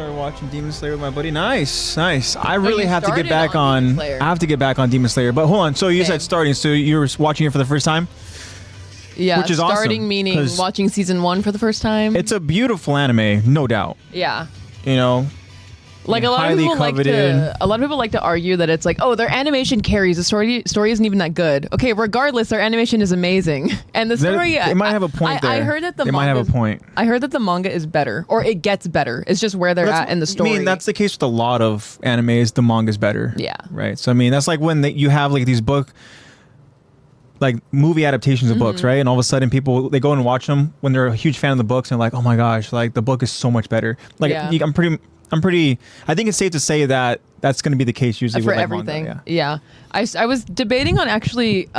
started watching Demon Slayer with my buddy. Nice. I really have to get back on I have to get back on Demon Slayer. But hold on. So you said starting. So you were watching it for the first time? Yeah. Which is starting awesome, meaning watching season 1 for the first time. It's a beautiful anime, no doubt. Yeah. You know. Like a lot of people like to argue that it's like, oh, their animation carries. The story isn't even that good. Okay, regardless, their animation is amazing, and the story. It might have a point there. I heard that might have a point. I heard that the manga is better, or it gets better. It's just where they're at in the story. I mean, that's the case with a lot of animes. The manga's better. Yeah. Right. So I mean, that's like when you have like these movie adaptations of books, right? And all of a sudden people, they go and watch them when they're a huge fan of the books and like, oh my gosh, like the book is so much better. Like I think it's safe to say that that's going to be the case usually for with everything. Manga, yeah. I was debating on actually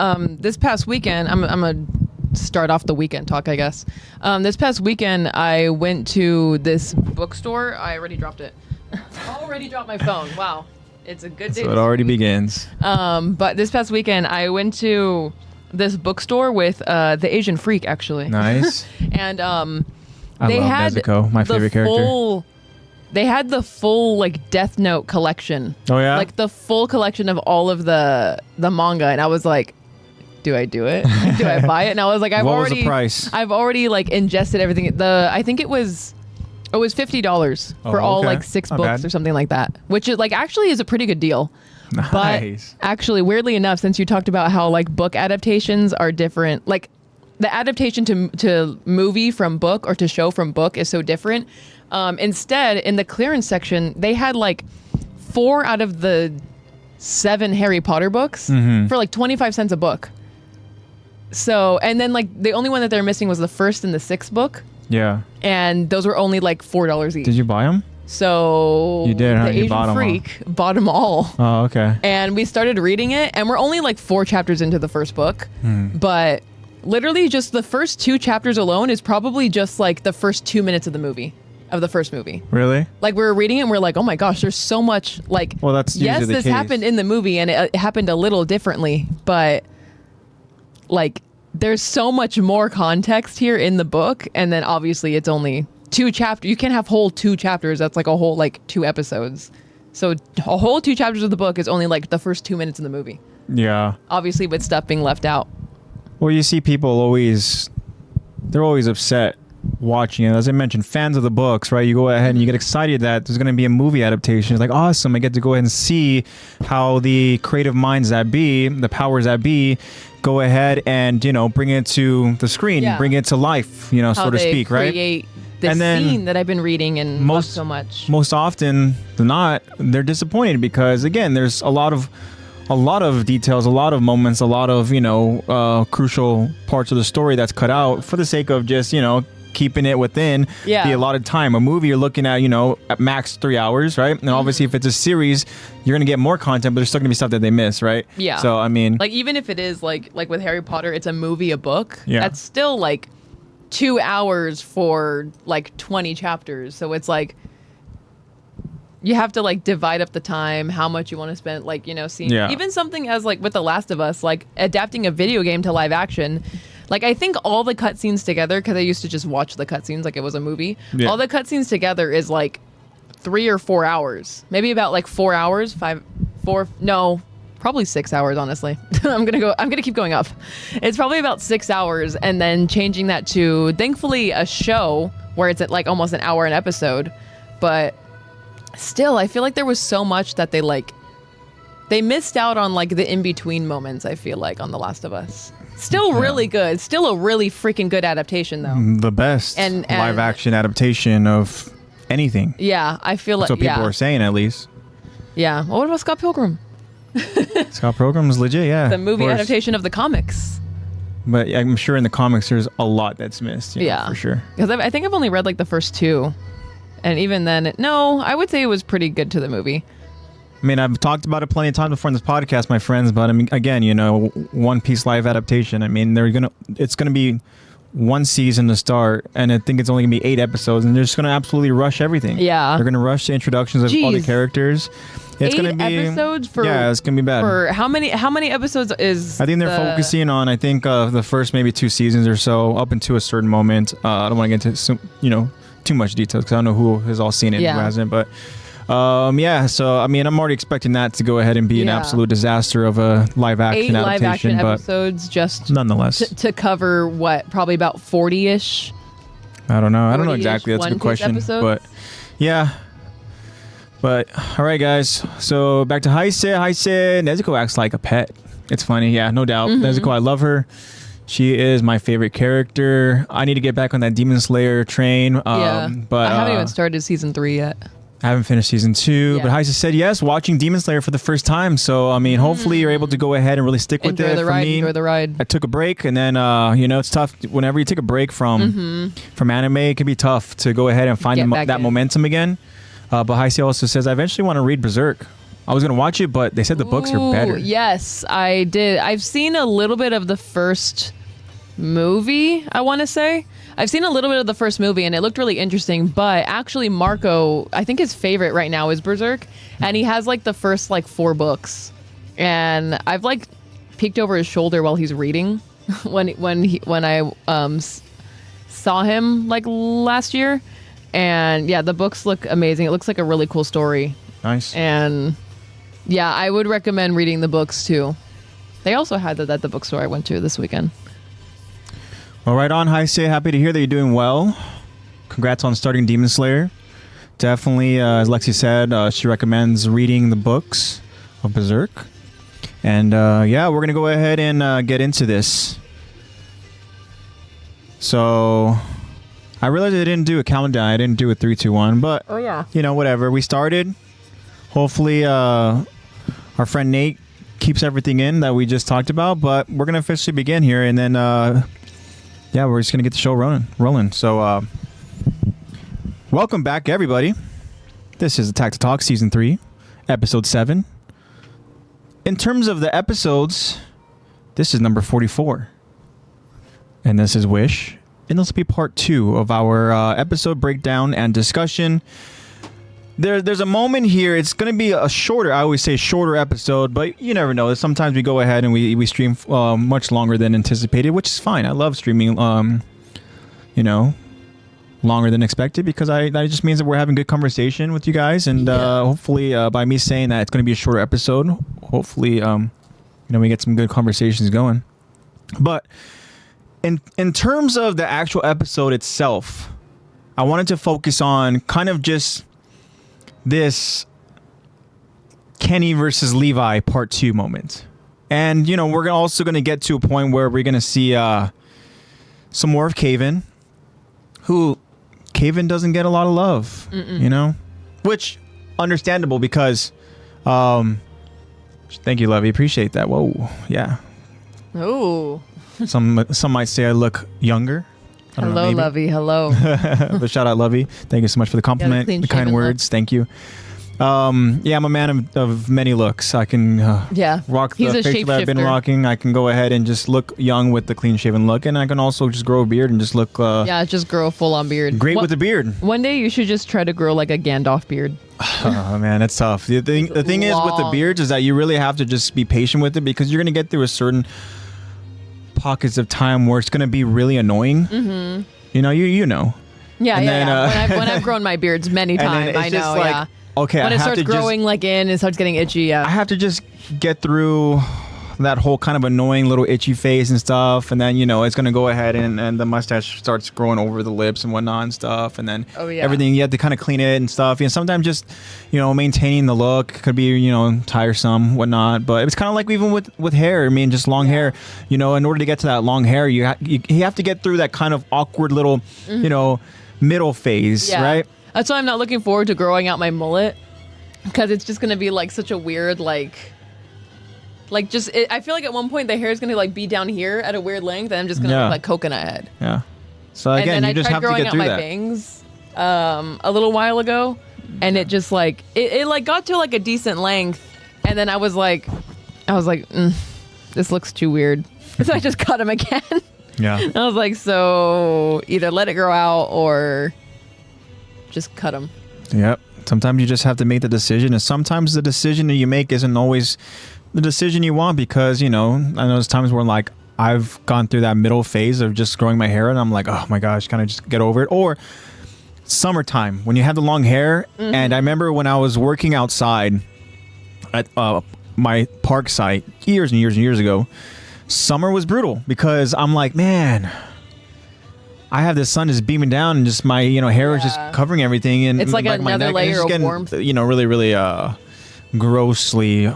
this past weekend. I'm gonna start off the weekend talk, I guess. This past weekend I went to this bookstore. I already dropped it. Already dropped my phone. Wow, it's a good day. So it already begins. But this past weekend I went to this bookstore with the Asian Freak actually. Nice. And they had Nezuko, my favorite character. They had the full like Death Note collection. Oh yeah, like the full collection of all of the manga, and I was like, "Do I do it? Do I buy it?" And I was like, What was the price? I've already like ingested everything. I think it was $50 for all like 6 Not books bad. or something like that, which is like actually is a pretty good deal. Nice. But actually, weirdly enough, since you talked about how like book adaptations are different, like the adaptation to movie from book or to show from book is so different. Instead, in the clearance section, they had like 4 out of the 7 Harry Potter books for like 25 cents a book. So, and then like the only one that they're missing was the 1st and the 6th book. Yeah. And those were only like $4 each. Did you buy them? So you did, huh? The You Asian bought them Freak bought them all. Oh, okay. And we started reading it, and we're only like 4 chapters into the first book, but literally just the first 2 chapters alone is probably just like the first 2 minutes of the first movie. Really? Like we were reading it and we're like, oh my gosh, there's so much like, well, that's usually yes, the this case. happened in the movie and it happened a little differently, but like there's so much more context here in the book. And then obviously it's only 2 chapters. You can't have whole 2 chapters. That's like a whole like 2 episodes. So a whole 2 chapters of the book is only like the first 2 minutes of the movie. Yeah. Obviously with stuff being left out. Well, you see people they're always upset watching it. As I mentioned, fans of the books, right? You go ahead and you get excited that there's going to be a movie adaptation. It's like, awesome. I get to go ahead and see how the creative minds that be, the powers that be, go ahead and, bring it to the screen, bring it to life, so to speak, right? Create the scene that I've been reading and loved so much. Most often than not, they're disappointed because, again, there's a lot of details, a lot of moments, a lot of, crucial parts of the story that's cut out for the sake of just, keeping it within the allotted time. A movie you're looking at, at max 3 hours, right? And obviously if it's a series, you're going to get more content, but there's still going to be stuff that they miss, right? Yeah. So, I mean... like, even if it is, like with Harry Potter, it's a movie, a book, that's still, like, 2 hours for, like, 20 chapters. So it's, like... you have to like divide up the time, how much you want to spend, like, seeing even something as like with The Last of Us, like adapting a video game to live action. Like I think all the cutscenes together, because I used to just watch the cutscenes like it was a movie. Yeah. All the cutscenes together is like 3 or 4 hours, maybe about like 4 hours, probably 6 hours. Honestly, I'm gonna keep going up. It's probably about 6 hours, and then changing that to thankfully a show where it's at like almost an hour an episode, but. Still, I feel like there was so much that they missed out on like the in-between moments, I feel like, on The Last of Us. Still really good. Still a really freaking good adaptation, though. The best live action adaptation of anything. Yeah, I feel like... that's what people are saying, at least. Yeah. Well, what about Scott Pilgrim? Scott Pilgrim's legit, yeah. The movie adaptation of the comics. But I'm sure in the comics there's a lot that's missed. For sure. Because I think I've only read like the first 2. And even then, no, I would say it was pretty good to the movie. I mean, I've talked about it plenty of times before in this podcast, my friends. But I mean, again, One Piece live adaptation. I mean, it's gonna be 1 season to start, and I think it's only gonna be 8 episodes, and they're just gonna absolutely rush everything. Yeah, they're gonna rush the introductions of all the characters. It's 8 gonna be episodes for it's gonna be bad. For how many episodes is? I think they're focusing on the first maybe 2 seasons or so up into a certain moment. I don't want to get into too much details because I don't know who has all seen it and who hasn't. But yeah, so I mean, I'm already expecting that to go ahead and be an absolute disaster of a live action 8 adaptation. live action but episodes just nonetheless to cover what, probably about 40-ish. I don't know exactly. That's a good question. Episodes? But yeah. But all right, guys. So back to Heise. Nezuko acts like a pet. It's funny. Yeah, no doubt. Nezuko, I love her. She is my favorite character. I need to get back on that Demon Slayer train. But I haven't even started season 3 yet. I haven't finished season 2, but Heise said yes, watching Demon Slayer for the first time. So, I mean, hopefully you're able to go ahead and really stick with it. For me, enjoy the ride. I took a break, and then, it's tough. Whenever you take a break from anime, it can be tough to go ahead and find that momentum again. But Heise also says, I eventually want to read Berserk. I was going to watch it, but they said the books are better. Yes, I did. I've seen a little bit of the first movie, I want to say. I've seen a little bit of the first movie and it looked really interesting, but actually Marco, I think his favorite right now is Berserk, and he has like the first like 4 books, and I've like peeked over his shoulder while he's reading when I saw him like last year, and yeah, the books look amazing. It looks like a really cool story. Nice. And yeah, I would recommend reading the books too. They also had that at the bookstore I went to this weekend. Well, right on, Heise. Happy to hear that you're doing well. Congrats on starting Demon Slayer. Definitely, as Lexi said, she recommends reading the books of Berserk. And yeah, we're going to go ahead and get into this. So, I realized I didn't do a countdown. I didn't do a 3, 2, 1. But, whatever. We started. Hopefully, our friend Nate keeps everything in that we just talked about. But we're going to officially begin here. And then... yeah, we're just going to get the show rolling. So, welcome back, everybody. This is Attack to Talk Season 3, Episode 7. In terms of the episodes, this is number 44. And this is Wish. And this will be part 2 of our episode breakdown and discussion. There's a moment here. It's going to be a shorter, I always say shorter episode, but you never know. Sometimes we go ahead and we stream much longer than anticipated, which is fine. I love streaming, longer than expected, because that just means that we're having good conversation with you guys. And hopefully by me saying that it's going to be a shorter episode, hopefully, we get some good conversations going. But in terms of the actual episode itself, I wanted to focus on kind of just this Kenny versus Levi part 2 moment. And, we're also going to get to a point where we're going to see some more of Kaven, who Kaven doesn't get a lot of love, which understandable because, thank you, Levi. Appreciate that. Whoa. Yeah. Oh. Some might say I look younger. Hello, Lovey. Hello. But shout out, Lovey. Thank you so much for the compliment, the kind words. Look. Thank you. Yeah, I'm a man of many looks. I can rock the facial that I've been rocking. I can go ahead and just look young with the clean-shaven look, and I can also just grow a beard and just look... just grow a full-on beard. Great with the beard. One day you should just try to grow like a Gandalf beard. Oh, man, that's tough. The thing is with the beards is that you really have to just be patient with it, because you're going to get through a certain... pockets of time where it's going to be really annoying. Mm-hmm. You know. When I've grown my beards many times, I know. Like, okay, when it starts growing in and starts getting itchy. I have to just get through that whole kind of annoying little itchy face and stuff, and then it's going to go ahead and the mustache starts growing over the lips and whatnot and stuff, and then everything you have to kind of clean it and stuff. Sometimes just maintaining the look could be tiresome, whatnot. But it's kind of like even with hair. I mean, just long hair. In order to get to that long hair, you have to get through that kind of awkward little middle phase, right? That's why I'm not looking forward to growing out my mullet, because it's just going to be like such a weird I feel like at one point the hair is going to be down here at a weird length, and I'm just going to look like Coconut Head. Yeah. So again, you just have to get through that. I tried growing out my bangs a little while ago, and it just it got to a decent length, and then I was like, this looks too weird. So I just cut them again. Yeah. And I was like, so either let it grow out or just cut them. Yep. Sometimes you just have to make the decision, and sometimes the decision that you make isn't always the decision you want, because I know there's times where I've gone through that middle phase of just growing my hair, and I'm like, oh my gosh, can I just get over it? Or summertime when you had the long hair. And I remember when I was working outside at my park site years and years and years ago, summer was brutal because I'm like, man, I have the sun just beaming down and just my hair is just covering everything, and it's like another layer of getting, warmth. Really, really grossly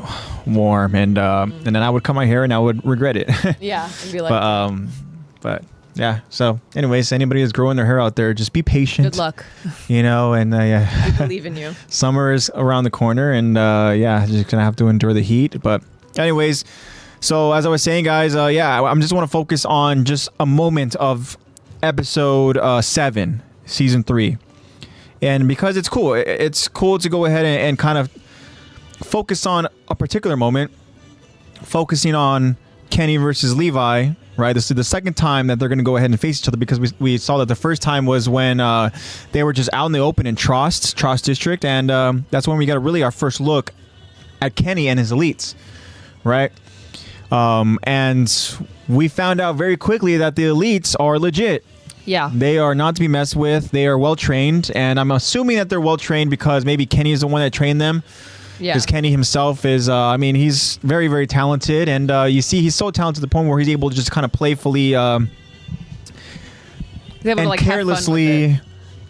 warm, and then I would cut my hair and I would regret it. Yeah, and be like, but yeah. So, anyways, anybody who's growing their hair out there, just be patient. Good luck. And I believe in you. Summer is around the corner, and just gonna have to endure the heat. But anyways, so as I was saying, guys, I'm just want to focus on just a moment of episode 7, season 3, and because it's cool to go ahead and kind of focus on a particular moment, focusing on Kenny versus Levi. Right, this is the second time that they're going to go ahead and face each other, because we saw that the first time was when they were just out in the open in Trost District, and that's when we got our first look at Kenny and his elites, right? And we found out very quickly that the elites are legit. Yeah. They are not to be messed with. They are well trained, and I'm assuming that they're well trained because maybe Kenny is the one that trained them. Yeah. Because Kenny himself is, he's very, very talented, and you see he's so talented to the point where he's able to just kind of playfully and carelessly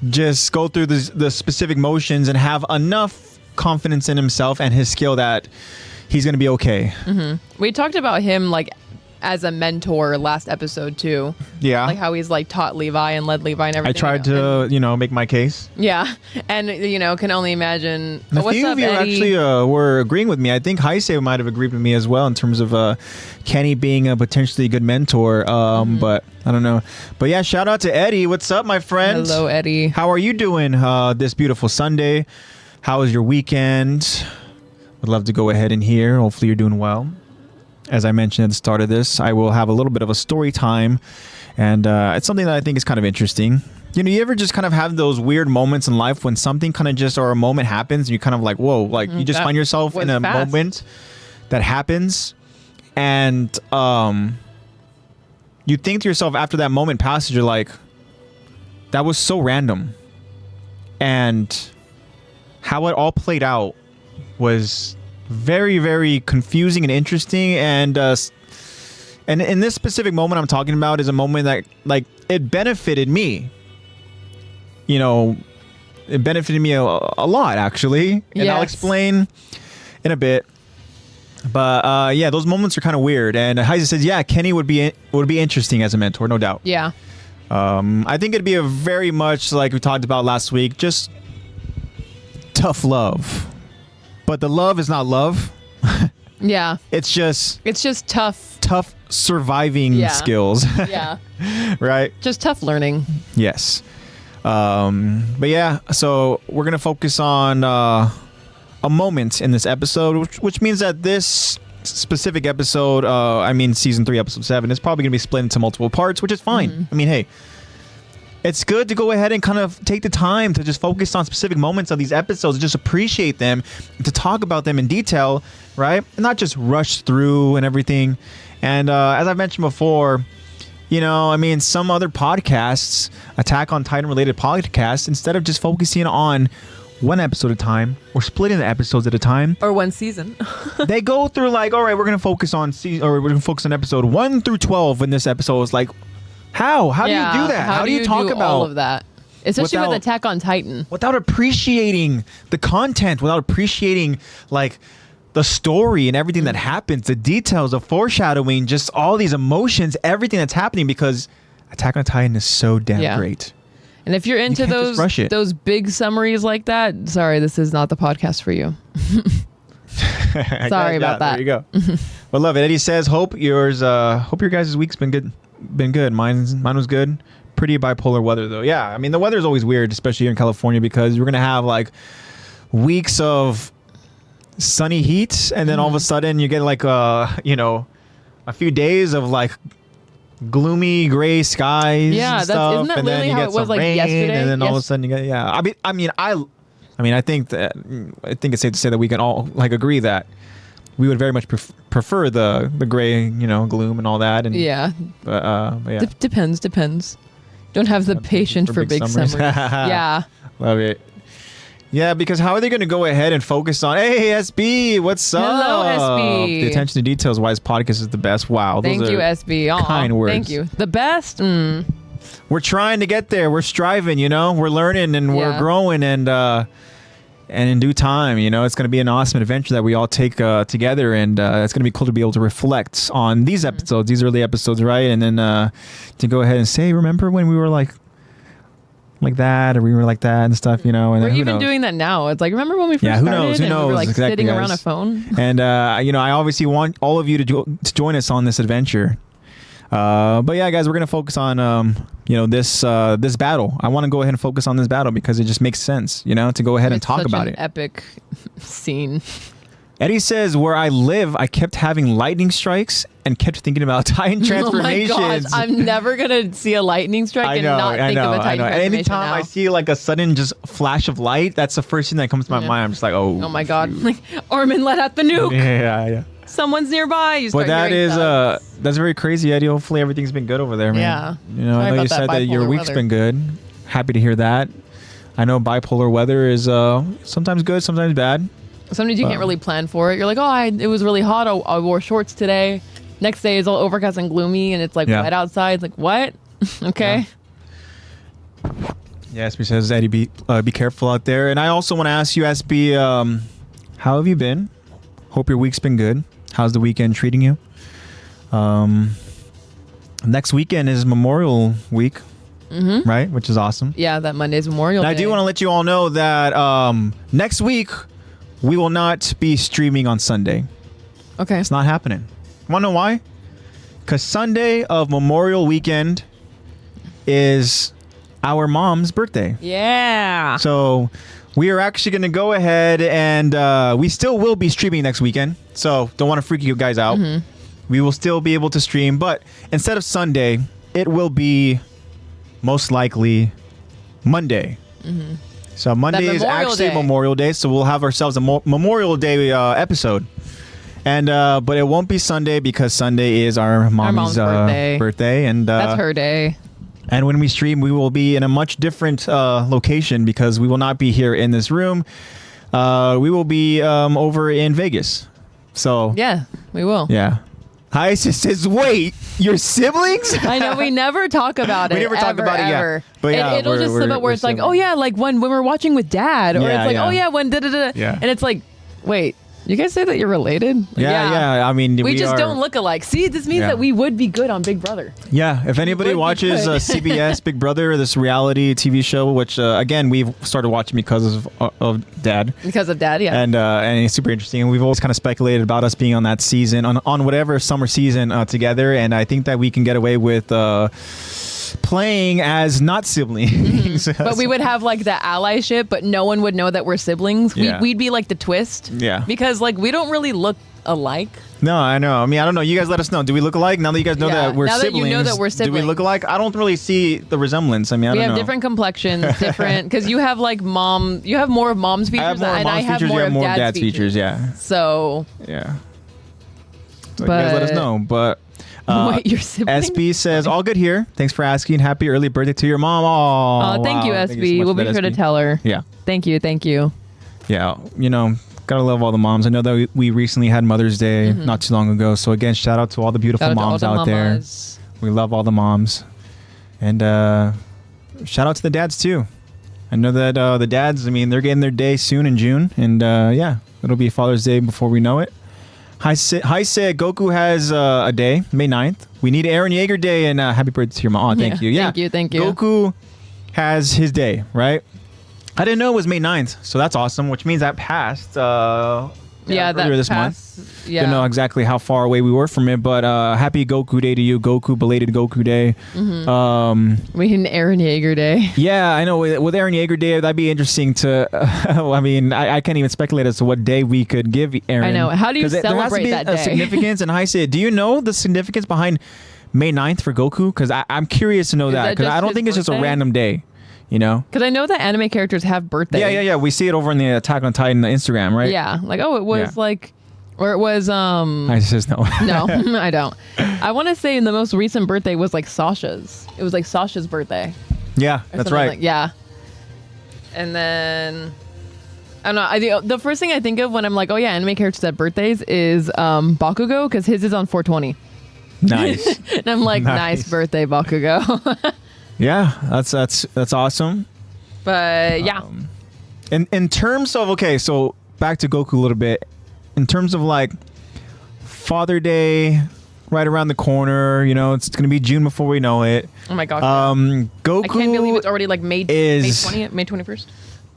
just go through the specific motions and have enough confidence in himself and his skill that he's going to be okay. Mm-hmm. We talked about him as a mentor last episode too. Yeah. Like how he's taught Levi and led Levi and everything. I tried to, make my case. Yeah. And, can only imagine. And a few of you actually were agreeing with me. I think Heisei might have agreed with me as well in terms of Kenny being a potentially good mentor. But I don't know. But yeah, shout out to Eddie. What's up, my friend? Hello, Eddie. How are you doing this beautiful Sunday? How was your weekend? Would love to go ahead and hear. Hopefully you're doing well. As I mentioned at the start of this, I will have a little bit of a story time, and it's something that I think is kind of interesting. You ever just kind of have those weird moments in life when something kind of just, or a moment happens, and you kind of like, whoa, like you just find yourself in a moment that happens, and you think to yourself after that moment passes, you're like, that was so random, and how it all played out was very, very confusing and interesting, and in this specific moment I'm talking about is a moment that it benefited me. It benefited me a lot, actually, and yes. I'll explain in a bit. But those moments are kind of weird. And Heisei says, yeah, Kenny would be interesting as a mentor, no doubt. Yeah. I think it'd be a very much like we talked about last week, just tough love. But the love is not love. Yeah. It's just tough surviving skills. Yeah. Right? Just tough learning. Yes. But yeah, so we're going to focus on a moment in this episode, which means that this specific episode, season 3, episode 7, is probably going to be split into multiple parts, which is fine. Mm-hmm. I mean, hey, it's good to go ahead and kind of take the time to just focus on specific moments of these episodes and just appreciate them, to talk about them in detail, right? And not just rush through and everything. And as I've mentioned before, some other podcasts, Attack on Titan related podcasts, instead of just focusing on one episode at a time or splitting the episodes at a time, or one season, they go through all right, we're going to focus on we're going to focus on episode 1 through 12 in this episode. It's like, How do you do that? How do you talk about all of that? Especially with Attack on Titan. Without appreciating the content, without appreciating the story and everything that happens, the details, the foreshadowing, just all these emotions, everything that's happening, because Attack on Titan is so damn great. And if you're into those big summaries like that, sorry, this is not the podcast for you. Sorry about that. There you go. Well, love it. Eddie says, hope your guys' week's been good. Mine was good. Pretty bipolar weather though. Yeah, I mean the weather is always weird, especially here in California, because we're gonna have weeks of sunny heat, and then all of a sudden you get a few days of gloomy gray skies. Yeah, and stuff, isn't that and literally how it was yesterday? And then all of a sudden you get I think it's safe to say that we can all agree that we would very much prefer the gray, gloom and all that. And yeah. But yeah. Depends. Don't have the patience for big summaries. Yeah. Love it. Yeah, because how are they going to go ahead and focus on, hey, SB, what's up? Hello, SB. The attention to details why this podcast is the best. Wow. Thank you, SB. Aww, kind words. Thank you. The best? We're trying to get there. We're striving, We're learning and we're growing and in due time, it's going to be an awesome adventure that we all take together, and it's going to be cool to be able to reflect on these episodes, these early episodes, right? And then to go ahead and say, remember when we were like that, or we were like that and stuff, and we're even doing that now. It's like, remember when we first started and we were like exactly, sitting around a phone? And I obviously want all of you to join us on this adventure. But yeah, guys, we're gonna focus on this battle. I want to go ahead and focus on this battle because it just makes sense, to go ahead and talk about it. Epic scene. Eddie says, where I live, I kept having lightning strikes and kept thinking about Titan transformations. Oh my gosh, I'm never gonna see a lightning strike and not think of a Titan transformation. Anytime I see like a sudden just flash of light, that's the first thing that comes to my mind. I'm just like, oh my god, like Armin let out the nuke. Yeah. Someone's nearby. You start that's very crazy, Eddie. Hopefully everything's been good over there, man. Yeah. I know you said that your week's been good. Happy to hear that. I know bipolar weather is sometimes good, sometimes bad. Sometimes you can't really plan for it. You're like, it was really hot. I wore shorts today. Next day is all overcast and gloomy, and it's like wet outside. It's like, what? Okay. Yeah, SB says, Eddie, be careful out there. And I also want to ask you, SB, how have you been? Hope your week's been good. How's the weekend treating you? Next weekend is Memorial Week, right? Which is awesome. Yeah, that Monday's Memorial Day. I do want to let you all know that next week we will not be streaming on Sunday. Okay. It's not happening. Want to know why? Because Sunday of Memorial Weekend is our mom's birthday. Yeah. So we are actually going to go ahead and we still will be streaming next weekend. So don't want to freak you guys out. We will still be able to stream, but instead of Sunday, it will be most likely Monday. So Monday is actually Memorial Day, so we'll have ourselves a Memorial Day episode. And but it won't be Sunday because Sunday is our mom's birthday, and that's her day. And when we stream, we will be in a much different location because we will not be here in this room. We will be over in Vegas. So yeah, we will. Yeah. Isis says, wait, your siblings? I know, we never talk about it. We never talk about it, yeah. But yeah, it'll just slip out where it's like, oh yeah, like when we're watching with dad. Or it's like, oh yeah, when da-da-da. Yeah. And it's like, wait, you guys say that you're related? Yeah. I mean, we just don't look alike. See, this means that we would be good on Big Brother. Yeah. If anybody watches CBS Big Brother, this reality TV show, which again we've started watching because of Dad. Because of Dad, yeah. And it's super interesting. And we've always kind of speculated about us being on that season, on whatever summer season together. And I think that we can get away with playing as not siblings. But we would have like the allyship, but no one would know that we're siblings. We'd be like the twist. Yeah. Because like we don't really look alike. No, I know. I mean, I don't know. You guys let us know. Do we look alike? Now that you guys know that we're siblings. Now that you know that we're siblings. Do we look alike? I don't really see the resemblance. I mean, I don't know. We have different complexions, because you have like you have more of mom's features, and I have more of dad's features. Yeah. So. Yeah. So you guys let us know. But wait, your siblings? SB says, all good here. Thanks for asking. Happy early birthday to your mom. Oh, thank you, SB. Thank you so we'll be sure to tell her. Yeah. Thank you. Yeah. Gotta love all the moms. I know that we recently had Mother's Day not too long ago. So again, shout out to all the beautiful moms out there. We love all the moms. And shout out to the dads too. I know that the dads, I mean, they're getting their day soon in June. And yeah, it'll be Father's Day before we know it. Hi said Goku has a day, May 9th. We need Eren Yeager Day, and happy birthday to your mom. Oh, thank you. Yeah. Thank you. Goku has his day, right? I didn't know it was May 9th, so that's awesome, which means that passed earlier this month. Yeah. Didn't know exactly how far away we were from it, but happy Goku Day to you. Belated Goku Day. We need an Eren Yeager Day. Yeah, I know. With Eren Yeager Day, that'd be interesting to... I mean, I can't even speculate as to what day we could give Eren. I know. How do you celebrate that day? There has to be a significance. And Heise, do you know the significance behind May 9th for Goku? Because I'm curious to know that. Because I don't think it's just a random day. Because I know that anime characters have birthdays. Yeah. We see it over in the Attack on Titan Instagram, right? Yeah. Like, it was like Or it was I says no. No, I don't. I want to say the most recent birthday was like Sasha's. It was like Sasha's birthday. Yeah, that's right. Like, yeah. And then I don't know. The first thing I think of when I'm like, oh yeah, anime characters at birthdays is Bakugo, because his is on 420. Nice. And I'm like, nice birthday, Bakugo. Yeah, that's awesome. But yeah. In terms of, okay, so back to Goku a little bit. In terms of like Father Day, right around the corner, you know, it's gonna be June before we know it. Oh my god. Goku, I can't believe it's already like May 21st.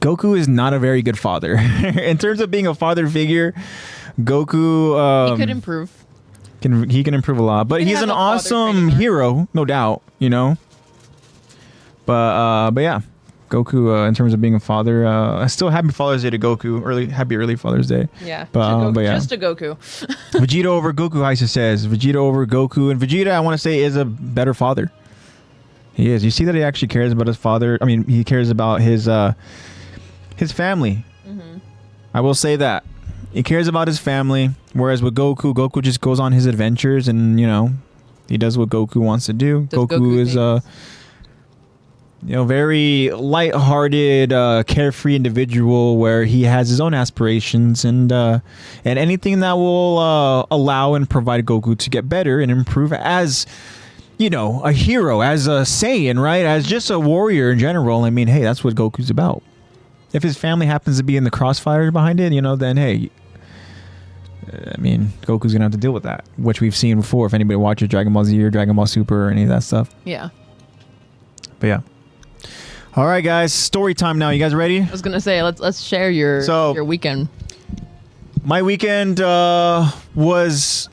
Goku is not a very good father. In terms of being a father figure, Goku he could improve. He can improve a lot, but he's an awesome hero, no doubt, you know. But yeah, Goku, in terms of being a father, still happy Father's Day to Goku. Happy early Father's Day. Yeah, but yeah, just to Goku. Vegeta over Goku, Heisa says. Vegeta over Goku, and Vegeta, I want to say, is a better father. He is. You see that he actually cares about his father. I mean, he cares about his family. Mm-hmm. I will say that he cares about his family. Whereas with Goku just goes on his adventures, and you know, he does what Goku wants to do. Goku is you know, very light-hearted, carefree individual where he has his own aspirations, and anything that will allow and provide Goku to get better and improve as, you know, a hero, as a Saiyan, right? As just a warrior in general. I mean, hey, that's what Goku's about. If his family happens to be in the crossfire behind it, you know, then hey, I mean, Goku's gonna have to deal with that, which we've seen before. If anybody watches Dragon Ball Z or Dragon Ball Super or any of that stuff. Yeah. But yeah. All right, guys. Story time now. You guys ready? I was gonna say let's share your weekend. My weekend was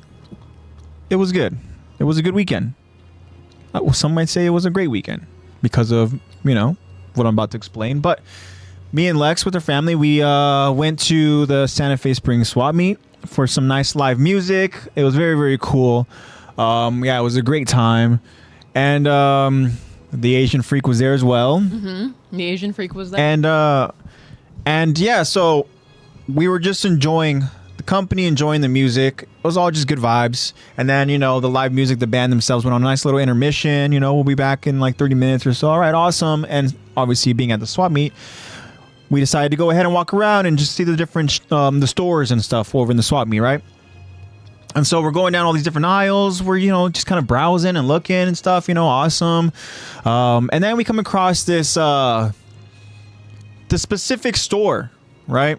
good. It was a good weekend. Some might say it was a great weekend because of, you know, what I'm about to explain. But me and Lex with our family, we went to the Santa Fe Springs swap meet for some nice live music. It was very, very cool. Yeah, it was a great time. And the Asian Freak was there as well. Mm-hmm. The Asian Freak was there. And yeah, so we were just enjoying the company, enjoying the music. It was all just good vibes. And then, you know, the live music, the band themselves went on a nice little intermission. You know, we'll be back in like 30 minutes or so. All right, awesome. And obviously being at the swap meet, we decided to go ahead and walk around and just see the different the stores and stuff over in the swap meet, right? And so we're going down all these different aisles. We're, you know, just kind of browsing and looking and stuff, you know, awesome. And then we come across this the specific store, right?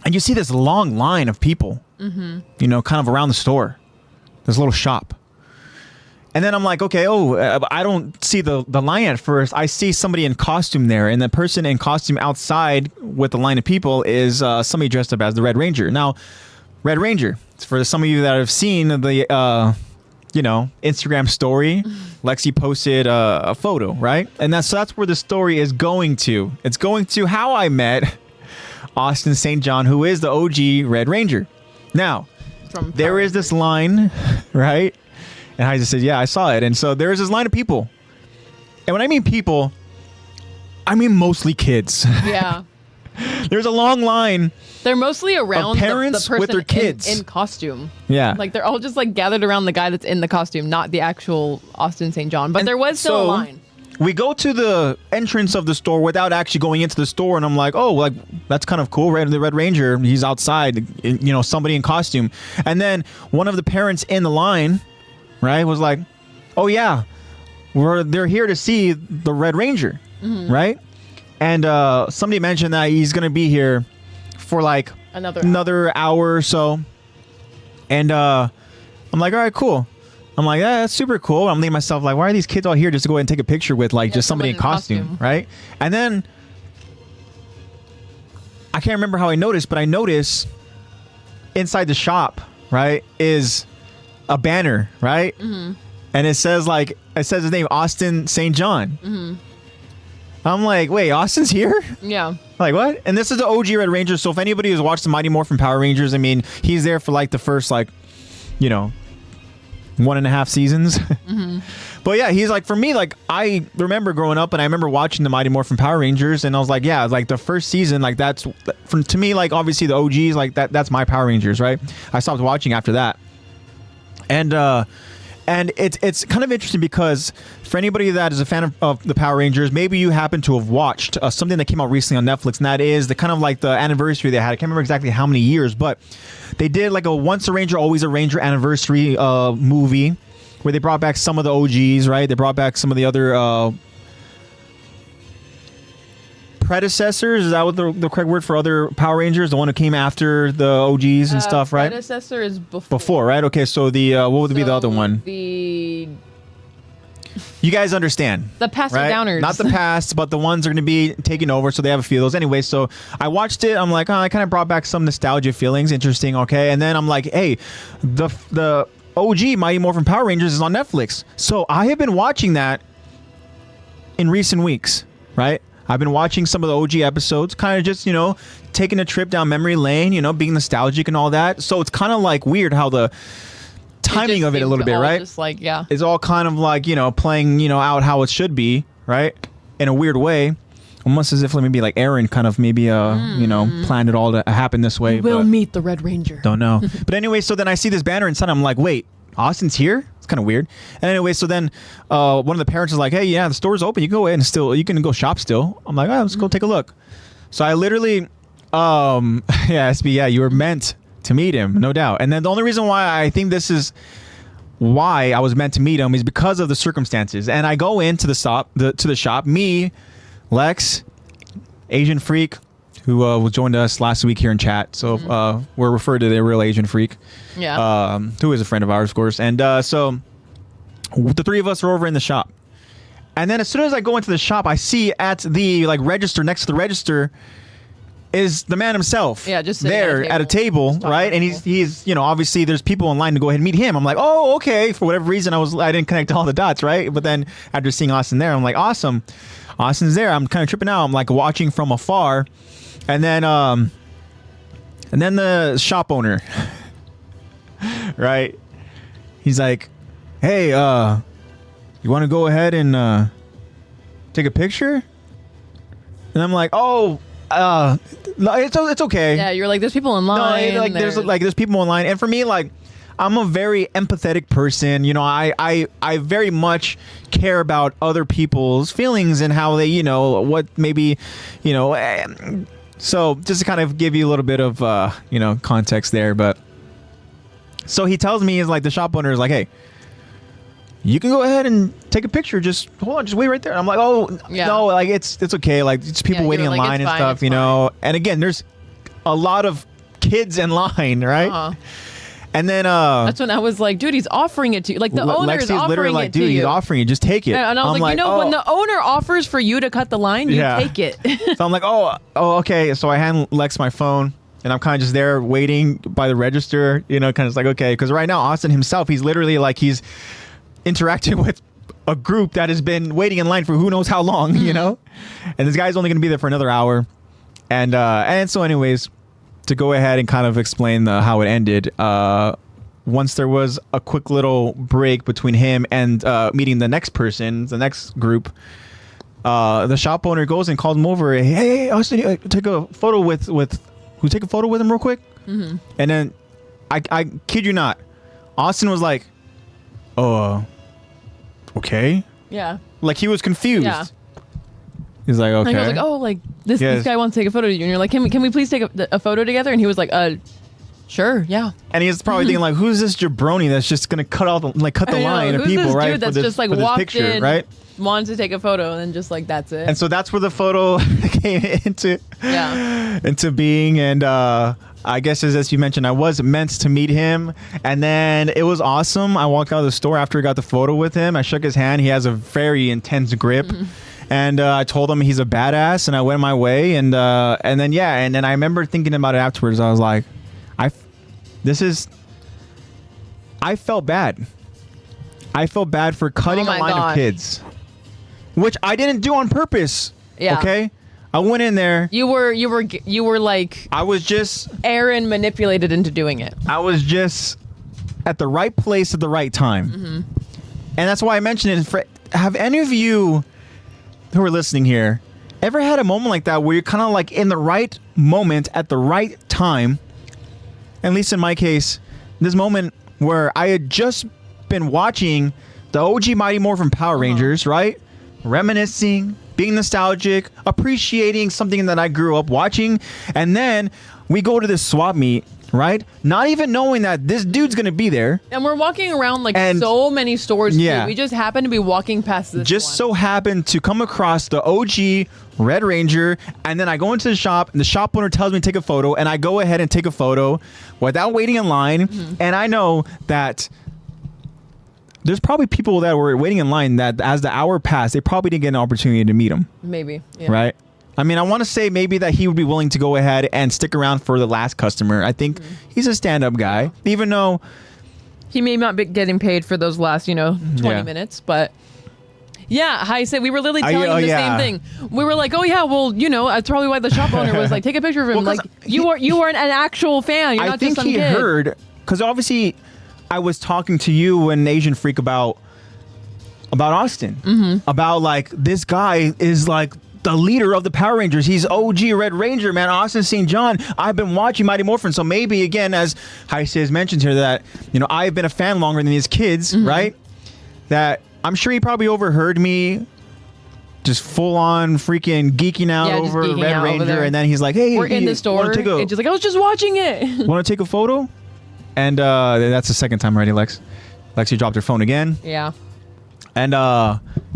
And you see this long line of people, you know, kind of around the store. This little shop. And then I'm like, okay, I don't see the line at first. I see somebody in costume there. And the person in costume outside with the line of people is somebody dressed up as the Red Ranger. Now, Red Ranger, for some of you that have seen the, you know, Instagram story, Lexi posted a photo, right? And that's where the story is going to. It's going to how I met Austin St. John, who is the OG Red Ranger. Now, there is this line, right? And I just said, yeah, I saw it. And so there's this line of people. And when I mean people, I mean mostly kids. Yeah. There's a long line. They're mostly around parents the person with their kids in costume. Yeah. Like they're all just like gathered around the guy that's in the costume, not the actual Austin St. John. But there was still a line. We go to the entrance of the store without actually going into the store, and I'm like, oh, like that's kind of cool. The Red Ranger, he's outside, you know, somebody in costume. And then one of the parents in the line, right, was like, oh yeah, they're here to see the Red Ranger, right? And somebody mentioned that he's gonna be here for like another hour or so. And I'm like, all right, cool. I'm like, yeah, that's super cool. I'm thinking to myself, like, why are these kids all here just to go ahead and take a picture with like just somebody in costume, right? And then I can't remember how I noticed, but I noticed inside the shop, right, is a banner, right? And it says his name, Austin St. John. I'm like, wait, Austin's here? Yeah. Like, what? And this is the OG Red Ranger. So if anybody who's watched the Mighty Morphin Power Rangers, I mean, he's there for like the first, like, you know, 1.5 seasons. But yeah, he's like, for me, like, I remember growing up and I remember watching the Mighty Morphin Power Rangers, and I was like, yeah, like the first season, like that's to me, like obviously the OGs, like that's my Power Rangers, right? I stopped watching after that. And it's kind of interesting because for anybody that is a fan of the Power Rangers, maybe you happen to have watched something that came out recently on Netflix, and that is the kind of like the anniversary they had. I can't remember exactly how many years, but they did like a Once a Ranger, Always a Ranger anniversary movie where they brought back some of the OGs, right? They brought back some of the other predecessors. Is that what the correct word for other Power Rangers? The one who came after the OGs and stuff, right? Predecessor is before. Before, right? Okay, so the what would be the other one? You guys understand. The past right? downers. Not the past, but the ones are going to be taking over, so they have a few of those. Anyway, so I watched it. I'm like, oh, I kind of brought back some nostalgia feelings. Interesting, okay. And then I'm like, hey, the OG Mighty Morphin Power Rangers is on Netflix. So I have been watching that in recent weeks, right? I've been watching some of the OG episodes, kind of just, taking a trip down memory lane, being nostalgic and all that. So it's kind of like weird how the timing of it a little bit, right? Just like, yeah. It's all kind of like, playing, out how it should be, right? In a weird way. Almost as if maybe like Aaron kind of maybe, planned it all to happen this way. We'll meet the Red Ranger. Don't know. But anyway, so then I see this banner inside. I'm like, wait, Austin's here? It's kind of weird. And anyway, so then one of the parents is like, hey, yeah, the store's open. You can go in and you can go shop still. I'm like, oh, let's go take a look. So I literally, SB, yeah, you were meant to meet him, no doubt. And then the only reason why I think this is why I was meant to meet him is because of the circumstances. And I go into the shop, me, Lex, Asian Freak, who joined us last week here in chat. So we're referred to the real Asian Freak. Yeah. Who is a friend of ours, of course. And so the three of us are over in the shop. And then as soon as I go into the shop, I see at the register, next to the register, is the man himself. Yeah, just there at a table, right? And he's obviously there's people in line to go ahead and meet him. I'm like, oh, okay. For whatever reason, I didn't connect all the dots, right? But then after seeing Austin there, I'm like, awesome. Austin's there. I'm kind of tripping out. I'm like watching from afar. And then the shop owner, right? He's like, hey, you want to go ahead and take a picture? And I'm like, oh, it's okay. Yeah, you're like, there's people in line. No, there's people in line. And for me, like, I'm a very empathetic person. I very much care about other people's feelings and how they, what maybe, so just to kind of give you a little bit of, context there. But so he tells me, the shop owner is like, hey, you can go ahead and take a picture. Just hold on, just wait right there. I'm like, oh, yeah. No, like it's okay. Like it's people waiting in line and stuff, And again, there's a lot of kids in line, right? Uh-huh. And then that's when I was like, dude, he's offering it to you. Like the owner is offering it to you. He's offering it. Just take it. Yeah, and I was like, when the owner offers for you to cut the line, you take it. So I'm like, oh, okay. So I hand Lex my phone, and I'm kind of just there waiting by the register, kind of just like, okay. Because right now, Austin himself, he's literally like he's interacting with a group that has been waiting in line for who knows how long, And this guy's only going to be there for another hour. And so anyways, to go ahead and kind of explain how it ended, once there was a quick little break between him and meeting the next person, the next group, the shop owner goes and calls him over. Hey, Austin, take a photo with take a photo with him real quick. Mm-hmm. And then I kid you not, Austin was like, oh, okay. Yeah. Like he was confused. Yeah. He's like, okay. And I was like, oh, like this guy wants to take a photo of you, and you're like, can we please take a photo together? And he was like, sure, yeah. And he's probably thinking like, who's this jabroni that's just gonna cut the line of people, right? Dude that's just like walked picture, in, right? Wanted to take a photo, and then just like that's it. And so that's where the photo came into being. And I guess as you mentioned, I was meant to meet him, and then it was awesome. I walked out of the store after I got the photo with him. I shook his hand. He has a very intense grip. Mm-hmm. And I told him he's a badass, and I went my way. And then I remember thinking about it afterwards. I was like, I felt bad. I felt bad for cutting a line of kids, which I didn't do on purpose. Yeah. Okay. I went in there. You were like. I was just. Aaron manipulated into doing it. I was just at the right place at the right time. Mm-hmm. And that's why I mentioned it. Have any of you who are listening here ever had a moment like that where you're kind of like in the right moment at the right time? At least in my case, this moment where I had just been watching the OG Mighty Morphin Power Rangers, right? Reminiscing, being nostalgic, appreciating something that I grew up watching. And then we go to this swap meet, right? Not even knowing that this dude's going to be there. And we're walking around like so many stores. Yeah. Too. We just happen to be walking past this Just one. so happened to come across the OG Red Ranger. And then I go into the shop and the shop owner tells me to take a photo. And I go ahead and take a photo without waiting in line. And I know that there's probably people that were waiting in line that as the hour passed, they probably didn't get an opportunity to meet him. Maybe. Yeah. Right? I mean, I want to say maybe that he would be willing to go ahead and stick around for the last customer. I think he's a stand-up guy, even though he may not be getting paid for those last, 20 minutes, but yeah, I said we were literally telling him the same thing. We were like, oh yeah, well, that's probably why the shop owner was like, take a picture of him. Like you are an actual fan. You're not just some kid. I think he heard, because obviously I was talking to you and Asian Freak about Austin, about like this guy is like the leader of the Power Rangers. He's OG Red Ranger, man. Austin St. John. I've been watching Mighty Morphin. So maybe, again, as Heise has mentioned here, that, I've been a fan longer than these kids, right? That I'm sure he probably overheard me just full on freaking geeking out over Red Ranger. And then he's like, hey, we're in the store. And she's like, I was just watching it. Want to take a photo? And that's the second time already, Lex. Lexi dropped her phone again. Yeah. And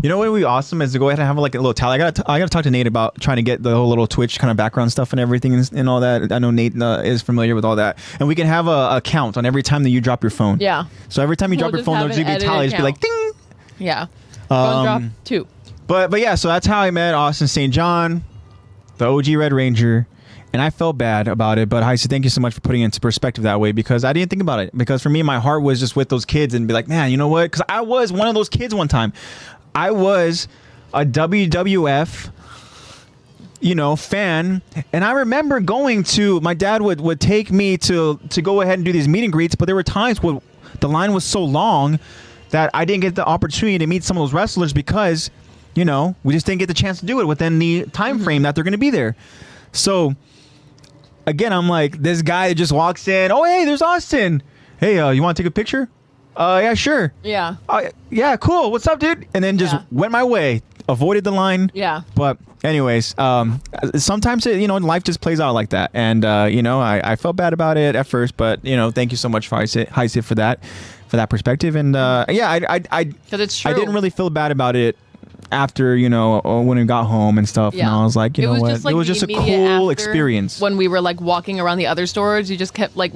you know what would be awesome is to go ahead and have like a little tally. I gotta talk to Nate about trying to get the whole little Twitch kind of background stuff and everything and all that. I know Nate is familiar with all that, and we can have a count on every time that you drop your phone. Yeah. So every time you drop your phone, there'll just be a tally. Just be like ding. Yeah. Phone drop 2. But yeah, so that's how I met Austin St. John, the OG Red Ranger. And I felt bad about it, but Heise, thank you so much for putting it into perspective that way, because I didn't think about it. Because for me, my heart was just with those kids and be like, man, you know what? Because I was one of those kids one time. I was a WWF, fan. And I remember going to, my dad would take me to go ahead and do these meet and greets, but there were times where the line was so long that I didn't get the opportunity to meet some of those wrestlers because, we just didn't get the chance to do it within the time frame that they're going to be there. So again, I'm like, this guy just walks in. Oh, hey, there's Austin. Hey, you want to take a picture? Yeah, sure. Yeah. Yeah, cool. What's up, dude? And then just went my way. Avoided the line. Yeah. But anyways, sometimes life just plays out like that. And I felt bad about it at first, but thank you so much for Heise for that perspective. And because it's true. I didn't really feel bad about it after when we got home and stuff, and I was like, you know what, it was just a cool experience. When we were like walking around the other stores, you just kept like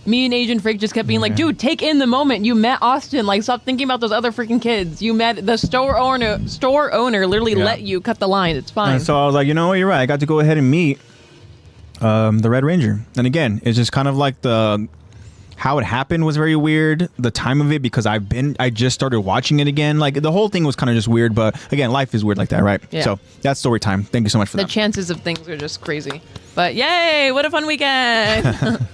me and Asian Freak just kept being like, dude, take in the moment. You met Austin. Like, stop thinking about those other freaking kids. You met the store owner. Literally let you cut the line. It's fine. And so I was like, you're right. I got to go ahead and meet the Red Ranger. And again, it's just kind of like how it happened was very weird. The time of it, because I just started watching it again. Like, the whole thing was kind of just weird. But again, life is weird like that, right? Yeah. So that's story time. Thank you so much for that. The chances of things are just crazy. But yay, what a fun weekend.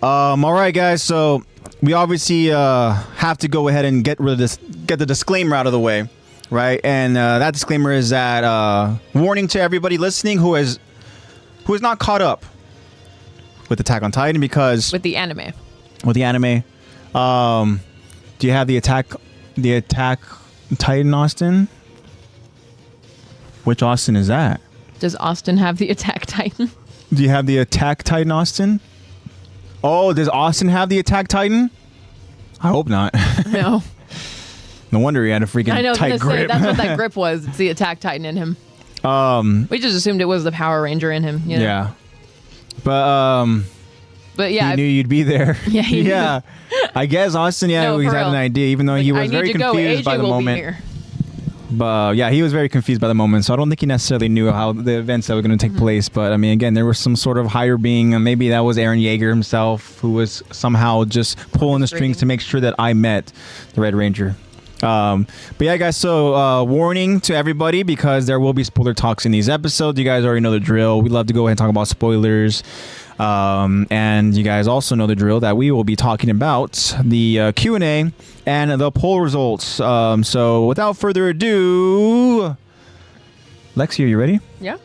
All right, guys. So we obviously have to go ahead and get the disclaimer out of the way, right? And that disclaimer is that warning to everybody listening who is not caught up with Attack on Titan, because with the anime. Do you have the Attack Titan, Austin? Which Austin is that? Does Austin have the Attack Titan? Do you have the Attack Titan, Austin? Oh, does Austin have the Attack Titan? I hope not. No. No wonder he had a freaking tight grip. That's what that grip was. It's the Attack Titan in him. We just assumed it was the Power Ranger in him. Yeah. But yeah, he knew you'd be there. Yeah, yeah. I guess Austin, he's had an idea, even though he was very confused by the moment. But yeah, he was very confused by the moment, so I don't think he necessarily knew how the events that were going to take place. But I mean, again, there was some sort of higher being, and maybe that was Aaron Yeager himself, who was somehow just pulling the strings to make sure that I met the Red Ranger. But yeah, guys, so warning to everybody, because there will be spoiler talks in these episodes. You guys already know the drill. We love to go ahead and talk about spoilers. And you guys also know the drill that we will be talking about the Q&A and the poll results. So without further ado, Lexi, are you ready? Yeah.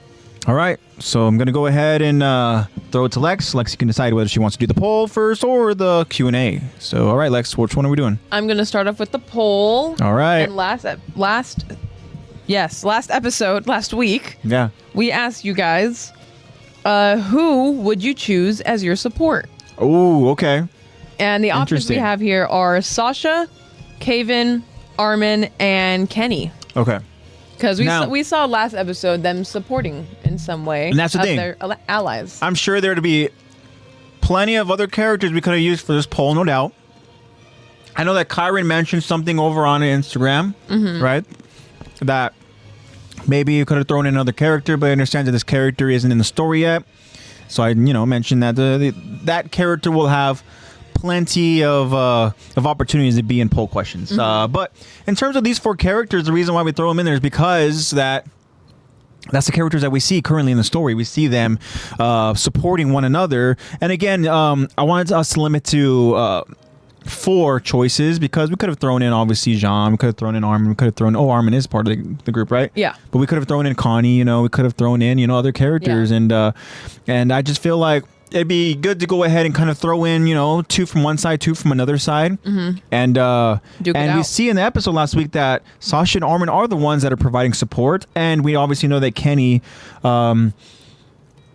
All right. So I'm going to go ahead and throw it to Lex. Lexi can decide whether she wants to do the poll first or the Q&A. So, all right, Lex, which one are we doing? I'm going to start off with the poll. All right. And last episode, last week, yeah, we asked you guys, who would you choose as your support? Oh, okay. And the options we have here are Sasha, Kaven, Armin, and Kenny. Okay. Because we saw last episode them supporting in some way. And that's the thing. Their allies. I'm sure there to be plenty of other characters we could have used for this poll, no doubt. I know that Kyron mentioned something over on Instagram, right? That maybe you could have thrown in another character, but I understand that this character isn't in the story yet. So I, mentioned that that character will have plenty of opportunities to be in poll questions. But in terms of these 4 characters, the reason why we throw them in there is because that's the characters that we see currently in the story. We see them supporting one another. And again, I wanted us to limit to 4 choices, because we could have thrown in obviously Jean, we could have thrown in Armin, we could have thrown Armin is part of the group, right? Yeah. But we could have thrown in Connie, we could have thrown in we other characters, and I just feel like it'd be good to go ahead and kind of throw in 2 from one side, 2 from another side, and we see in the episode last week that Sasha and Armin are the ones that are providing support, and we obviously know that Kenny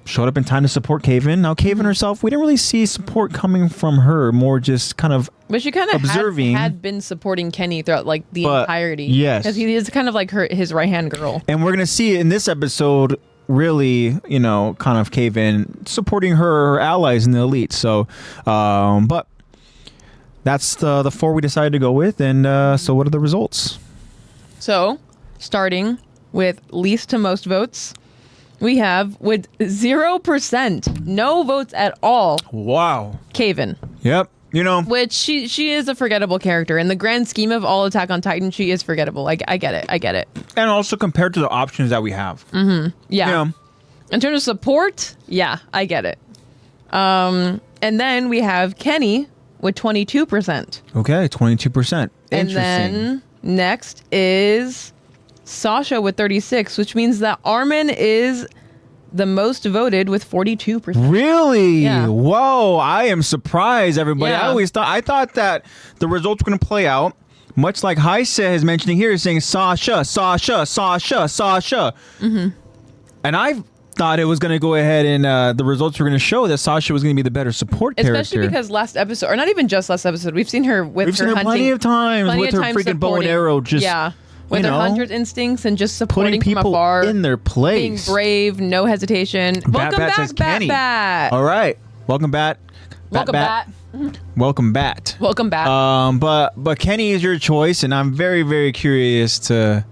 showed up in time to support Kaven. Now, Kaven herself, we didn't really see support coming from her, more just kind of but she kind of observing. had been supporting Kenny throughout the entirety. Yes. Because he is kind of like his right-hand girl. And we're going to see in this episode, really, kind of Kaven supporting her allies in the elite. So, but that's the 4 we decided to go with. And so what are the results? So, starting with least to most votes, we have with 0%, no votes at all. Wow. Kaven. Yep. Which she is a forgettable character. In the grand scheme of all Attack on Titan, she is forgettable. I get it. And also compared to the options that we have. Yeah. In terms of support, yeah, I get it. And then we have Kenny with 22%. Okay, 22%. And then next is Sasha with 36%, which means that Armin is the most voted with 42%. Really? Yeah. Whoa, I am surprised, everybody. Yeah. I thought that the results were going to play out much like Heise is mentioning here, saying Sasha. And I thought it was going to go ahead and the results were going to show that Sasha was going to be the better support character. Especially because last episode, or not even just last episode, we've seen her with her hunting. Plenty of times with her freaking bow and arrow. Just, with her hunter's instincts and just supporting people from afar, in their place, being brave, no hesitation. Welcome back, Bat. All right, welcome back. Welcome back. Welcome back. Welcome back. But Kenny is your choice, and I'm very, very curious to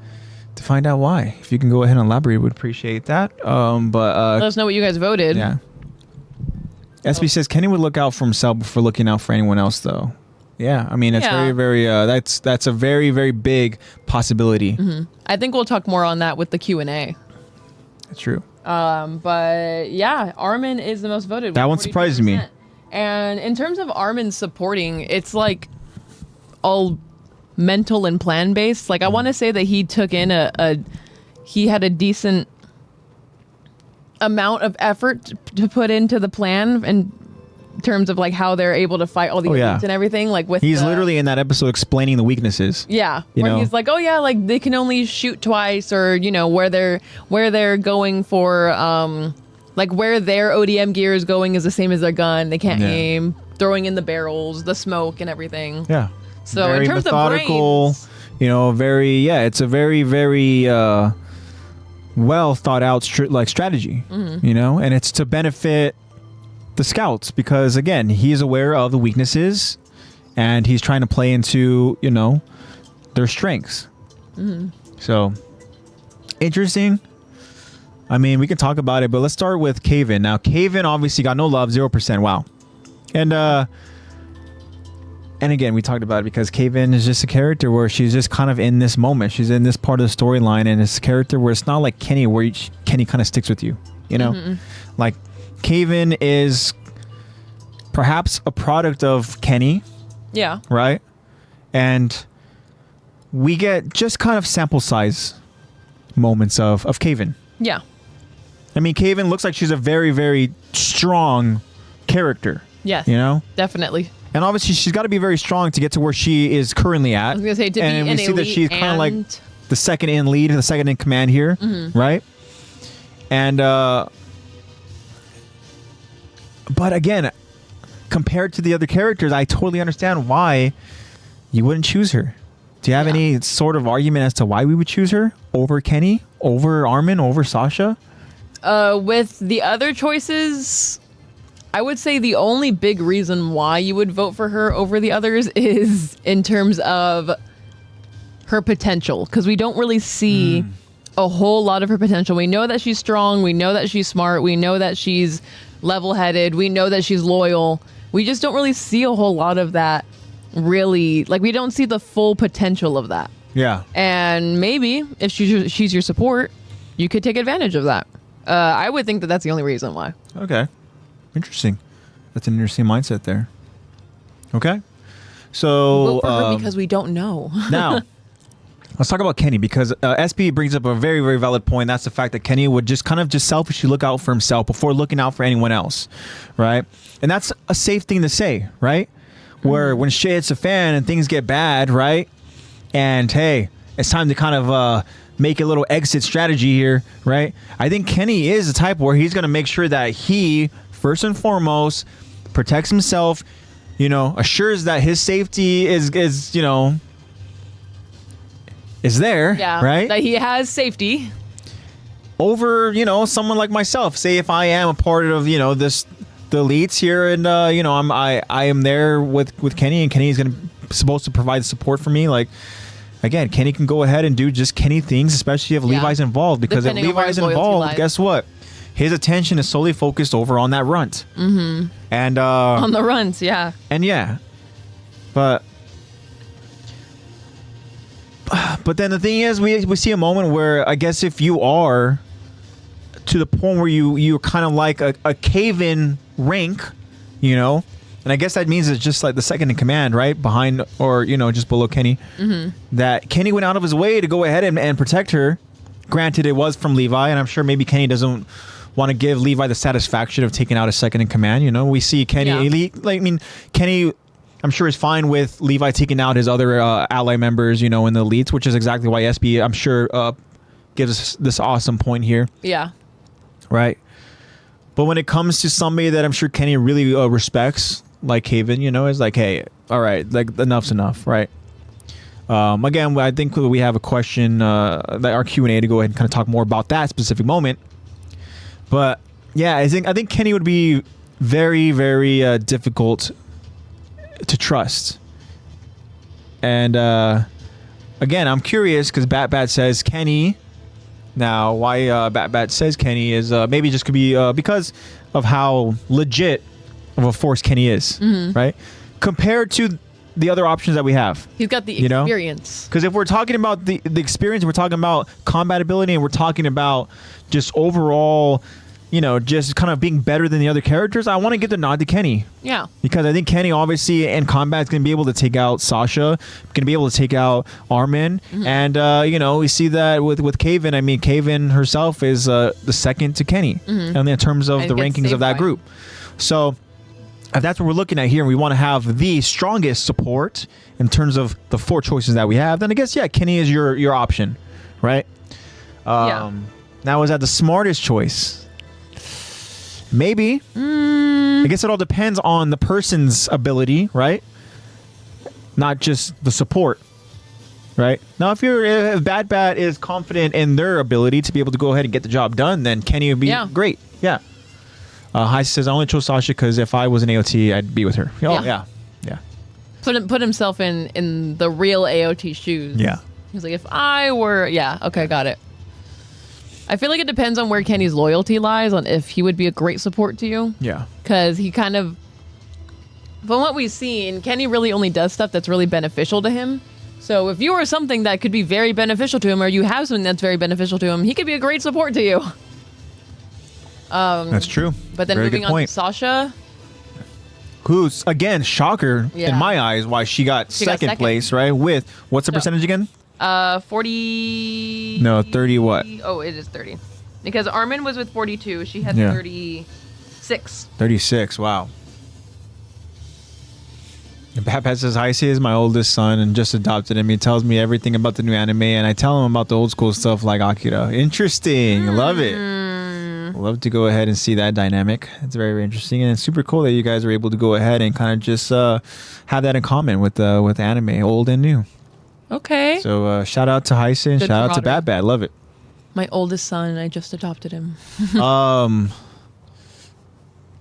find out why. If you can go ahead and elaborate, would appreciate that. Let us know what you guys voted. Yeah. SB says Kenny would look out for himself before looking out for anyone else, though. Yeah, I mean, it's very, very. That's a very, very big possibility. I think we'll talk more on that with the Q&A. That's true. But yeah, Armin is the most voted. That one surprised me. And in terms of Armin supporting, it's like all mental and plan based. Like I want to say that he took in he had a decent amount of effort to put into the plan in terms of like how they're able to fight all the elites and everything. Like he's literally in that episode explaining the weaknesses. Yeah, he's like, oh yeah, like they can only shoot twice, or where they're going for like where their ODM gear is going is the same as their gun. They can't aim. Throwing in the barrels, the smoke, and everything. Yeah. So very in terms methodical, of brains, it's a very, very well thought out strategy. And it's to benefit the scouts because again he's aware of the weaknesses and he's trying to play into their strengths. So interesting. I mean, we can talk about it, but let's start with Kaven. Now Kaven obviously got no love, 0%. Wow. And and again, we talked about it because Kaven is just a character where she's just kind of in this moment. She's in this part of the storyline, and it's a character where it's not like Kenny, where Kenny kind of sticks with you. You know, like Kaven is perhaps a product of Kenny. Yeah. Right. And we get just kind of sample size moments of Kaven. Yeah. I mean, Kaven looks like she's a very, very strong character. Yes. You know? Definitely. And obviously, she's got to be very strong to get to where she is currently at. I was going to say, to and be we see that she's kind of like the second in lead, the second in command here, right? And, but again, compared to the other characters, I totally understand why you wouldn't choose her. Do you have any sort of argument as to why we would choose her over Kenny, over Armin, over Sasha? With the other choices, I would say the only big reason why you would vote for her over the others is in terms of her potential, because we don't really see a whole lot of her potential. We know that she's strong. We know that she's smart. We know that she's level-headed. We know that she's loyal. We just don't really see a whole lot of that, really. Like, we don't see the full potential of that. Yeah. And maybe if she's your support, you could take advantage of that. I would think that that's the only reason why. Okay. Interesting. That's an interesting mindset there. Okay. So vote for her because we don't know. Now, let's talk about Kenny, because SB brings up a very, very valid point. That's the fact that Kenny would just kind of just selfishly look out for himself before looking out for anyone else, right? And that's a safe thing to say, right? Where when shit hits a fan and things get bad, right? And hey, it's time to kind of make a little exit strategy here, right? I think Kenny is the type where he's going to make sure that he, first and foremost, protects himself, you know, assures that his safety is you know, is there, right? That he has safety. Over, you know, someone like myself. Say if I am a part of, you know, the elites here, and you know, I am there with Kenny, and Kenny is supposed to provide support for me. Like, again, Kenny can go ahead and do just Kenny things, especially if Levi's involved. Because Depending if Levi's involved, guess what? His attention is solely focused over on that runt. And on the runts, yeah. And but then the thing is, we see a moment where I guess if you are to the point where you're kind of like a cave-in rank, you know, and I guess that means it's just like the second in command, right? Behind, or, you know, just below Kenny. That Kenny went out of his way to go ahead and protect her. Granted, it was from Levi, and I'm sure maybe Kenny doesn't want to give Levi the satisfaction of taking out a second in command. You know, we see Kenny, Kenny, I'm sure is fine with Levi taking out his other ally members, you know, in the elites, which is exactly why SB, I'm sure, gives us this awesome point here. Yeah. Right. But when it comes to somebody that I'm sure Kenny really respects, like Haven, you know, is like, hey, all right, like enough's enough, right? Again, I think we have a question, that our Q&A, to go ahead and kind of talk more about that specific moment. But yeah, I think Kenny would be very, very difficult to trust. And again, I'm curious because Bat says Kenny. Now, why Bat says Kenny is maybe just could be because of how legit of a force Kenny is, right? Compared to the other options that we have. He's got the experience. Because if we're talking about the experience, we're talking about combat ability, and we're talking about just overall, you know, just kind of being better than the other characters, I want to give the nod to Kenny. Yeah. Because I think Kenny, obviously, in combat is going to be able to take out Sasha, going to be able to take out Armin. And, you know, we see that with Kaven. I mean, Kaven herself is the second to Kenny in terms of the rankings of that group. So if that's what we're looking at here, and we want to have the strongest support in terms of the four choices that we have, then I guess, yeah, Kenny is your option, right? Now, is that the smartest choice? Maybe. I guess it all depends on the person's ability, right? Not just the support, right? Now, if Bat is confident in their ability to be able to go ahead and get the job done, then Kenny would be great. Yeah. Heise says, I only chose Sasha because if I was an AOT, I'd be with her. Oh, yeah. Put himself in the real AOT shoes. Yeah. He's like, if I were... Yeah, okay, got it. I feel like it depends on where Kenny's loyalty lies, on if he would be a great support to you. Yeah. Because he kind of... from what we've seen, Kenny really only does stuff that's really beneficial to him. So if you are something that could be very beneficial to him, or you have something that's very beneficial to him, he could be a great support to you. That's true. But then moving on to Sasha, who's again shocker in my eyes, why she got second place, right? With what's the percentage again? 40. No, 30. What? Oh, it is 30. Because Armin was with 42. She had 36. 36. Wow. Babette says, Heisei is my oldest son and just adopted him. He tells me everything about the new anime, and I tell him about the old school stuff like Akira. Interesting. Love it. Love to go ahead and see that dynamic. It's very, very interesting, and it's super cool that you guys are able to go ahead and kind of just have that in common with anime, old and new. Okay. So shout out to Heisei and shout out to Babette. Love it. My oldest son, I just adopted him.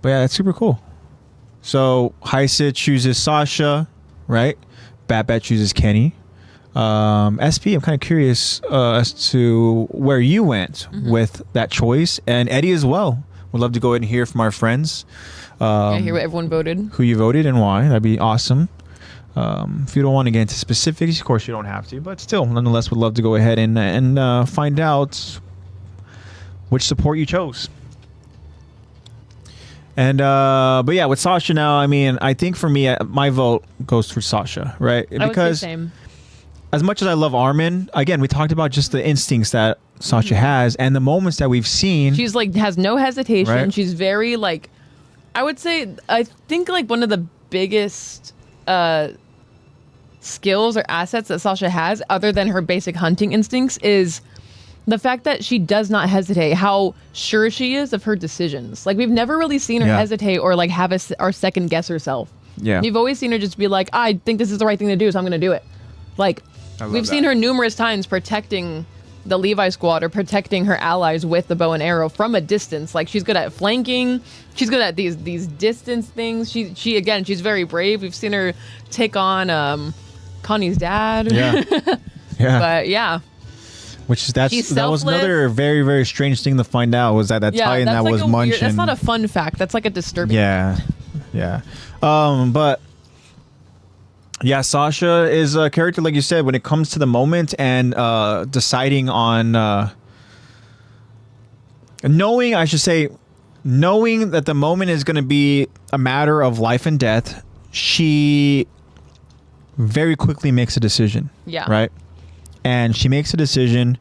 But yeah, that's super cool. So Heisei chooses Sasha, right? Babette chooses Kenny. SP, I'm kind of curious as to where you went with that choice, and Eddie as well. We'd love to go ahead and hear from our friends. Hear what everyone voted. Who you voted and why. That'd be awesome. If you don't want to get into specifics, of course you don't have to, but still, nonetheless, would love to go ahead and find out which support you chose. And but yeah, with Sasha now, I mean, I think for me, my vote goes for Sasha, right? I would say same. As much as I love Armin, again, we talked about just the instincts that Sasha has and the moments that we've seen. She's like has no hesitation. Right? She's very like, I would say, I think like one of the biggest skills or assets that Sasha has, other than her basic hunting instincts, is the fact that she does not hesitate, how sure she is of her decisions. Like, we've never really seen her hesitate or like have or second guess herself. Yeah. You've always seen her just be like, I think this is the right thing to do, so I'm going to do it. Like, we've seen her numerous times protecting the Levi squad or protecting her allies with the bow and arrow from a distance. Like, she's good at flanking. She's good at these distance things. She's very brave. We've seen her take on Connie's dad. Yeah. Yeah. But yeah. That was another very, very strange thing to find out, was that tie-in that like was munching. That's not a fun fact. That's like a disturbing fact. Yeah. But yeah, Sasha is a character, like you said, when it comes to the moment and deciding on knowing that the moment is going to be a matter of life and death, she very quickly makes a decision. Yeah. Right? And she makes a decision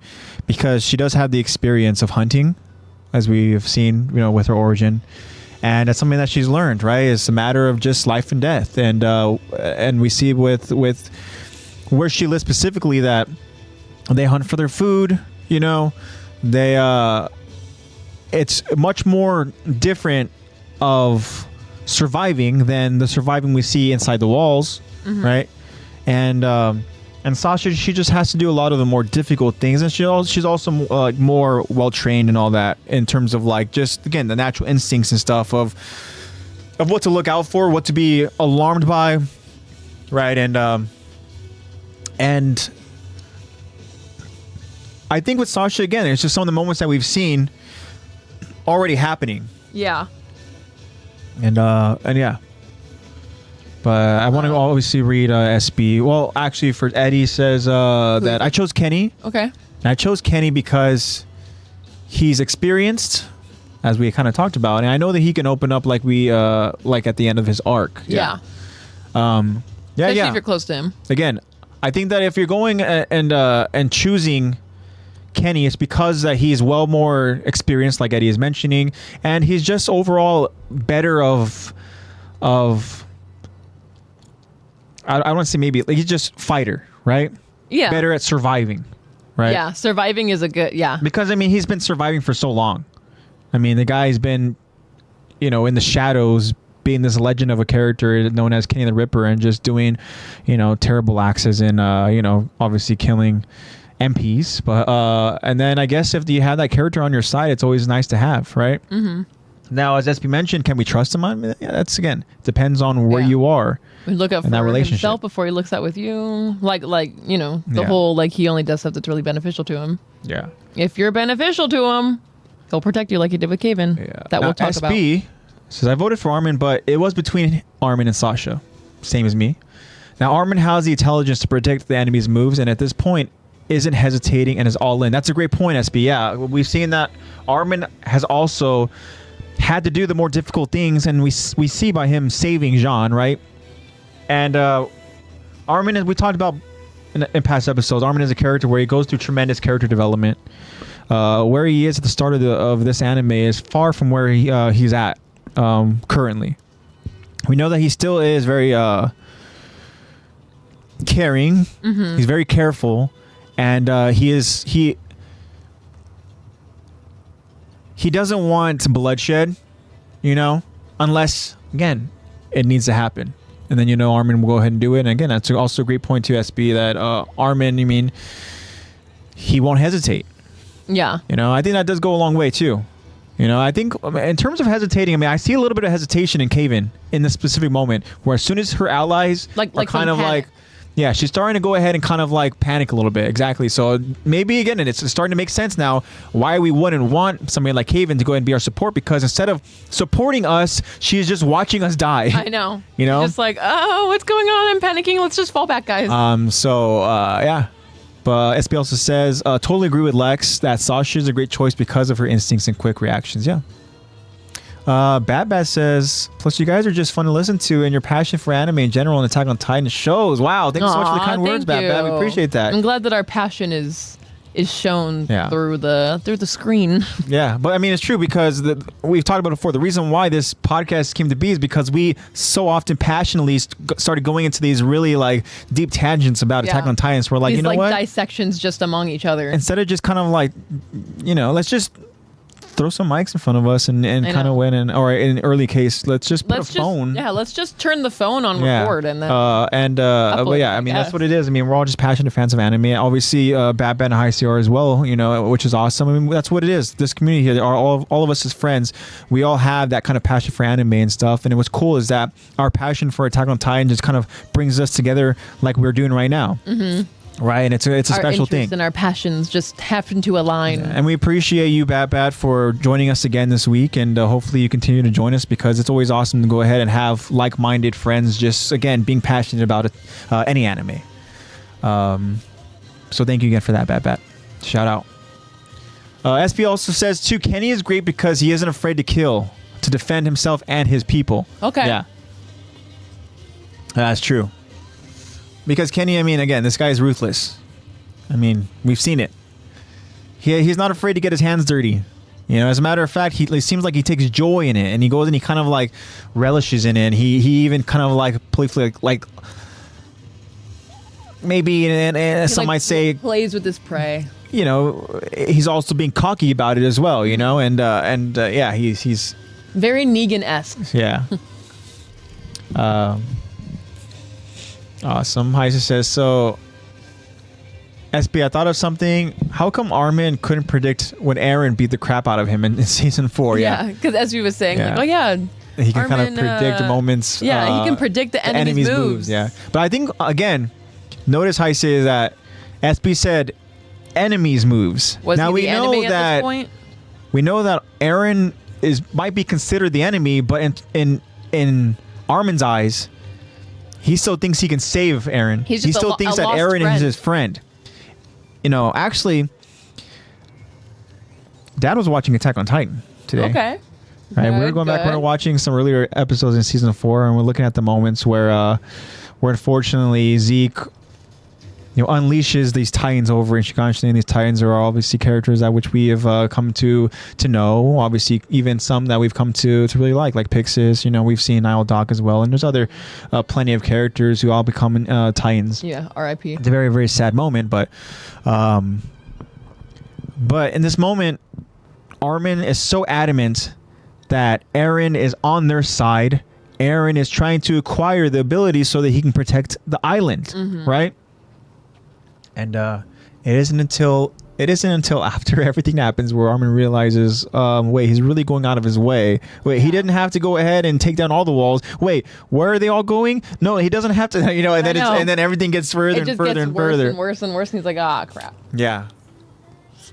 because she does have the experience of hunting, as we've seen, with her origin. And it's something that she's learned, right? It's a matter of just life and death. And we see with where she lives specifically that they hunt for their food, it's much more different of surviving than the surviving we see inside the walls, right? And Sasha, she just has to do a lot of the more difficult things, and she's also more well trained and all that in terms of like just again the natural instincts and stuff of what to look out for, what to be alarmed by, right? And I think with Sasha again, it's just some of the moments that we've seen already happening. Yeah. And yeah. But I want to obviously read SB. Well, actually, for Eddie says that I chose Kenny. Okay. And I chose Kenny because he's experienced, as we kind of talked about, and I know that he can open up like we like at the end of his arc. Yeah. Especially if you're close to him. Again, I think that if you're going and choosing Kenny, it's because that he's well more experienced, like Eddie is mentioning, and he's just overall better of. I want to say maybe like he's just fighter, right? Yeah. Better at surviving, right? Yeah, surviving is a good, Because, I mean, he's been surviving for so long. I mean, the guy's been, in the shadows, being this legend of a character known as Kenny the Ripper and just doing, terrible acts and, obviously killing MPs. But, and then I guess if you have that character on your side, it's always nice to have, right? Mm-hmm. Now, as SP mentioned, can we trust him on? Yeah, that's, again, depends on where you are. Look out for himself before he looks out with you. Like the whole, like, he only does stuff that's really beneficial to him. Yeah. If you're beneficial to him, he'll protect you like he did with Kaven. Yeah. That we'll talk about. Says, I voted for Armin, but it was between Armin and Sasha. Same as me. Now, Armin has the intelligence to predict the enemy's moves, and at this point, isn't hesitating and is all in. That's a great point, SB. Yeah, we've seen that Armin has also had to do the more difficult things, and we see by him saving Jean, right? And Armin, as we talked about in past episodes, Armin is a character where he goes through tremendous character development. Where he is at the start of this anime is far from where he's at currently. We know that he still is very caring. He's very careful, and he doesn't want bloodshed, unless again it needs to happen. And then Armin will go ahead and do it. And again, that's also a great point to SB that Armin, he won't hesitate. Yeah. I think that does go a long way too. I think in terms of hesitating, I see a little bit of hesitation in Kaven in this specific moment, where as soon as her allies are kind of like, yeah, she's starting to go ahead and kind of like panic a little bit. Exactly. So maybe again, and it's starting to make sense now why we wouldn't want somebody like Kaven to go ahead and be our support, because instead of supporting us, she's just watching us die. I know. Just like, oh, what's going on? I'm panicking. Let's just fall back, guys. Yeah. But SB also says, totally agree with Lex that Sasha is a great choice because of her instincts and quick reactions. Yeah. Bad says, plus you guys are just fun to listen to, and your passion for anime in general and Attack on Titan shows. Wow, thank you so much for the kind words, Bad. We appreciate that. I'm glad that our passion is shown through the screen. Yeah, but it's true, because we've talked about it before. The reason why this podcast came to be is because we so often passionately started going into these really like deep tangents about Attack on Titan. So we're like, these, you know what? Dissections just among each other. Instead of just kind of like, let's just throw some mics in front of us and kind of win. Or in early case, let's just put a phone. Yeah, let's just turn the phone on record and then but yeah, that's what it is. We're all just passionate fans of anime. Obviously, Bad and High CR as well, which is awesome. That's what it is. This community here, all of us as friends, we all have that kind of passion for anime and stuff. And what's cool is that our passion for Attack on Titan just kind of brings us together like we're doing right now. Right, and it's a special thing. And our passions just happen to align. Yeah. And we appreciate you, Bad, for joining us again this week, and hopefully you continue to join us, because it's always awesome to go ahead and have like-minded friends just, again, being passionate about it, any anime. So thank you again for that, Bad. Shout out. SB also says, too, Kenny is great because he isn't afraid to kill, to defend himself and his people. Okay. Yeah. That's true. Because Kenny, again, this guy is ruthless. We've seen it. He's not afraid to get his hands dirty. As a matter of fact, it seems like he takes joy in it, and he goes and he kind of like relishes in it. And he even kind of like playfully like maybe and some might say plays with his prey. He's also being cocky about it as well. Yeah, he's very Negan-esque. Yeah. Awesome. Heisa says, so SB, I thought of something. How come Armin couldn't predict when Eren beat the crap out of him in season 4? Yeah, because as we were saying, he can kind of predict moments. Yeah, he can predict the enemy's moves. Yeah, but I think again, notice Heisa is that SB said enemies moves. Now we know that we know that Eren might be considered the enemy, but in Armin's eyes, he still thinks he can save Eren. He still thinks that Eren is his friend. Actually, Dad was watching Attack on Titan today. Okay. Right, we were going back. We're watching some earlier episodes in season 4, and we're looking at the moments where unfortunately Zeke unleashes these Titans over in Shiganshina, and these Titans are obviously characters that which we have come to know. Obviously, even some that we've come to really like Pixis. We've seen Nile Doc as well, and there's other plenty of characters who all become Titans. Yeah, R.I.P. It's a very, very sad moment, but in this moment, Armin is so adamant that Eren is on their side. Eren is trying to acquire the ability so that he can protect the island, right? And it isn't until after everything happens where Armin realizes, wait, he's really going out of his way. Wait, he didn't have to go ahead and take down all the walls. Wait, where are they all going? No, he doesn't have to. And then everything gets further and further and further. Worse and worse. And he's like, crap. Yeah.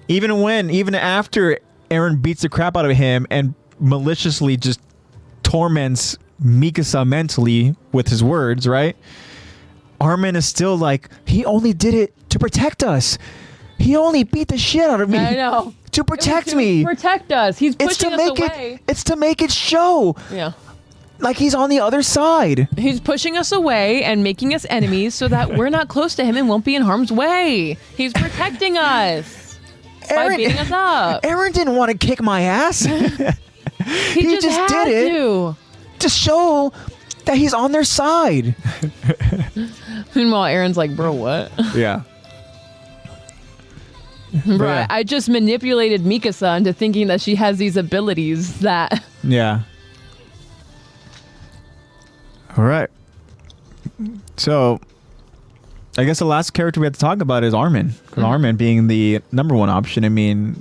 Even after Eren beats the crap out of him and maliciously just torments Mikasa mentally with his words, right? Armin is still like, he only did it to protect us. He only beat the shit out of me. I know. To protect me. Protect us. He's pushing us away. It's to make it show. Yeah. Like he's on the other side. He's pushing us away and making us enemies so that we're not close to him and won't be in harm's way. He's protecting us by beating us up. Aaron didn't want to kick my ass. he just did it to show that he's on their side. Meanwhile, Aaron's like, bro, what? Yeah. Bro, yeah. I just manipulated Mikasa into thinking that she has these abilities that... Yeah. All right. So, I guess the last character we have to talk about is Armin. Armin being the number one option. I mean...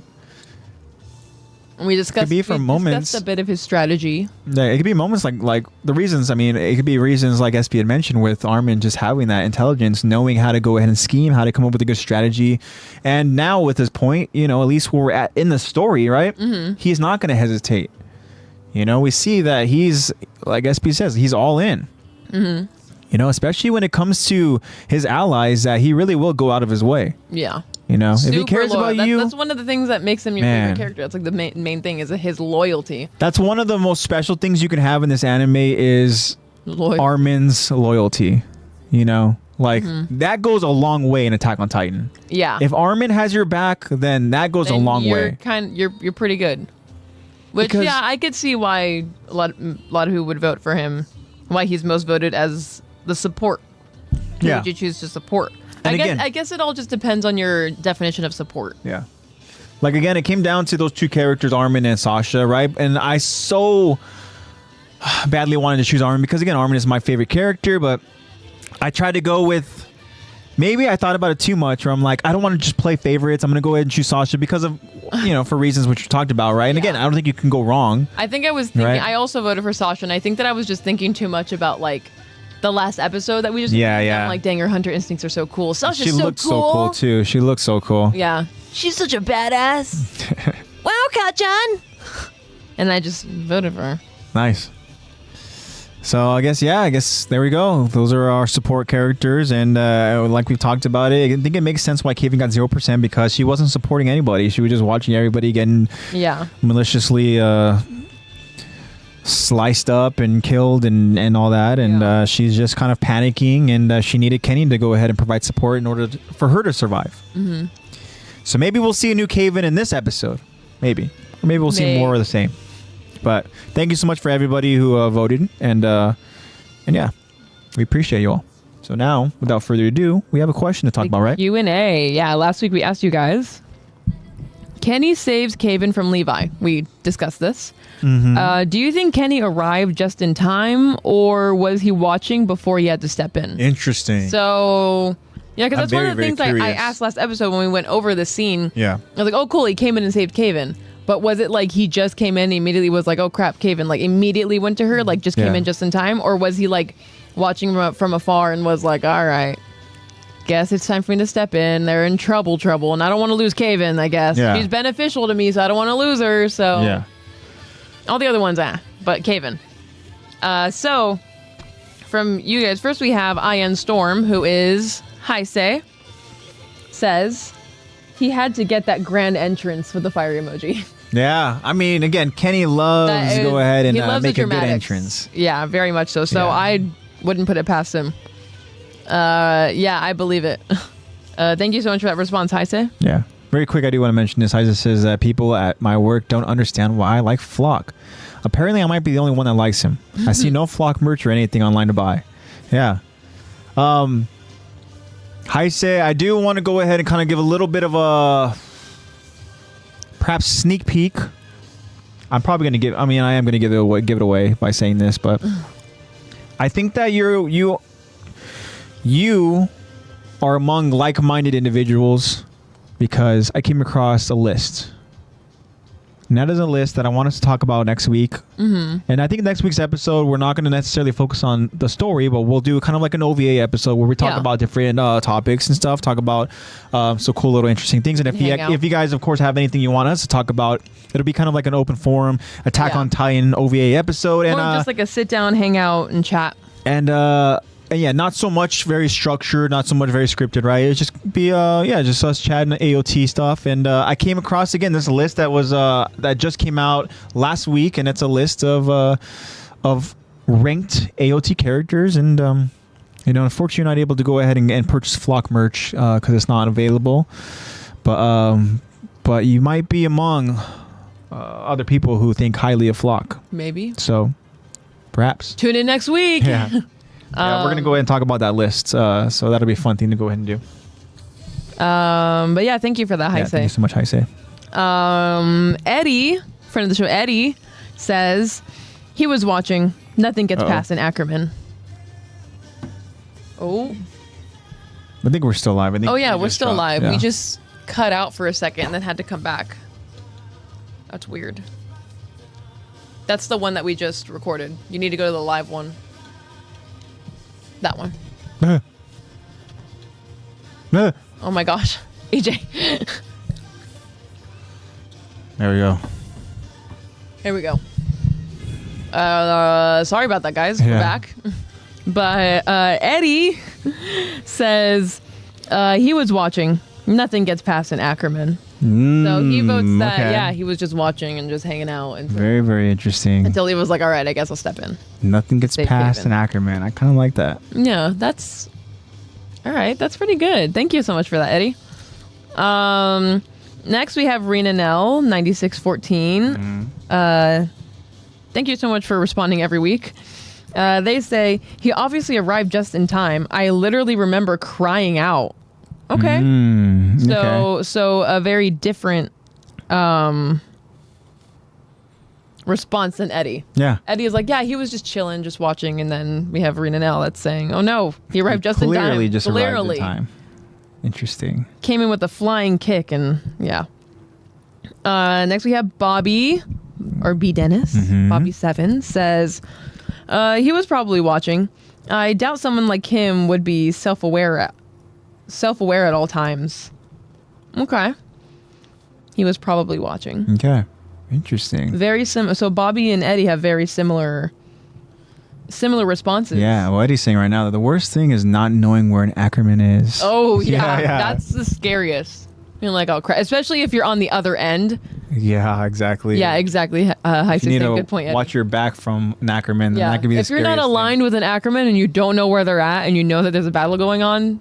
We discussed moments a bit of his strategy. Yeah, it could be moments like the reasons. I mean, it could be reasons like SP had mentioned with Armin just having that intelligence, knowing how to go ahead and scheme, how to come up with a good strategy. And now with this point, at least where we're at in the story, right? Mm-hmm. He's not going to hesitate. We see that he's, like SP says, he's all in. Mm-hmm. Especially when it comes to his allies, that he really will go out of his way. Yeah. If he cares about you, that's one of the things that makes him your favorite character. That's like the main thing is his loyalty. That's one of the most special things you can have in this anime is Armin's loyalty. That goes a long way in Attack on Titan. Yeah. If Armin has your back, then that goes a long way. You're pretty good. Which I could see why a lot of who would vote for him. Why he's most voted as the support. Who would you choose to support? I guess it all just depends on your definition of support. Yeah. Again, it came down to those two characters, Armin and Sasha, right? And I so badly wanted to choose Armin because, again, Armin is my favorite character, but I tried to go with... Maybe I thought about it too much, where I'm like, I don't want to just play favorites. I'm going to go ahead and choose Sasha because of, for reasons which we talked about, right? And again, I don't think you can go wrong. I think I was thinking... Right? I also voted for Sasha, and I think that I was just thinking too much about, the last episode that we just I'm like, dang, her hunter instincts are so cool. Sasha's she looked so cool too. She looked so cool. Yeah. She's such a badass. Wow, Kachan. And I just voted for her. Nice. So I guess there we go. Those are our support characters, and like we've talked about it, I think it makes sense why Kaven got 0% because she wasn't supporting anybody. She was just watching everybody getting maliciously sliced up and killed and all that, and she's just kind of panicking, and she needed Kenny to go ahead and provide support in order for her to survive. Mm-hmm. So maybe we'll see a new Kaven in this episode, or maybe we'll see more of the same. But thank you so much for everybody who voted, and yeah, we appreciate you all. So now, without further ado, we have a question to talk about, right? Q&A. Yeah, last week we asked you guys. Kenny saves Kaven from Levi. We discussed this. Mm-hmm. Do you think Kenny arrived just in time, or was he watching before he had to step in? Interesting. So, yeah, because that's one of the things I asked last episode when we went over the scene. Yeah. I was like, oh, cool, he came in and saved Kaven. But was it like he just came in and immediately was like, oh, crap, Kaven, immediately went to her, just came in just in time? Or was he, watching from afar and was like, all right, guess it's time for me to step in. They're in trouble, and I don't want to lose Kaven, I guess. Yeah. She's beneficial to me, so I don't want to lose her, so... Yeah. All the other ones, but Kaven. So, from you guys, first we have IN Storm, who is Heisei, says he had to get that grand entrance with the fire emoji. Yeah, I mean, again, Kenny loves to go ahead and make a good entrance. Yeah, very much so. So I wouldn't put it past him. Yeah, I believe it. Thank you so much for that response, Heisei. Yeah. Very quick, I do want to mention this. Heisei says that people at my work don't understand why I like Flock. Apparently, I might be the only one that likes him. I see no Flock merch or anything online to buy. Yeah. Heisei, I do want to go ahead and kind of give a little bit of a perhaps sneak peek. I'm probably going to I am going to give it away by saying this, but I think that you are among like-minded individuals because I came across a list And that is a list that I want us to talk about next week. Mm-hmm. And I think next week's episode, we're not going to necessarily focus on the story, but we'll do kind of like an OVA episode where we talk about different topics and stuff, talk about some cool little interesting things. And if you guys, of course, have anything you want us to talk about, it'll be kind of like an open forum, Attack on Titan OVA episode. Or just like a sit down, hang out, and chat. And yeah, not so much very structured, not so much very scripted, right? It's just be just us chatting AOT stuff. And I came across again this list that was that just came out last week, and it's a list of ranked AOT characters. And unfortunately, you're not able to go ahead and purchase Flock merch because it's not available. But you might be among other people who think highly of Flock. Maybe. So perhaps tune in next week. Yeah. Yeah, we're going to go ahead and talk about that list. So that'll be a fun thing to go ahead and do. But yeah, thank you for that, Heisei. Thank you so much, Heisei. Eddie, friend of the show, Eddie, says he was watching Nothing Gets Past an Ackerman. Oh. I think we're still live. We're still live. Yeah. We just cut out for a second and then had to come back. That's weird. That's the one that we just recorded. You need to go to the live one. That one. Oh my gosh. AJ. There we go. Here we go. Sorry about that, guys. We're back. But Eddie says he was watching Nothing Gets Past an Ackerman. So he votes that, he was just watching and just hanging out. And very, very interesting. Until he was like, all right, I guess I'll step in. Nothing gets past an Ackerman. I kind of like that. Yeah, that's... All right, that's pretty good. Thank you so much for that, Eddie. Next, we have Rena Nell, 9614. Thank you so much for responding every week. They say, he obviously arrived just in time. I literally remember crying out. Okay. So a very different response than Eddie. Yeah. Eddie is like, yeah, he was just chilling, just watching, and then we have Rena Nell that's saying, oh no, he arrived just in time. Clearly just arrived in time. Interesting. Came in with a flying kick, and yeah. Next we have Bobby, or B. Dennis, Bobby7 says, he was probably watching. I doubt someone like him would be self-aware at all times. Okay. He was probably watching. Okay. Interesting. Very similar. So Bobby and Eddie have very similar responses. Yeah. Well, Eddie's saying right now that the worst thing is not knowing where an Ackerman is. Oh, yeah. That's the scariest. You're like, oh, crap. Especially if you're on the other end. Yeah, exactly. Yeah, exactly. Good point, Eddie. Watch your back from an Ackerman. Yeah. That could be if you're not aligned with an Ackerman and you don't know where they're at and you know that there's a battle going on,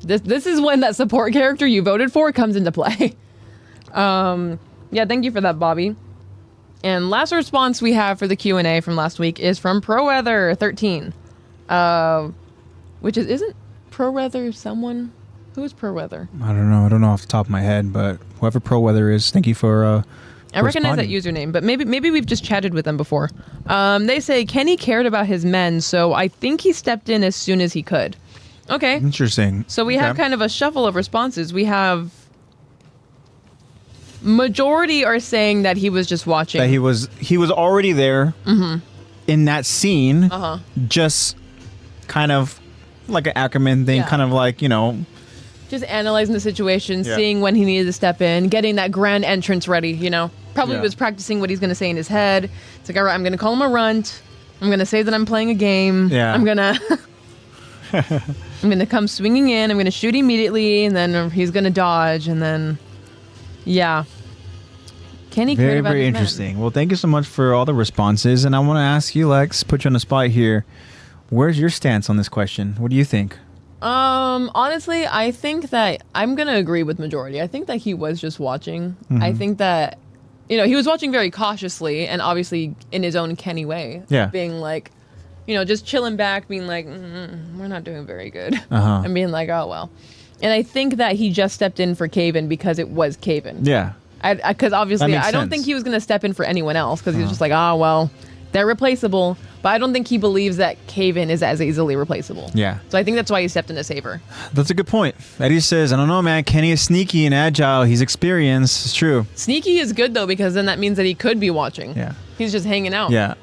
this is when that support character you voted for comes into play. Yeah, thank you for that, Bobby. And last response we have for the Q&A from last week is from ProWeather13. Which isn't ProWeather someone? Who is ProWeather? I don't know. I don't know off the top of my head, but whoever ProWeather is, thank you for I recognize that username, but maybe we've just chatted with them before. They say Kenny cared about his men, so I think he stepped in as soon as he could. Okay. Interesting. So we have kind of a shuffle of responses. We have majority are saying that he was just watching. That he was already there in that scene, just kind of like an Ackerman thing, kind of like, just analyzing the situation, seeing when he needed to step in, getting that grand entrance ready, Probably was practicing what he's going to say in his head. It's like, all right, I'm going to call him a runt. I'm going to say that I'm playing a game. Yeah. I'm going to come swinging in. I'm going to shoot immediately, and then he's going to dodge, and then, yeah. Kenny cared about very his interesting. men. Well, thank you so much for all the responses, and I want to ask you, Lex, put you on the spot here. Where's your stance on this question? What do you think? Honestly, I think that I'm going to agree with majority. I think that he was just watching. I think that, he was watching very cautiously and obviously in his own Kenny way. Yeah. Being like, just chilling back, being like, we're not doing very good. And being like, oh, well. And I think that he just stepped in for Caven because it was Caven. Yeah. Because obviously I don't think he was going to step in for anyone else because he was just like, oh, well, They're replaceable, but I don't think he believes that Kaven is as easily replaceable. Yeah. So I think that's why he stepped in to save her. That's a good point. Eddie says, I don't know, man. Kenny is sneaky and agile. He's experienced. It's true. Sneaky is good, though, because then that means that he could be watching. Yeah. He's just hanging out. Yeah.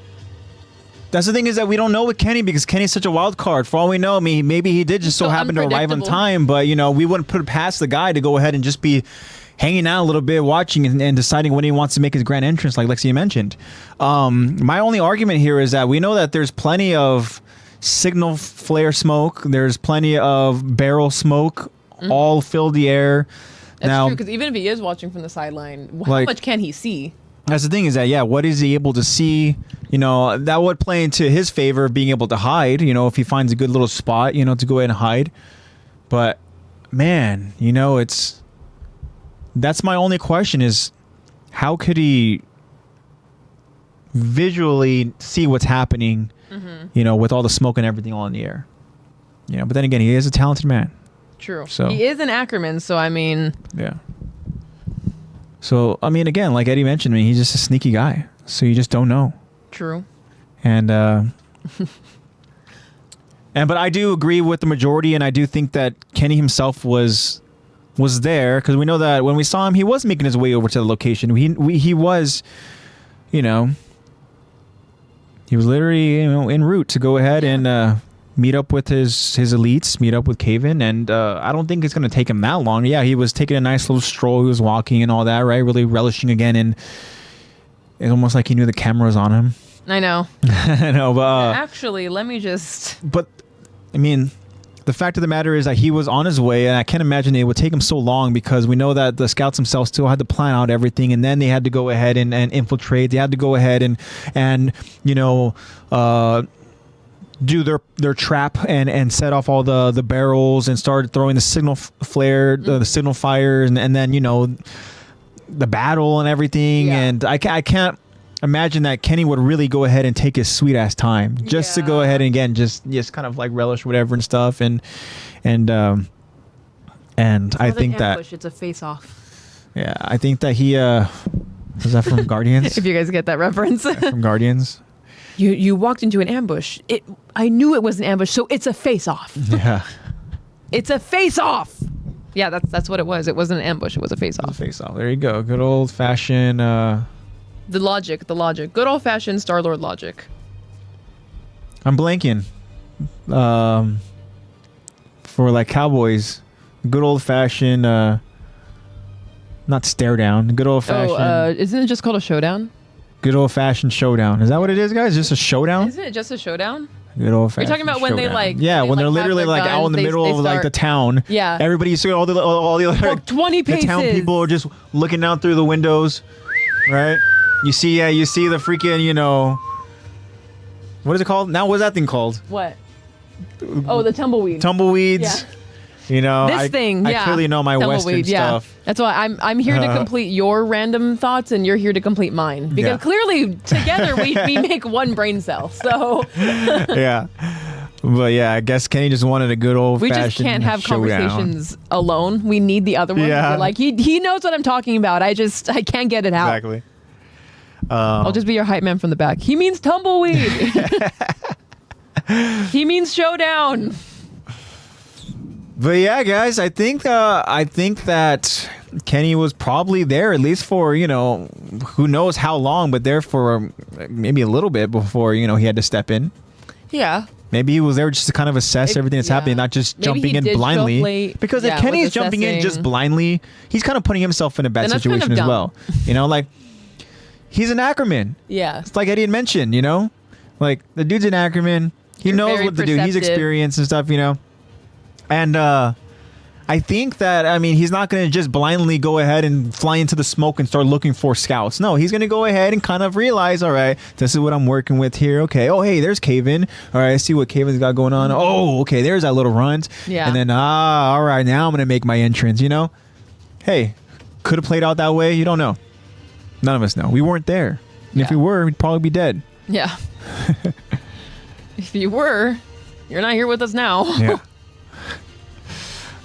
That's the thing is that we don't know with Kenny because Kenny's such a wild card. For all we know, I mean, maybe he did just so happen to arrive on time, but, you know, we wouldn't put it past the guy to go ahead and just be hanging out a little bit, watching and deciding when he wants to make his grand entrance, like Lexi mentioned. My only argument here is that we know that there's plenty of signal flare smoke. There's plenty of barrel smoke, all fill the air. That's true, because even if he is watching from the sideline, how much can he see? That's the thing is that, yeah, what is he able to see? You know, that would play into his favor of being able to hide, you know, if he finds a good little spot, you know, to go ahead and hide. But, man, you know, that's my only question is how could he visually see what's happening, you know, with all the smoke and everything all in the air? You know, but then again, he is a talented man. True. So he is an Ackerman, so I mean... Yeah. So, I mean, again, like Eddie mentioned, I mean, he's just a sneaky guy. So you just don't know. True. And, but I do agree with the majority, and I do think that Kenny himself was there, because we know that when we saw him, he was making his way over to the location. He was, you know, he was literally, you know, en route to go ahead and meet up with his elites, meet up with Kaven, and I don't think it's going to take him that long. Yeah, he was taking a nice little stroll. He was walking and all that, right? Really relishing again, and it's almost like he knew the camera was on him. I know. I know, but... actually, let me just... But, I mean... The fact of the matter is that he was on his way, and I can't imagine it would take him so long because we know that the scouts themselves still had to plan out everything, and then they had to go ahead and infiltrate. They had to go ahead and you know, do their trap and set off all the barrels and start throwing the signal flare, the signal fires, and then, you know, the battle and everything. Yeah. And I can't imagine that Kenny would really go ahead and take his sweet ass time just to go ahead and again just kind of like relish whatever and stuff and I think that it's a face off. Yeah, I think that he was that from Guardians? If you guys get that reference. From Guardians. You walked into an ambush. I knew it was an ambush, so it's a face off. Yeah. It's a face off. Yeah, that's what it was. It wasn't an ambush, it was a face off. Face off. There you go. Good old fashioned The logic. Good old-fashioned Star-Lord logic. I'm blanking. For like Cowboys, good old-fashioned, not stare down. Good old-fashioned. Isn't it just called a showdown? Good old-fashioned showdown. Is that what it is, guys? Just a showdown? Isn't it just a showdown? Good old-fashioned. You're talking about when showdown. they like... Yeah, when they're literally like out in the middle of like the town. Yeah. Everybody, you see all the other 20 paces. The town people are just looking out through the windows, right? You see the freaking, you know, what is it called? Now, what's that thing called? What? Oh, the tumbleweed. Tumbleweeds. Yeah. You know, I clearly know my Western stuff. That's why I'm here to complete your random thoughts, and you're here to complete mine. Because clearly, together, we make one brain cell. So. Yeah. But yeah, I guess Kenny just wanted a good old fashioned. We just can't have conversations alone. We need the other one. Yeah. Like he knows what I'm talking about. I can't get it out. Exactly. I'll just be your hype man from the back. He means tumbleweed. He means showdown. But yeah, guys, I think that Kenny was probably there at least for, you know, who knows how long, but there for maybe a little bit before, you know, he had to step in. Yeah. Maybe he was there just to kind of assess everything that's happening, not just jumping in blindly. Because if Kenny's jumping in just blindly, he's kind of putting himself in a bad situation as well. You know, like, he's an Ackerman. Yeah. It's like Eddie had mentioned, you know? Like, the dude's an Ackerman. He knows what to do. He's experienced and stuff, you know? And I think that, I mean, he's not going to just blindly go ahead and fly into the smoke and start looking for scouts. No, he's going to go ahead and kind of realize, all right, this is what I'm working with here. Okay. Oh, hey, there's Kaven. All right, I see what Kaven's got going on. Oh, okay, there's that little runt. Yeah. And then, all right, now I'm going to make my entrance, you know? Hey, could have played out that way. You don't know. None of us know. We weren't there. And if we were, we'd probably be dead. Yeah. If you were, you're not here with us now. Yeah.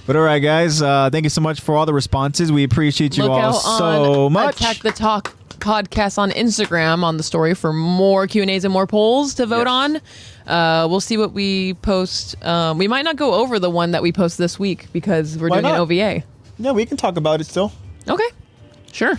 But all right, guys, thank you so much for all the responses. We appreciate you all so much. Attack the Talk Podcast on Instagram on the story for more Q&As and more polls to vote on. We'll see what we post. We might not go over the one that we post this week because we're doing an OVA. Yeah, we can talk about it still. Okay. Sure.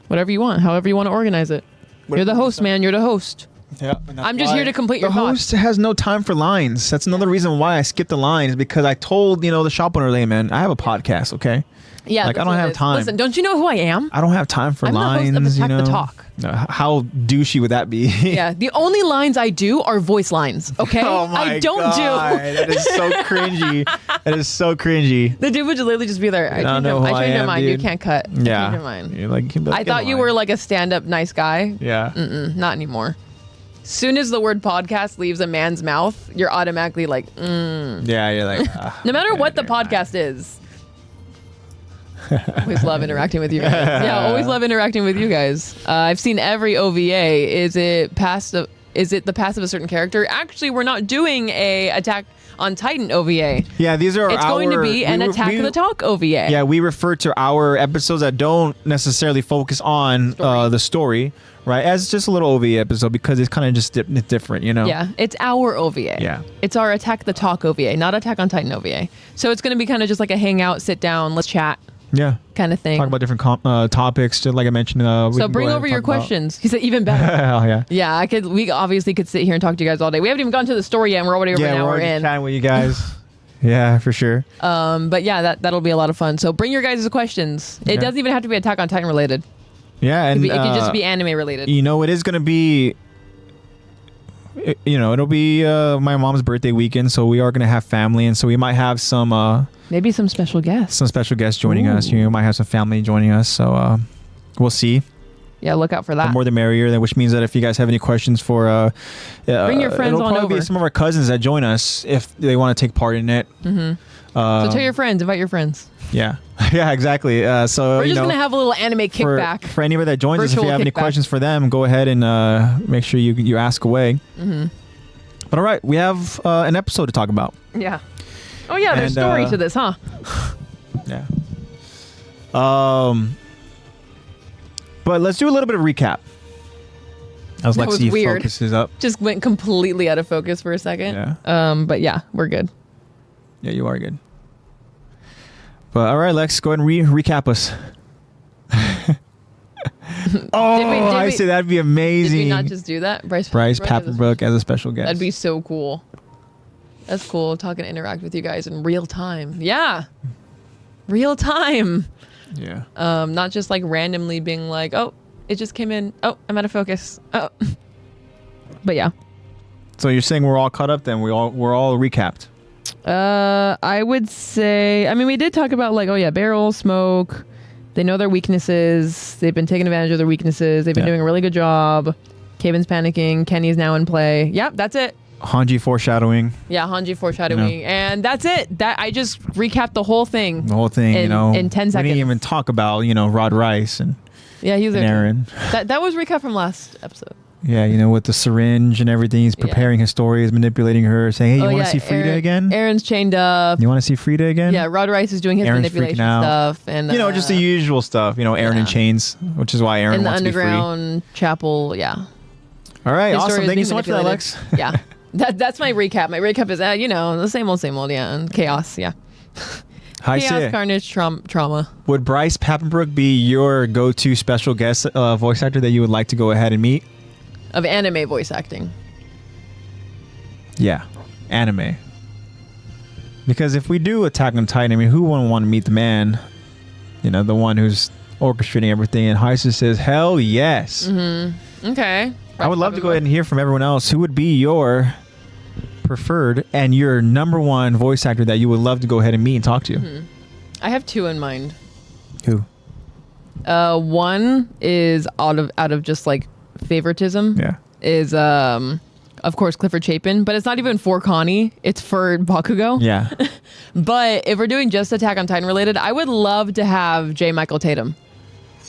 Whatever you want. However you want to organize it. You're the host, man. You're the host. Yeah, I'm just here to complete your thoughts. The host has no time for lines. That's another reason why I skipped the lines, because I told, the shop owner, hey, man, I have a podcast, okay? Yeah, like, I don't have time. Listen, don't you know who I am? I don't have time for lines, I'm the host of Attack the Talk. How douchey would that be? Yeah, the only lines I do are voice lines, okay? Oh my I don't God. That is so cringy. That is so cringy. The dude would literally just be there. I changed your mind. Dude. You can't cut. Yeah. I changed your mind. You're like, I thought you were like a stand-up nice guy. Yeah. Not anymore. Soon as the word podcast leaves a man's mouth, you're automatically like, Yeah, you're like, no matter what the podcast is. Always love interacting with you guys. Yeah, always love interacting with you guys. I've seen every OVA. Is it the past of a certain character? Actually, we're not doing a Attack on Titan OVA. Yeah, these are It's going to be an Attack of the Talk OVA. Yeah, we refer to our episodes that don't necessarily focus on the story, right? As just a little OVA episode, because it's kind of just different, Yeah, it's our OVA. Yeah. It's our Attack the Talk OVA, not Attack on Titan OVA. So it's going to be kind of just like a hangout, sit down, let's chat. Yeah. Kind of thing. Talk about different topics, just like I mentioned. So bring over your questions. He said even better. Hell yeah. Yeah, we obviously could sit here and talk to you guys all day. We haven't even gotten to the story yet, and we're already over an hour in. Chatting with you guys. Yeah, for sure. But yeah, that'll be a lot of fun. So bring your guys' questions. It doesn't even have to be Attack on Titan related. Yeah, and it can just be anime related. It is going to be. It'll be my mom's birthday weekend, so we are going to have family, and so we might have some maybe some special guests. Some special guests joining us. Might have some family joining us, so we'll see. Yeah, look out for that. The more the merrier, which means that if you guys have any questions for bring your friends it'll on probably over. be some of our cousins that join us if they want to take part in it. So tell your friends, invite your friends. Yeah. Yeah, exactly. So we're just going to have a little anime kickback. For anybody that joins us, if you have any kickback. questions for them, go ahead and make sure you ask away. But all right, we have an episode to talk about. Yeah. Oh yeah, there's story to this, huh? Yeah. But let's do a little bit of recap. As Lexi focuses up. Just went completely out of focus for a second. Yeah. But yeah, we're good. Yeah, you are good. But all right, Lex, go ahead and recap us. I say that'd be amazing. Did we not just do that? Bryce Papenbrook as a special guest. That'd be so cool. That's cool. Talk and interact with you guys in real time. Yeah. Real time. Yeah. Not just like randomly being like, oh, it just came in. Oh, I'm out of focus. Oh. But yeah. So you're saying we're all caught up then? We're all recapped. I would say, I mean, we did talk about like, oh yeah, Barrel, Smoke. They know their weaknesses. They've been taking advantage of their weaknesses. They've been doing a really good job. Kaven's panicking. Kenny's now in play. Yep, that's it. Hanji foreshadowing. Yeah, Hanji foreshadowing. And that's it. That I just recapped the whole thing. The whole thing, in 10 seconds. We didn't even talk about, Rod Rice and he's there. Aaron. That was recap from last episode. Yeah, with the syringe and everything. He's preparing his story. He's manipulating her, saying, hey, you want to see Frida again? Aaron's chained up. You want to see Frida again? Yeah, Rod Rice is doing his manipulation stuff. And just the usual stuff. Aaron in chains, which is why Aaron wants to be free. In the underground chapel, yeah. All right, awesome. Thank you so much for that, Alex. Yeah. That's my recap. My recap is, the same old, yeah. And chaos, yeah. Chaos, carnage, trauma. Would Bryce Papenbrook be your go-to special guest voice actor that you would like to go ahead and meet? Of anime voice acting. Yeah, anime. Because if we do Attack on Titan, I mean, who wouldn't want to meet the man? The one who's orchestrating everything. And Heisa says, hell yes. Okay. I would love to go ahead and hear from everyone else. Who would be your preferred and your number one voice actor that you would love to go ahead and meet and talk to? I have two in mind. Who? One is out of just like favoritism. Yeah. Is of course Clifford Chapin, but it's not even for Connie, it's for Bakugo. Yeah. But if we're doing just Attack on Titan related, I would love to have J. Michael Tatum.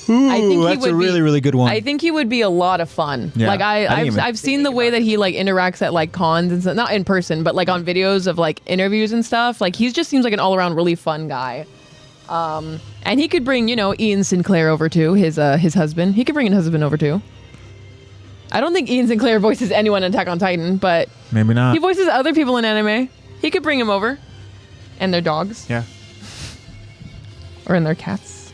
Ooh, I think that's a really, really good one. I think he would be a lot of fun. Yeah. Like I've seen the way that he like interacts at like cons and stuff, not in person, but like on videos of like interviews and stuff. Like he just seems like an all around really fun guy. And he could bring, Ian Sinclair over too, his husband. He could bring his husband over too. I don't think Ian Sinclair voices anyone in Attack on Titan, but maybe not. He voices other people in anime. He could bring him over, and their dogs. Yeah. Or in their cats.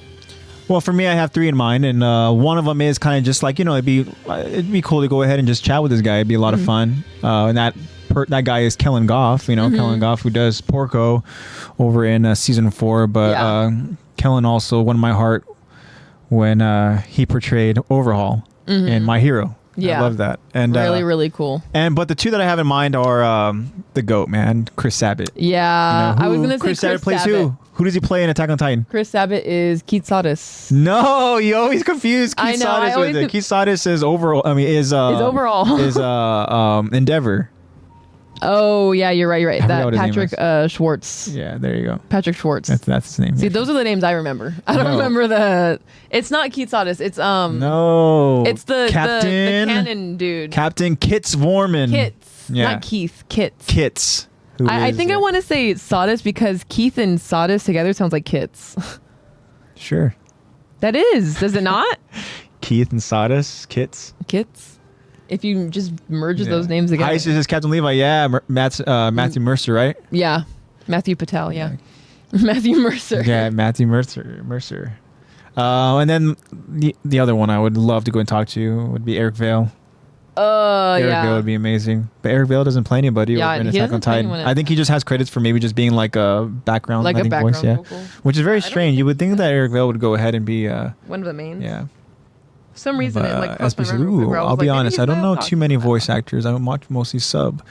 Well, for me, I have 3 in mind, and one of them is kind of just like it'd be cool to go ahead and just chat with this guy. It'd be a lot of fun. And that guy is Kellen Goff. Kellen Goff, who does Porco over in season 4. But Kellen also won my heart when he portrayed Overhaul in My Hero. Yeah, I love that. And really, really cool. But the 2 that I have in mind are the GOAT, man, Chris Sabat. Yeah, I was gonna say Chris Sabat plays who? Who does he play in Attack on Titan? Chris Sabat is Keith Sardis. No, you always confuse Keith Sardis with it. Keith Sardis is Overall. Is Overall. Is Endeavor. Oh yeah, you're right. That Patrick Schwartz. Yeah, there you go. Patrick Schwartz. That's his name. See, those are the names I remember. I don't remember the. It's not Keith Sardis. It's No. It's the Captain. the canon dude. Captain Kitz Vorman. Kitz. Yeah. Not Keith. Kitz. Kitz. I think I want to say Sardis because Keith and Sardis together sounds like Kitz. Sure. That is. Does it not? Keith and Sardis. Kitz. Kitz. If you just merge those names together. Hi, this is Captain Levi. Yeah, Matthew Mercer, right? Yeah, Matthew Patel. Yeah, Matthew Mercer. Yeah, Matthew Mercer. And then the other one I would love to go and talk to would be Eric Vale. Eric Vale would be amazing, but Eric Vale doesn't play anybody over in Attack on Titan. I think he just has credits for maybe just being like a background, voice, vocal. Which is very strange. You would think that Eric Vale would go ahead and be one of the mains. Yeah. For some reason, it crossed my mind. I'll be honest. I don't know too many voice actors. I watch mostly sub.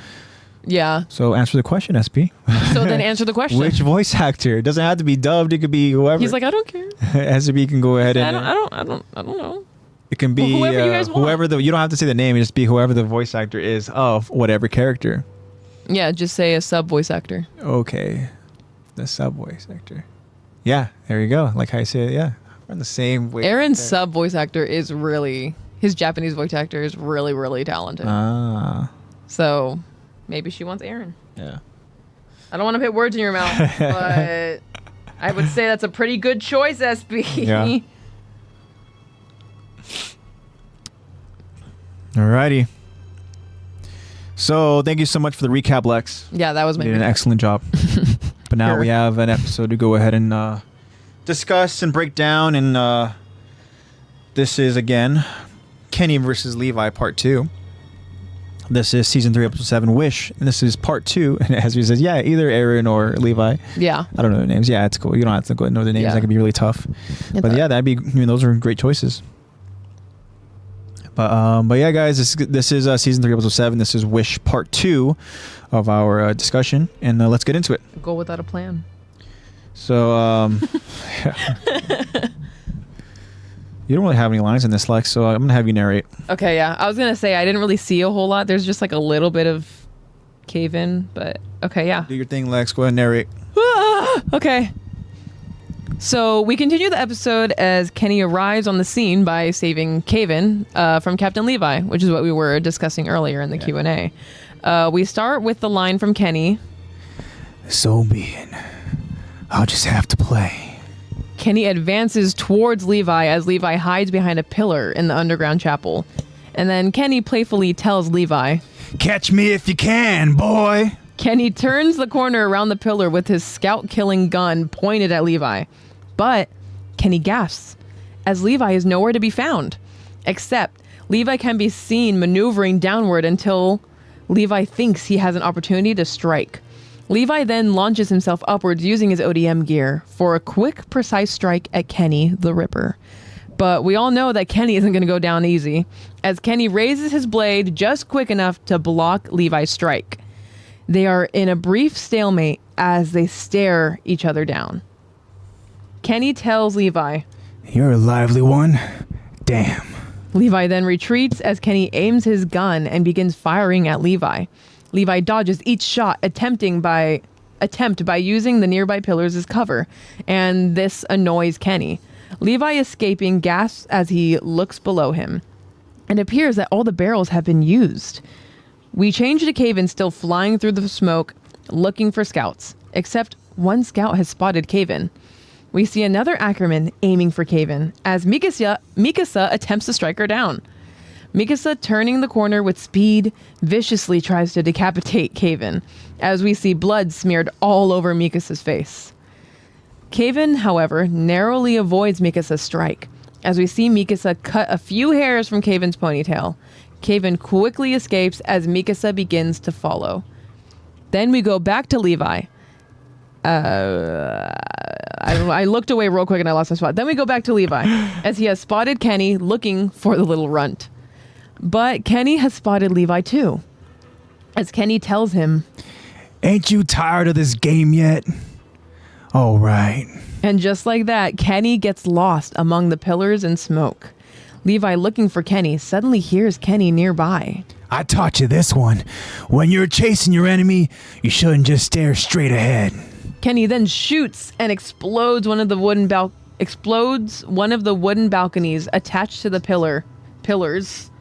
Yeah. So answer the question, SP. So then answer the question. Which voice actor? It doesn't have to be dubbed. It could be whoever. He's like, I don't care. SP can go ahead and. I don't know. It can be whoever you guys want. Whoever you don't have to say the name. It just be whoever the voice actor is of whatever character. Yeah, just say a sub voice actor. Okay, the sub voice actor. Yeah, there you go. Like I said, yeah, we're in the same way. Aaron's sub voice actor is his Japanese voice actor is really, really talented. So maybe she wants Aaron. Yeah. I don't want to put words in your mouth, but I would say that's a pretty good choice, SB. Yeah. Alrighty. So thank you so much for the recap, Lex. Yeah, that was my. You did an excellent job. But now we have an episode to go ahead and discuss and break down, and this is again Kenny versus Levi Part 2. This is Season 3, Episode 7, Wish, and this is Part 2. And as he says, yeah, either Aaron or Levi. Yeah. I don't know their names. Yeah, it's cool. You don't have to go know their names. Yeah. That could be really tough. But yeah, those are great choices. But yeah, guys, this is Season 3, Episode 7. This is Wish Part 2 of our discussion, and let's get into it. Go without a plan. So, you don't really have any lines in this, Lex, so I'm going to have you narrate. Okay, yeah. I was going to say, I didn't really see a whole lot. There's just like a little bit of cave-in, but okay, yeah. Do your thing, Lex. Go ahead and narrate. Okay. So we continue the episode as Kenny arrives on the scene by saving Kaven from Captain Levi, which is what we were discussing earlier in the Q&A. We start with the line from Kenny. So be it. I'll just have to play. Kenny advances towards Levi as Levi hides behind a pillar in the underground chapel. And then Kenny playfully tells Levi, "Catch me if you can, boy." Kenny turns the corner around the pillar with his scout-killing gun pointed at Levi. But Kenny gasps, as Levi is nowhere to be found. Except, Levi can be seen maneuvering downward until Levi thinks he has an opportunity to strike. Levi then launches himself upwards using his ODM gear for a quick, precise strike at Kenny the Ripper. But we all know that Kenny isn't going to go down easy, as Kenny raises his blade just quick enough to block Levi's strike. They are in a brief stalemate as they stare each other down. Kenny tells Levi, "You're a lively one. Damn." Levi then retreats as Kenny aims his gun and begins firing at Levi. Levi dodges each shot, attempt by using the nearby pillars as cover, and this annoys Kenny. Levi, escaping, gasps as he looks below him. It appears that all the barrels have been used. We change to Kaven still flying through the smoke, looking for scouts, except one scout has spotted Kaven. We see another Ackerman aiming for Kaven as Mikasa attempts to strike her down. Mikasa, turning the corner with speed, viciously tries to decapitate Kaven, as we see blood smeared all over Mikasa's face. Kaven, however, narrowly avoids Mikasa's strike, as we see Mikasa cut a few hairs from Kaven's ponytail. Kaven quickly escapes as Mikasa begins to follow. Then we go back to Levi. I looked away real quick and I lost my spot. Then we go back to Levi, as he has spotted Kenny looking for the little runt. But Kenny has spotted Levi too, as Kenny tells him, "Ain't you tired of this game yet? All right." And just like that, Kenny gets lost among the pillars and smoke. Levi, looking for Kenny, suddenly hears Kenny nearby. "I taught you this one. When you're chasing your enemy, you shouldn't just stare straight ahead." Kenny then shoots and explodes one of the wooden balconies attached to the pillars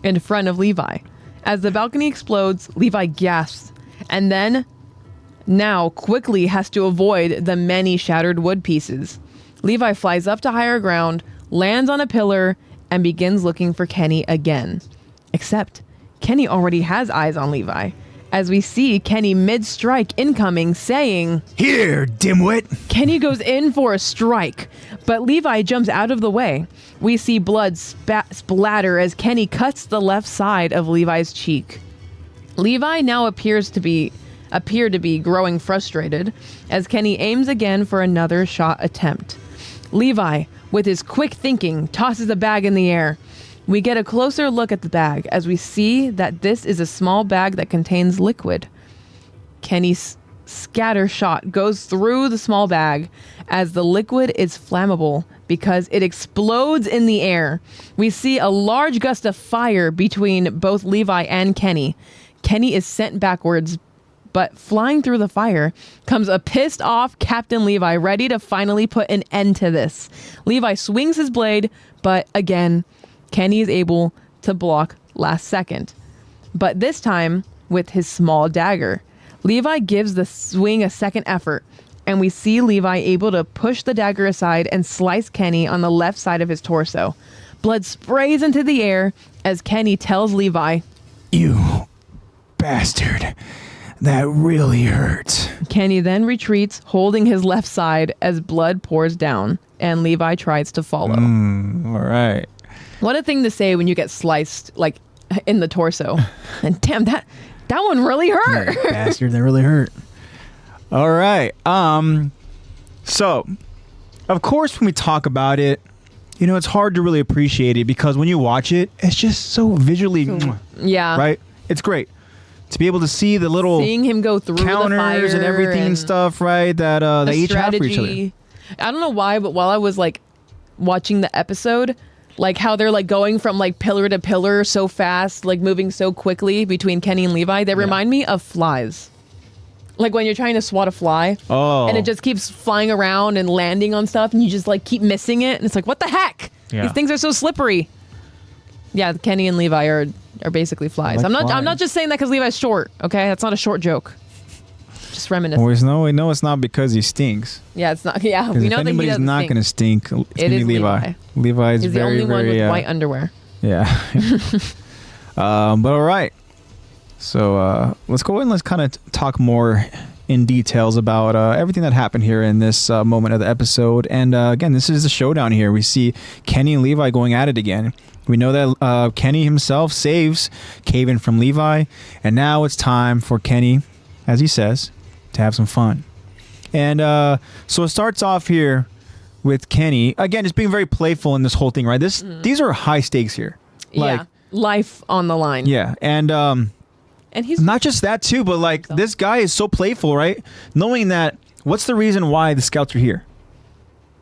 in front of Levi. As the balcony explodes, Levi gasps and then now quickly has to avoid the many shattered wood pieces. Levi flies up to higher ground, lands on a pillar, and begins looking for Kenny again. Except Kenny already has eyes on Levi, as we see Kenny mid-strike incoming saying, "Here, dimwit." Kenny goes in for a strike, but Levi jumps out of the way. We see blood splatter as Kenny cuts the left side of Levi's cheek. Levi now appear to be growing frustrated as Kenny aims again for another shot attempt. Levi, with his quick thinking, tosses a bag in the air. We get a closer look at the bag as we see that this is a small bag that contains liquid. Kenny's scatter shot goes through the small bag as the liquid is flammable because it explodes in the air. We see a large gust of fire between both Levi and Kenny. Kenny is sent backwards, but flying through the fire comes a pissed off Captain Levi, ready to finally put an end to this. Levi swings his blade, but again, Kenny is able to block last second, but this time with his small dagger. Levi gives the swing a second effort, and we see Levi able to push the dagger aside and slice Kenny on the left side of his torso. Blood sprays into the air as Kenny tells Levi, "You bastard, that really hurts." Kenny then retreats, holding his left side as blood pours down, and Levi tries to follow. All right. What a thing to say when you get sliced, like, in the torso. And damn, that one really hurt. Yeah, bastard, that really hurt. All right. So, of course, when we talk about it, you know, it's hard to really appreciate it because when you watch it, it's just so visually, yeah, right? It's great to be able to see the little seeing him go through counters the fire and everything and stuff, right? That they each have for each other. I don't know why, but while I was like watching the episode, like how they're like going from like pillar to pillar so fast, like moving so quickly between Kenny and Levi, they remind me of flies. Like when you're trying to swat a fly, and it just keeps flying around and landing on stuff, and you just like keep missing it, and it's like, what the heck? Yeah. These things are so slippery. Yeah, Kenny and Levi are basically flies. I'm not just saying that because Levi's short. Okay, that's not a short joke. Just reminiscent. We know it's not because he stinks. Yeah, it's not. Yeah, we know that he doesn't not going to stink. It is Levi. Levi's He's very, the only one with white underwear. Yeah. But all right. So let's go ahead and let's kind of talk more in details about everything that happened here in this moment of the episode. And again, this is the showdown here. We see Kenny and Levi going at it again. We know that Kenny himself saves Kaven from Levi. And now it's time for Kenny, as he says, to have some fun. And so it starts off here with Kenny, again, just being very playful in this whole thing, right? These are high stakes here. Like, yeah, life on the line. Yeah, and he's not just that too, but like this guy is so playful, right? Knowing that, what's the reason why the scouts are here?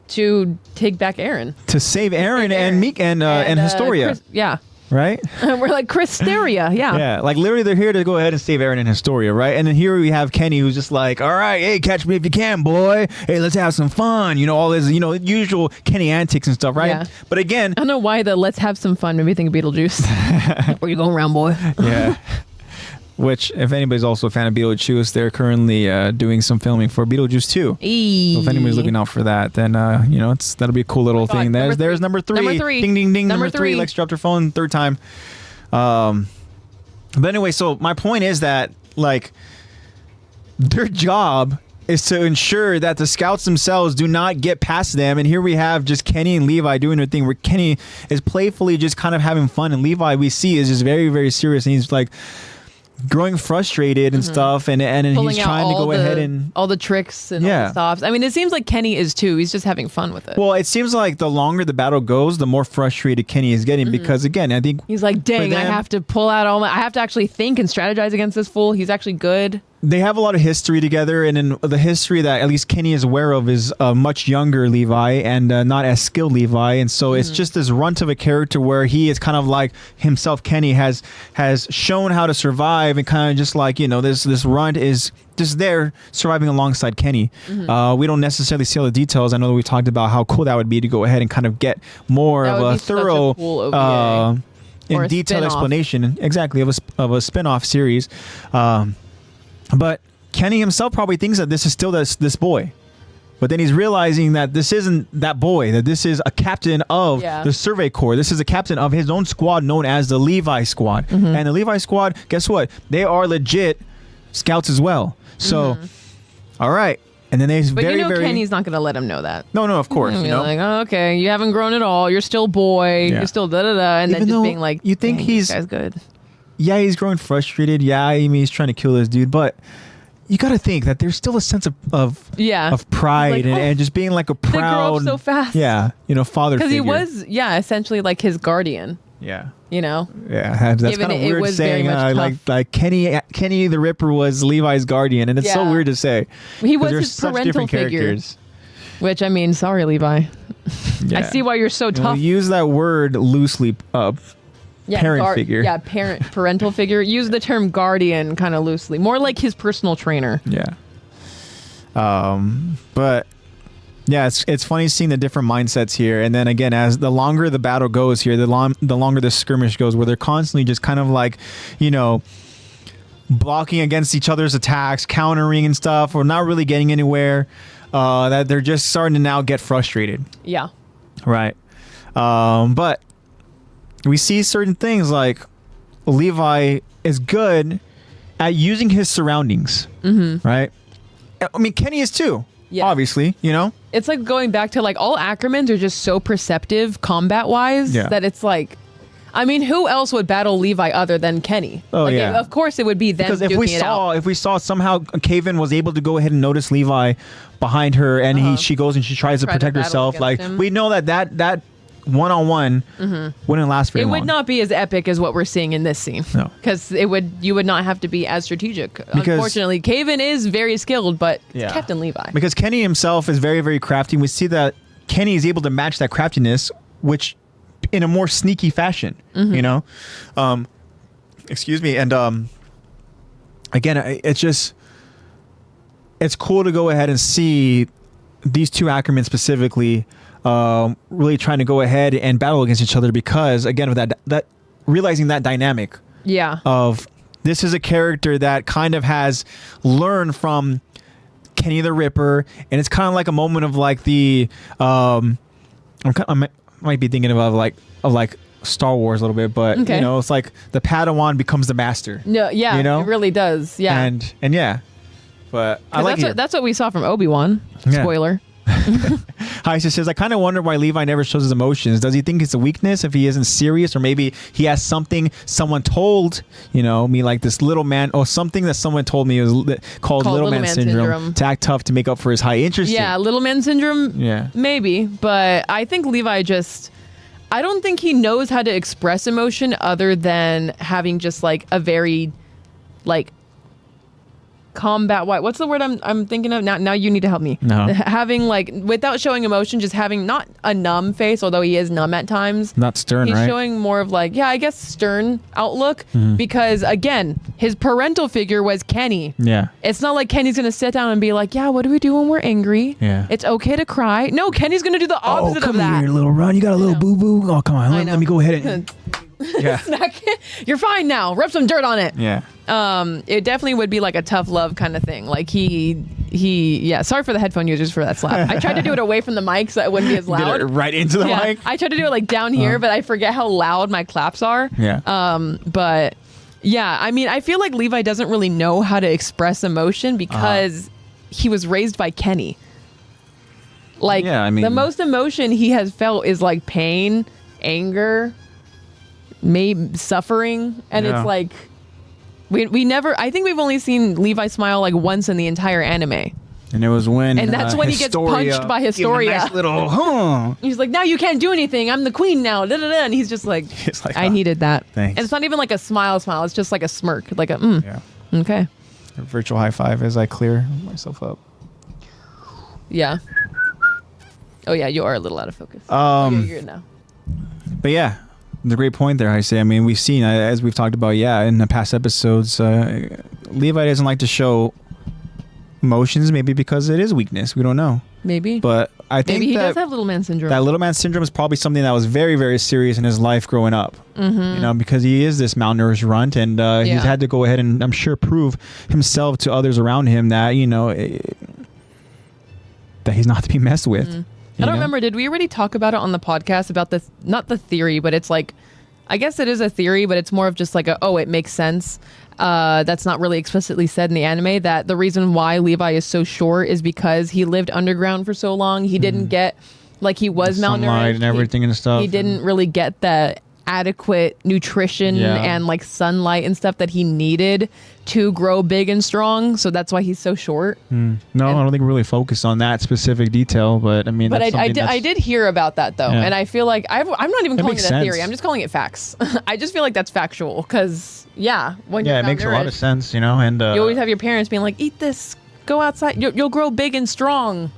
To take back Aaron. To save Aaron and Meek and Historia. Chris, yeah. Right? We're like Christeria, yeah. Yeah, like literally they're here to go ahead and save Aaron and Historia, right? And then here we have Kenny who's just like, all right, hey, catch me if you can, boy. Hey, let's have some fun. You know, all this, you know, usual Kenny antics and stuff, right? Yeah. But again, I don't know why the let's have some fun made me think of Beetlejuice. Where you going around, boy? Yeah. Which, if anybody's also a fan of Beetlejuice, they're currently doing some filming for Beetlejuice 2. So if anybody's looking out for that, then that'll be a cool little thing. There's number three. Number three. Ding ding ding. Number three. Lex dropped her phone third time. But anyway, so my point is that like their job is to ensure that the scouts themselves do not get past them. And here we have just Kenny and Levi doing their thing, where Kenny is playfully just kind of having fun, and Levi, we see, is just very, very serious, and he's like growing frustrated and stuff, and he's trying to go ahead and all the tricks and all the stops. I mean, it seems like Kenny is too. He's just having fun with it. Well, it seems like the longer the battle goes, the more frustrated Kenny is getting, because again, I think he's like, dang, I have to pull out I have to actually think and strategize against this fool. He's actually good. They have a lot of history together, and in the history that at least Kenny is aware of is a much younger Levi and not as skilled Levi, and so it's just this runt of a character where he is kind of like himself. Kenny has shown how to survive, and kind of just like, this runt is just there surviving alongside Kenny. We don't necessarily see all the details. I know that we talked about how cool that would be to go ahead and kind of get more of a thorough in detailed explanation, exactly, of a spin-off series. But Kenny himself probably thinks that this is still this boy. But then he's realizing that this isn't that boy, that this is a captain of the Survey Corps. This is a captain of his own squad known as the Levi Squad. And the Levi Squad, guess what? They are legit scouts as well. So, all right. And then they Kenny's not going to let him know that. No, of course. Like, oh, okay, you haven't grown at all. You're still boy. You're still da-da-da. And even then just being like, you think this guy's good. Yeah, he's growing frustrated. Yeah, I mean, he's trying to kill this dude, but you got to think that there's still a sense of pride, like, and just being like a proud. They grow up so fast. Yeah, father figure. Because he was, essentially like his guardian. Yeah. Yeah, that's kind of weird saying. Like Kenny the Ripper was Levi's guardian, and it's so weird to say. He was his parental figure. Which, I mean, sorry, Levi. I see why you're so tough. Use that word loosely. Parent figure. Yeah, parental figure. Use the term guardian kind of loosely. More like his personal trainer. Yeah. But yeah, it's funny seeing the different mindsets here. And then again, as the longer the battle goes here, the longer the skirmish goes, where they're constantly just kind of like, blocking against each other's attacks, countering and stuff, or not really getting anywhere. That they're just starting to now get frustrated. Yeah. Right. But we see certain things like Levi is good at using his surroundings, right? I mean, Kenny is too, obviously, It's like going back to like all Ackermans are just so perceptive combat-wise that it's like, I mean, who else would battle Levi other than Kenny? Oh, yeah. Of course it would be them. Because if we saw somehow Kaven was able to go ahead and notice Levi behind her, and she goes and she tries to protect herself, like we know that one-on-one wouldn't last very long. It would not be as epic as what we're seeing in this scene. No. Because you would not have to be as strategic. Unfortunately, Kaven is very skilled, but Captain Levi. Because Kenny himself is very, very crafty. We see that Kenny is able to match that craftiness, which in a more sneaky fashion, excuse me. And again, it's cool to go ahead and see these two Ackermans specifically really trying to go ahead and battle against each other, because again, with that realizing that dynamic of this is a character that kind of has learned from Kenny the Ripper, and it's kind of like a moment of like the I might be thinking of like Star Wars a little bit, but it's like the Padawan becomes the master. No, it really does. Yeah, and but I like that's what we saw from Obi-Wan. Spoiler. Heise says, I kind of wonder why Levi never shows his emotions. Does he think it's a weakness if he isn't serious, or maybe he has something someone told me, like this little man, or something that someone told me was called little man syndrome to act tough to make up for his high interest. Yeah, little man syndrome. Yeah, maybe, but I think Levi I don't think he knows how to express emotion other than having just like a very like combat what's the word I'm thinking of now you need to help me. Having like, without showing emotion, just having not a numb face, although he is numb at times, not stern. He's showing more of like, I guess stern outlook, because again, his parental figure was Kenny. It's not like Kenny's gonna sit down and be like, what do we do when we're angry? It's okay to cry. No, Kenny's gonna do the opposite of that. Come here, little Ron, you got a little boo-boo. Oh, come on, let me go ahead and You're fine now, rub some dirt on it. it definitely would be like a tough love kind of thing. Like yeah, sorry for the headphone users for that slap. I tried to do it away from the mic so it wouldn't be as loud. Get it right into the mic? I tried to do it like down here, but I forget how loud my claps are. Yeah. But yeah, I mean, I feel like Levi doesn't really know how to express emotion because he was raised by Kenny. Like, yeah, I mean, the most emotion he has felt is like pain, anger, maybe suffering. And it's like, we never, I think we've only seen Levi smile like once in the entire anime. And it was when, and that's when he gets punched by Historia. Nice little, He's like, now you can't do anything. I'm the queen now. Da, da, da. And he's just like, I needed that. Thanks. And it's not even like a smile. It's just like a smirk, like a okay. A virtual high five as I clear myself up. Yeah. Oh yeah, you are a little out of focus. You're good now. But yeah, the great point there, I say. I mean, we've seen, as we've talked about, in the past episodes, Levi doesn't like to show emotions, maybe because it is weakness. We don't know. Maybe. But I think maybe he does have little man syndrome. That little man syndrome is probably something that was very, very serious in his life growing up. You know, because he is this malnourished runt, and he's had to go ahead and, I'm sure, prove himself to others around him that, you know, that he's not to be messed with. I don't remember. Did we already talk about it on the podcast about this? Not the theory, but it's like, I guess it is a theory, but it's more of just like it makes sense. That's not really explicitly said in the anime, that the reason why Levi is so short is because he lived underground for so long. He didn't get, like, he was malnourished and everything and stuff. He didn't really get the adequate nutrition and like sunlight and stuff that he needed to grow big and strong. So that's why he's so short. No, I don't think we really focus on that specific detail, but I mean, but I did hear about that though, and I feel like I'm not even calling it a sense. theory. I'm just calling it facts. I just feel like that's factual because when it makes a lot of sense, you know. And you always have your parents being like, "Eat this, go outside, you'll grow big and strong."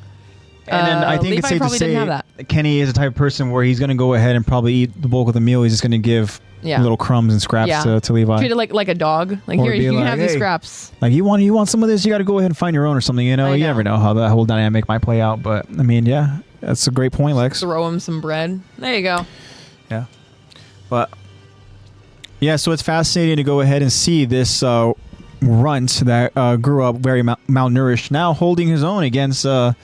And then I think Levi it's safe to say that. Kenny is the type of person where he's going to go ahead and probably eat the bulk of the meal. He's just going to give little crumbs and scraps to Levi. Treat it like a dog. Like, here, you can have these scraps. Like, you want some of this? You got to go ahead and find your own or something. You know, you never know how the whole dynamic might play out. But I mean, yeah, that's a great point, Lex. Throw him some bread. There you go. Yeah, but yeah, so it's fascinating to go ahead and see this runt that grew up very malnourished, now holding his own against the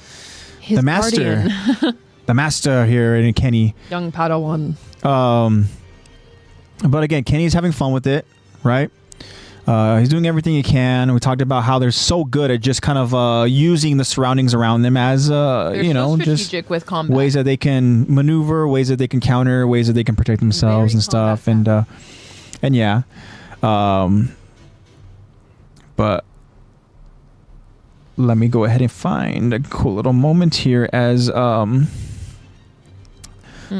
master, the master here in Kenny, young Padawan. But again, Kenny's having fun with it, right? He's doing everything he can. We talked about how they're so good at just kind of using the surroundings around them as you know, just with combat. Ways that they can maneuver, ways that they can counter, ways that they can protect themselves and stuff, and yeah, but. Let me go ahead and find a cool little moment here as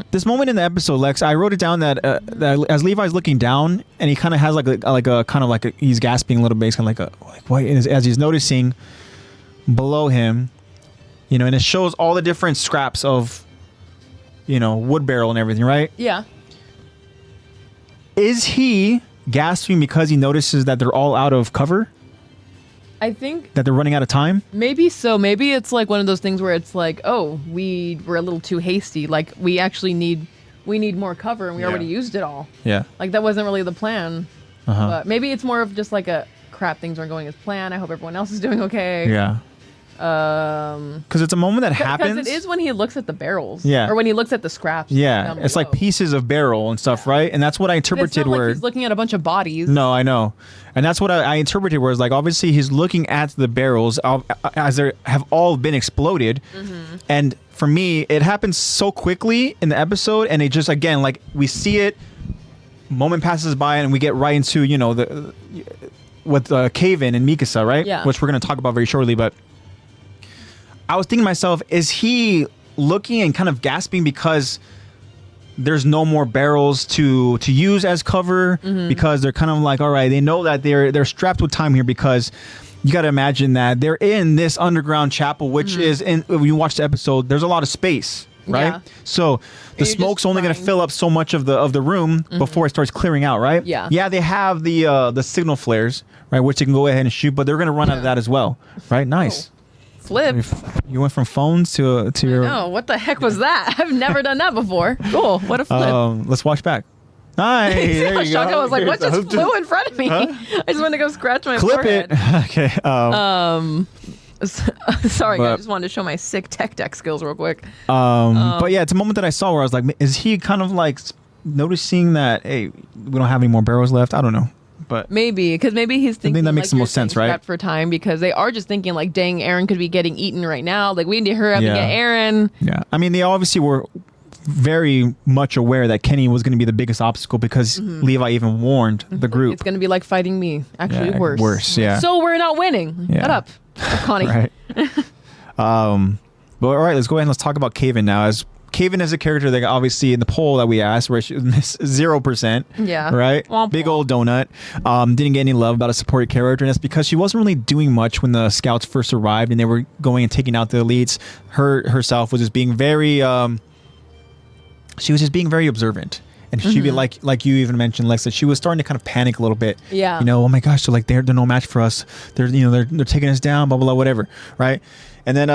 this moment in the episode, Lex. I wrote it down that as Levi's looking down and he kind of has he's gasping a little bit, kind of like what, as he's noticing below him, you know, and it shows all the different scraps of, you know, wood barrel and everything, right? Yeah. Is he gasping because he notices that they're all out of cover? I think that they're running out of time. Maybe so. Maybe it's like one of those things where it's like, oh, we were a little too hasty. Like, we actually need more cover, and we already used it all. Yeah. Like, that wasn't really the plan. But maybe it's more of just like a crap. Things aren't going as planned. I hope everyone else is doing okay. Yeah. Because it's a moment that happens. Because it is when he looks at the barrels. Yeah. Or when he looks at the scraps. Yeah. It's like pieces of barrel and stuff, right? And that's what I interpreted. It's not like he's looking at a bunch of bodies. No, I know. And that's what I interpreted, where it's like, obviously he's looking at the barrels as they have all been exploded. And for me, it happens so quickly in the episode, and it just, again, like, we see it, moment passes by, and we get right into, you know, with Cave-In and Mikasa, right? Yeah. Which we're going to talk about very shortly, but I was thinking to myself, is he looking and kind of gasping because there's no more barrels to use as cover, because they're kind of like, all right, they know that they're strapped with time here, because you got to imagine that they're in this underground chapel, which is, when you watch the episode, there's a lot of space, right? Yeah. So the smoke's only going to fill up so much of the room before it starts clearing out, right? Yeah. Yeah, they have the signal flares, right, which they can go ahead and shoot, but they're going to run out of that as well, right? Nice. Oh. Flip. You went from phones to your... No, what the heck was that? I've never done that before. Cool. What a flip. Let's watch back. Nice. There you go. I was like, what just flew in front of me? Huh? I just wanted to go scratch my forehead. Okay. Sorry, I just wanted to show my sick tech deck skills real quick. But yeah, it's a moment that I saw where I was like, is he kind of like noticing that, hey, we don't have any more barrels left? I don't know. But maybe he's thinking, I think that makes the most sense, right? For time, because they are just thinking like, dang, Eren could be getting eaten right now. Like, we need to hurry up and get Eren. Yeah, I mean, they obviously were very much aware that Kenny was going to be the biggest obstacle because Levi even warned the group. It's going to be like fighting me. Actually, worse. Worse, yeah. So we're not winning. Shut up, Connie. Right. But all right, let's go ahead and let's talk about Kaven now. As Kaven is a character that obviously in the poll that we asked, where she missed 0%. Yeah. Right? Big old donut. Didn't get any love about a supported character. And that's because she wasn't really doing much when the scouts first arrived and they were going and taking out the elites. Herself was just being very, she was just being very observant. And she'd be like you even mentioned, Lex, that she was starting to kind of panic a little bit. Yeah. You know, oh my gosh, they're no match for us. They're taking us down, blah, blah, blah, whatever. Right? And then,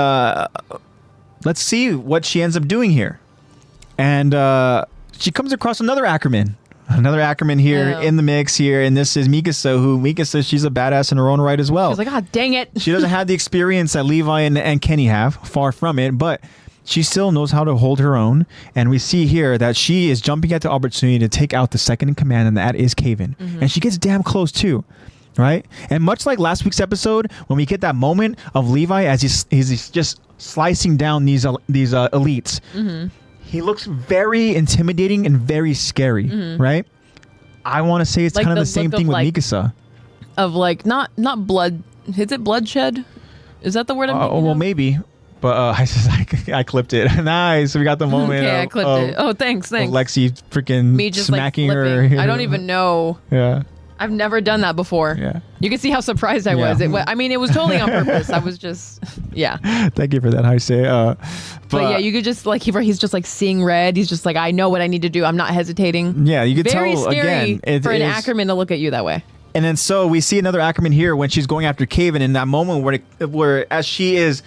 let's see what she ends up doing here. And she comes across another Ackerman. Another Ackerman here in the mix here. And this is Mikasa, who Mikasa, she's a badass in her own right as well. She's like, oh, dang it. She doesn't have the experience that Levi and Kenny have. Far from it. But she still knows how to hold her own. And we see here that she is jumping at the opportunity to take out the second in command, and that is Kaven. And she gets damn close too. Right? And much like last week's episode, when we get that moment of Levi as he's just slicing down these elites, he looks very intimidating and very scary, right? I want to say it's like kind of the same thing with Mikasa. Of like, not blood. Is it bloodshed? Is that the word I'm thinking well, of? Maybe. But I clipped it. Nice. We got the moment. Okay, I clipped it. Oh, thanks. Lexi freaking me just smacking like her. I don't even know. Yeah. I've never done that before. Yeah. You can see how surprised I was. It was totally on purpose. I was just, Thank you for that, Haise. But yeah, you could just like, he's just like seeing red. He's just like, I know what I need to do. I'm not hesitating. Yeah, you could Very tell scary again. For an Ackerman to look at you that way. And then so we see another Ackerman here when she's going after Kaven in that moment where as she is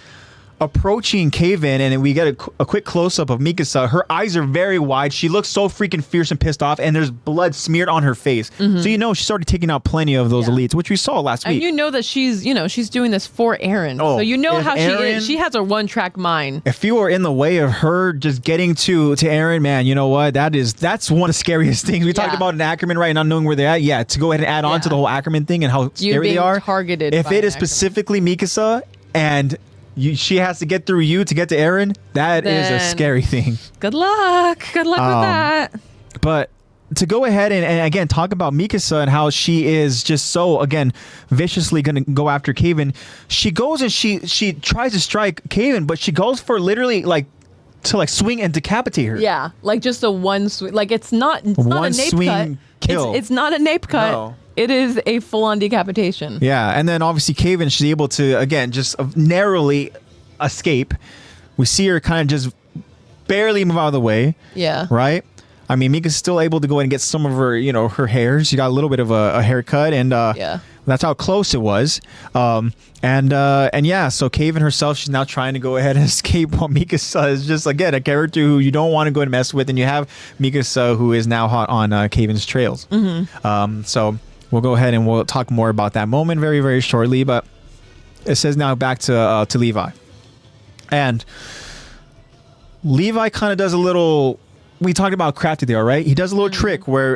approaching Kaven, and we get a quick close-up of Mikasa. Her eyes are very wide. She looks so freaking fierce and pissed off, and there's blood smeared on her face. So you know she's already taking out plenty of those elites, which we saw last week. And you know that she's doing this for Eren. So you know how Eren, she is. She has a one-track mind. If you were in the way of her just getting to Eren, man, you know what? That's one of the scariest things. We talked about an Ackerman, right? Not knowing where they're at. Yeah, to go ahead and add on to the whole Ackerman thing and how scary they are. Targeted. If it is specifically Mikasa and she has to get through you to get to Eren, that is a scary thing. Good luck with that. But to go ahead and again talk about Mikasa and how she is just so, again, viciously going to go after Kaven. She goes and she tries to strike Kaven, but she goes for literally to swing and decapitate her. Yeah, like just a one swing. Like it's not a nape cut. Kill. It's not a nape cut. No. It is a full-on decapitation. Yeah, and then obviously Kaven, she's able to, again, just narrowly escape. We see her kind of just barely move out of the way. Yeah. Right? I mean, Mika's still able to go and get some of her, her hair. She got a little bit of a haircut, and that's how close it was. And yeah, so Kaven herself, she's now trying to go ahead and escape while Mikasa is just, again, a character who you don't want to go and mess with, and you have Mikasa who is now hot on Kaven's trails. So we'll go ahead and we'll talk more about that moment very, very shortly, but it says now back to Levi. And Levi kind of does a little, we talked about crafty there, right? He does a little trick where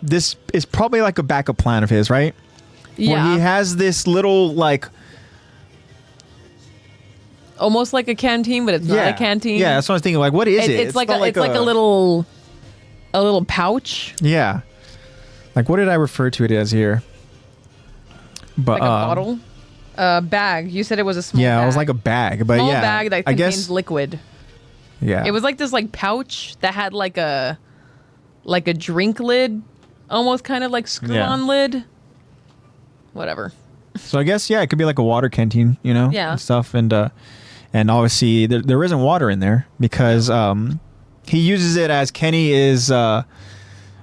this is probably like a backup plan of his, right? Yeah. Where he has this little almost like a canteen, but it's not a canteen. Yeah, that's what I was thinking. Like, what is it? It's like a little pouch. Yeah. Like, what did I refer to it as here? But like a bottle? Bag. You said it was a small bag. Yeah, it was like a bag. But small bag that contains liquid. Yeah. It was like this pouch that had like a drink lid, almost kind of like screw-on lid. Whatever. So I guess, it could be like a water canteen, Yeah. And stuff. And obviously there isn't water in there because he uses it as Kenny is,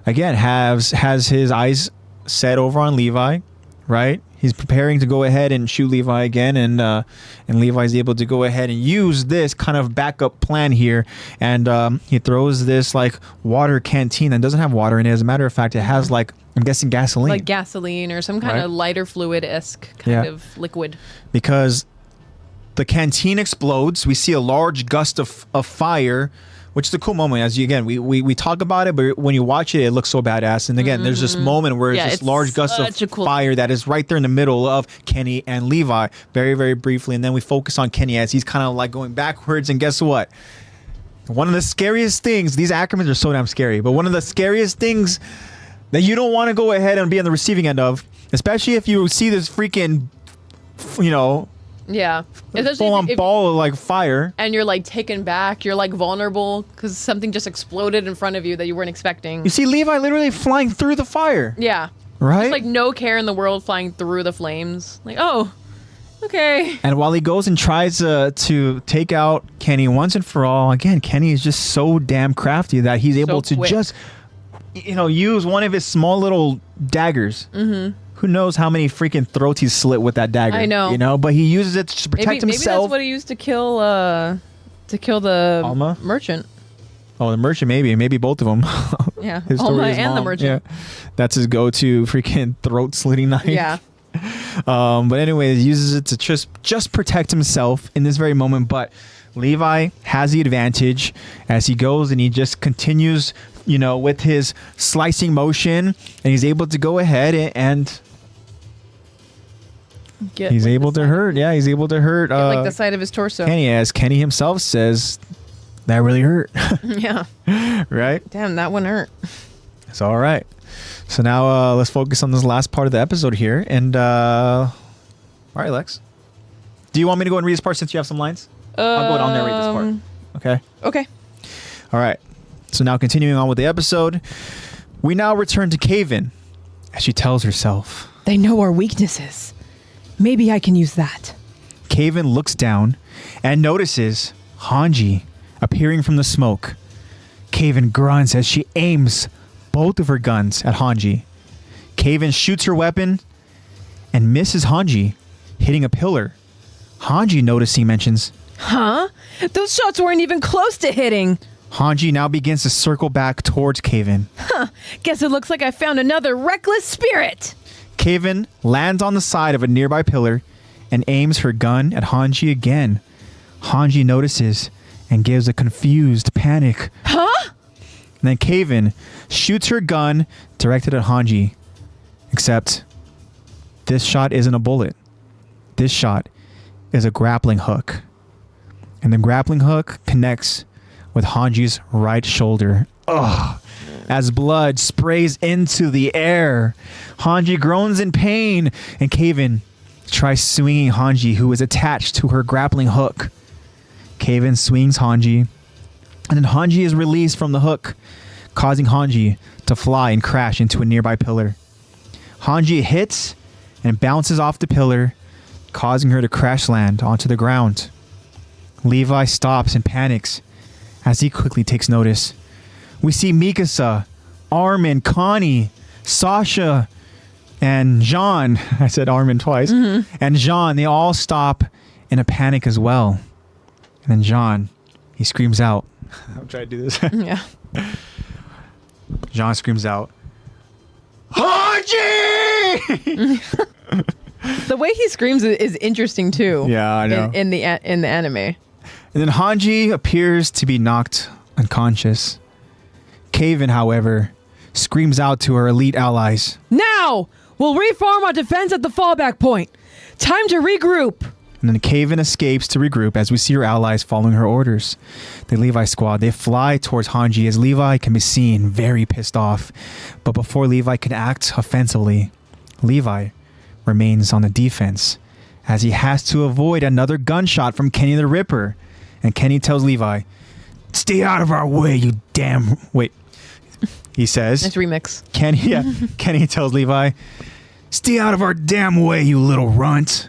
again, has his eyes set over on Levi, right? He's preparing to go ahead and shoot Levi again, and Levi's able to go ahead and use this kind of backup plan here, and he throws this like water canteen that doesn't have water in it. As a matter of fact, it has like, I'm guessing, gasoline. Like gasoline or some kind of lighter fluid-esque kind of liquid. Because the canteen explodes. We see a large gust of fire, which is a cool moment. As we talk about it, but when you watch it, it looks so badass. And again, there's this moment where it's this large gust of fire that is right there in the middle of Kenny and Levi, very, very briefly. And then we focus on Kenny as he's kind of like going backwards. And guess what? One of the scariest things, these acronyms are so damn scary, but one of the scariest things that you don't want to go ahead and be on the receiving end of, especially if you see this freaking, full on ball of like fire, and you're like taken back, you're like vulnerable because something just exploded in front of you that you weren't expecting. You see Levi literally flying through the fire. Yeah. Right? Just like no care in the world, flying through the flames. Like, oh, okay. And while he goes and tries to take out Kenny once and for all, again, Kenny is just so damn crafty that he's able to just, use one of his small little daggers. Mm-hmm. Who knows how many freaking throats he's slit with that dagger? I know. But he uses it to protect himself. Maybe that's what he used to kill the Alma? merchant. Oh, the merchant, maybe both of them. Yeah, Alma and the merchant. Yeah, that's his go-to freaking throat-slitting knife. Yeah. But anyways, he uses it to just protect himself in this very moment. But Levi has the advantage as he goes and he just continues, with his slicing motion, and he's able to go ahead and he's able to hurt. Yeah, he's able to hurt. Like the side of his torso. Kenny, as Kenny himself says, that really hurt. Yeah. Right? Damn, that one hurt. It's all right. So now let's focus on this last part of the episode here. And all right, Lex. Do you want me to go and read this part since you have some lines? I'll go and narrate this part. Okay? Okay. All right. So now continuing on with the episode, we now return to Kaven as she tells herself, they know our weaknesses. Maybe I can use that. Kaven looks down and notices Hanji appearing from the smoke. Kaven grunts as she aims both of her guns at Hanji. Kaven shoots her weapon and misses Hanji, hitting a pillar. Hanji noticing mentions, huh? Those shots weren't even close to hitting. Hanji now begins to circle back towards Kaven. Huh. Guess it looks like I found another reckless spirit. Kaven lands on the side of a nearby pillar and aims her gun at Hanji again. Hanji notices and gives a confused panic. Huh? And then Kaven shoots her gun directed at Hanji. Except this shot isn't a bullet. This shot is a grappling hook. And the grappling hook connects with Hanji's right shoulder. Ugh. As blood sprays into the air, Hanji groans in pain, and Kaven tries swinging Hanji, who is attached to her grappling hook. Kaven swings Hanji, and then Hanji is released from the hook, causing Hanji to fly and crash into a nearby pillar. Hanji hits and bounces off the pillar, causing her to crash land onto the ground. Levi stops and panics as he quickly takes notice. We see Mikasa, Armin, Connie, Sasha, and Jean. I said Armin twice. Mm-hmm. And Jean, they all stop in a panic as well. And then Jean, he screams out. I'm trying to do this. Yeah. Jean screams out, Hanji! The way he screams is interesting too. Yeah, I know. In the anime. And then Hanji appears to be knocked unconscious. Kaven, however, screams out to her elite allies. Now! We'll reform our defense at the fallback point. Time to regroup. And then Kaven escapes to regroup as we see her allies following her orders. The Levi squad, they fly towards Hanji as Levi can be seen very pissed off. But before Levi can act offensively, Levi remains on the defense as he has to avoid another gunshot from Kenny the Ripper. And Kenny tells Levi, stay out of our way, you damn... Wait. He says... Nice remix. Kenny tells Levi, stay out of our damn way, you little runt.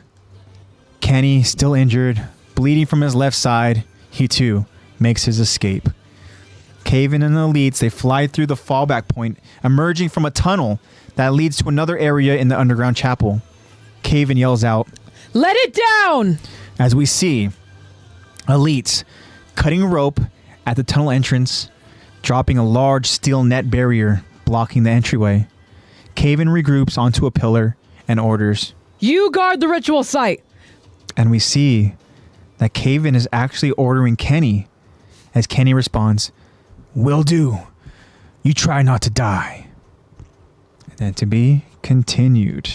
Kenny, still injured, bleeding from his left side, he too makes his escape. Kaven and the elites, they fly through the fallback point, emerging from a tunnel that leads to another area in the underground chapel. Kaven yells out, "Let it down!" as we see Elite cutting rope at the tunnel entrance, dropping a large steel net barrier blocking the entryway. Kaven regroups onto a pillar and orders, "You guard the ritual site." And we see that Kaven is actually ordering Kenny, as Kenny responds, "Will do. You try not to die." And then to be continued.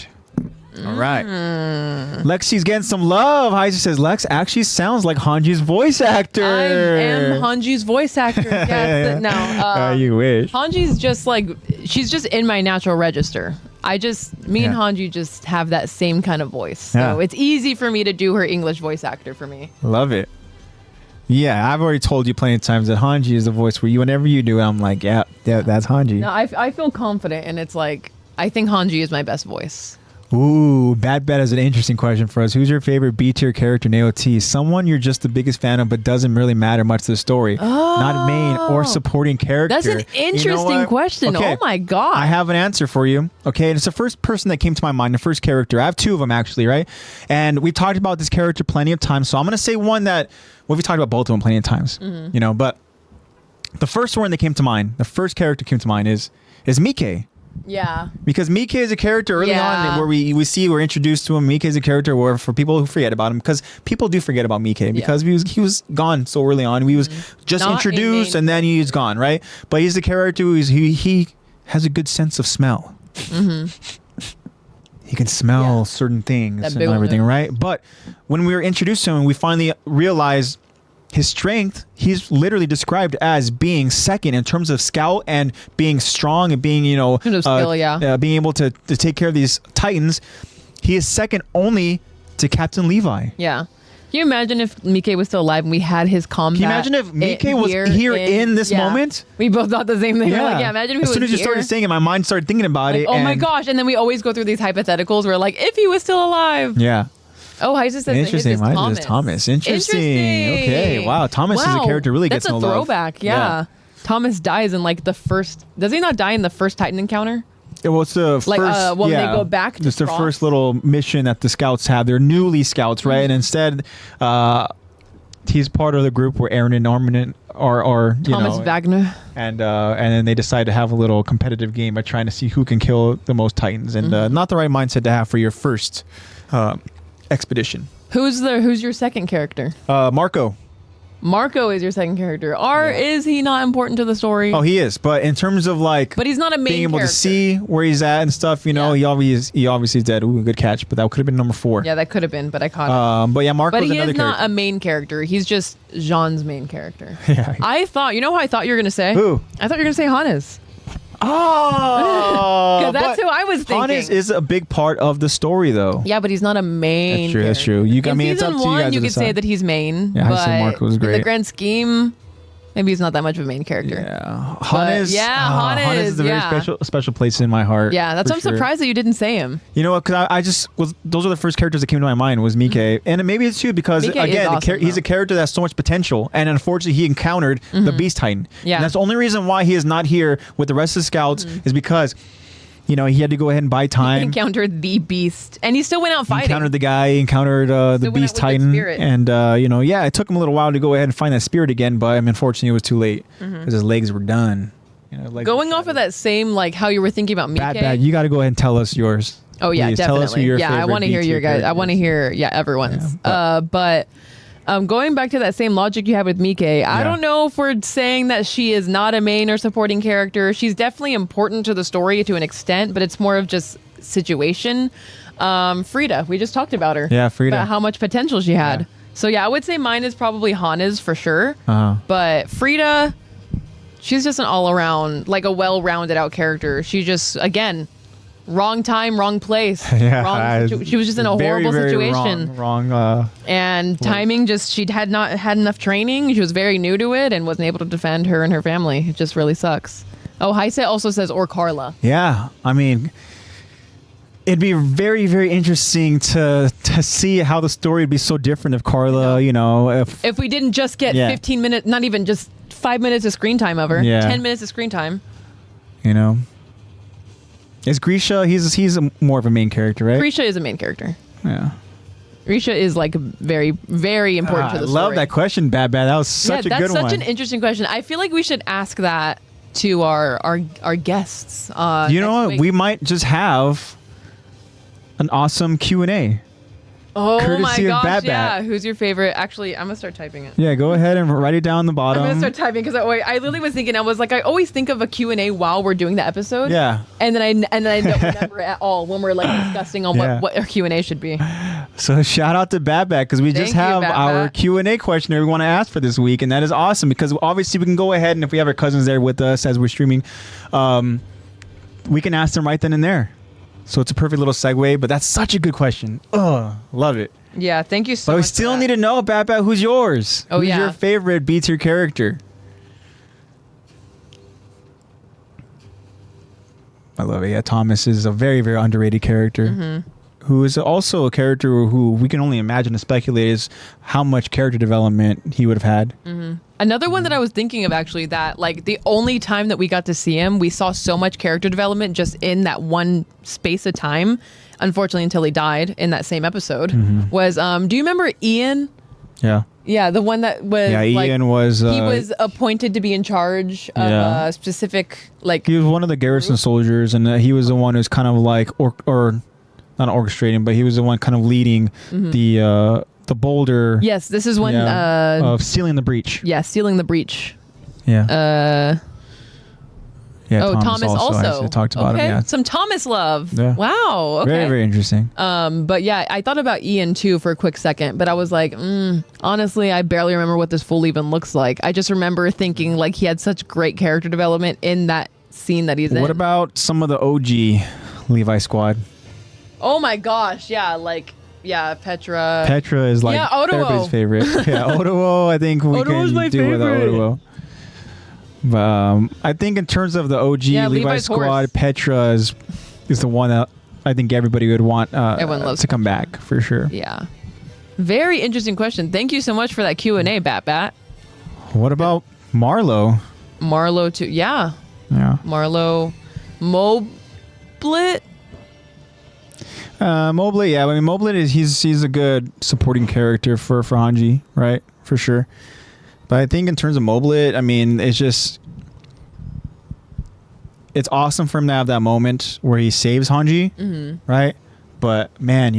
All right. Lexi's getting some love. Heise says Lex actually sounds like Hanji's voice actor. I am Hanji's voice actor. Yes, no. You wish. Hanji's just like, she's just in my natural register. Me and Hanji just have that same kind of voice. So it's easy for me to do her English voice actor for me. Love it. Yeah, I've already told you plenty of times that Hanji is the voice where you, whenever you do it, I'm like, yeah, that's Hanji. No, I feel confident, and it's like, I think Hanji is my best voice. Ooh, Bad has an interesting question for us. Who's your favorite B tier character in AOT? Someone you're just the biggest fan of, but doesn't really matter much to the story. Not main or supporting character. That's an interesting question. Okay, oh my god. I have an answer for you. Okay, and it's the first person that came to my mind, the first character. I have two of them actually, right? And we talked about this character plenty of times, so I'm going to say one that, well, we talked about both of them plenty of times, you know, but the first one that came to mind, the first character came to mind is Mike. Yeah. Because Mike is a character early on where we're introduced to him. Mike is a character where for people who forget about him, because people do forget about Mike because he was gone so early on. He was just Not introduced and then he's gone, right? But he's the character who he has a good sense of smell. He can smell certain things and everything, right? But when we were introduced to him, we finally realized his strength, he's literally described as being second in terms of scout and being strong and being, skill, being able to take care of these Titans. He is second only to Captain Levi. Yeah. Can you imagine if Mike was still alive and we had his combat? Can you imagine if Mike was here in this moment? We both thought the same thing. Yeah. We're like, imagine if he was as soon as you started saying it, my mind started thinking about it. Oh my gosh. And then we always go through these hypotheticals where like, if he was still alive. Yeah. Oh, Heise says interesting. Mine is Thomas. Interesting. Okay. Wow. Thomas is a character really gets no love. That's a throwback. Yeah. Thomas dies in like the first. Does he not die in the first Titan encounter? Yeah, well, it's the first. When they go back to it's the first little mission that the scouts have. They're newly scouts, right? And instead, he's part of the group where Aaron and Norman are Thomas Wagner. And then they decide to have a little competitive game by trying to see who can kill the most Titans. And not the right mindset to have for your first expedition. Who's your second character? Marco. Marco is your second character. Is he not important to the story? Oh, he is. But in terms of like, but he's not a main being able character. to see where he's at and stuff, he obviously is dead. Ooh, good catch. But that could have been number 4. Yeah, that could have been, but I caught it. But yeah, Marco's another character. But he is not a main character. He's just Jean's main character. Yeah. I thought, who I thought you were going to say? Who? I thought you were going to say Hannes. Oh, because that's who I was thinking. Hannes is a big part of the story, though. Yeah, but he's not a main. That's true. Character. That's true. It's up to you guys. You could say that he's main. Yeah, but I say Marco was great. In the grand scheme, maybe he's not that much of a main character. Yeah, Hannes. Hannes is a very special place in my heart. Yeah, that's why I'm surprised that you didn't say him. You know what? Because I just was. Those are the first characters that came to my mind. Was Mike, and maybe it's too because Mike again, awesome, he's a character that has so much potential, and unfortunately, he encountered the Beast Titan. Yeah, and that's the only reason why he is not here with the rest of the scouts is because. He had to go ahead and buy time. He encountered the Beast, and he still went out fighting. He encountered the guy. He encountered the Beast Titan, and it took him a little while to go ahead and find that spirit again. But unfortunately, it was too late because his legs were done. Going off of that same how you were thinking about Mike. Bad. You got to go ahead and tell us yours. Oh yeah, please. definitely. Tell us who your I want to hear your guys. I want to hear everyone's. But going back to that same logic you had with Mike, I don't know if we're saying that she is not a main or supporting character. She's definitely important to the story to an extent, but it's more of just situation. Frida, we just talked about her. Yeah, Frida. About how much potential she had. Yeah. So yeah, I would say mine is probably Hannes for sure. But Frida, she's just an all-around, a well-rounded out character. She just, again, wrong time, wrong place. She was just in a horrible situation. Wrong. And timing, she had not had enough training. She was very new to it and wasn't able to defend her and her family. It just really sucks. Oh, Heise also says, or Carla. Yeah, I mean, it'd be very, very interesting to see how the story would be so different if Carla, if we didn't just get 15 minutes, not even just 5 minutes of screen time of her, 10 minutes of screen time. Is Grisha? He's more of a main character, right? Grisha is a main character. Yeah. Grisha is like very, very important to the story. I love that question, Bad. That was such a good one. That's such an interesting question. I feel like we should ask that to our guests. You know what? Week. We might just have an awesome Q&A. Oh courtesy my gosh, Bad. Yeah. Who's your favorite? Actually, I'm going to start typing it. Yeah, go ahead and write it down on the bottom. I'm going to start typing because I literally was thinking, I was like, I always think of a Q&A while we're doing the episode. Yeah. And then I don't remember at all when we're like discussing on what our Q&A should be. So shout out to Bad because we just have our Q&A questionnaire we want to ask for this week. And that is awesome because obviously we can go ahead and if we have our cousins there with us as we're streaming, we can ask them right then and there. So it's a perfect little segue, but that's such a good question. Oh, love it. Yeah, thank you so much. But we still need to know, Bad, who's yours? Who's your favorite B tier character? I love it. Yeah, Thomas is a very, very underrated character. Who is also a character who we can only imagine to speculate is how much character development he would have had. Another one that I was thinking of actually that like the only time that we got to see him, we saw so much character development just in that one space of time, unfortunately until he died in that same episode, was, do you remember Ian? Yeah. Yeah, the one that was Ian was... he was appointed to be in charge of a specific like... He was one of the garrison soldiers and he was the one who's kind of like... or not orchestrating, but he was the one kind of leading the boulder. Yes, this is when of sealing the breach. Yeah, sealing the breach. Yeah. Thomas also. I talked about him. Yeah. Some Thomas love. Yeah. Wow. Okay. Very, very interesting. But yeah, I thought about Ian too for a quick second, but I was like, honestly, I barely remember what this fool even looks like. I just remember thinking like he had such great character development in that scene that he's in. What about some of the OG Levi squad? Oh my gosh, Petra. Petra is like everybody's favorite. Yeah, Otowo, I think we can do without Otowo. But I think in terms of the OG Levi squad, horse. Petra is the one that I think everybody would want to come back for sure. Yeah. Very interesting question. Thank you so much for that Q&A, Bat. What about Marlo? Marlo too. Yeah. Marlo. Moblit. Moblit, yeah. I mean, Moblit he's a good supporting character for Hanji, right? For sure. But I think in terms of Moblit, I mean, it's awesome for him to have that moment where he saves Hanji, right? But man,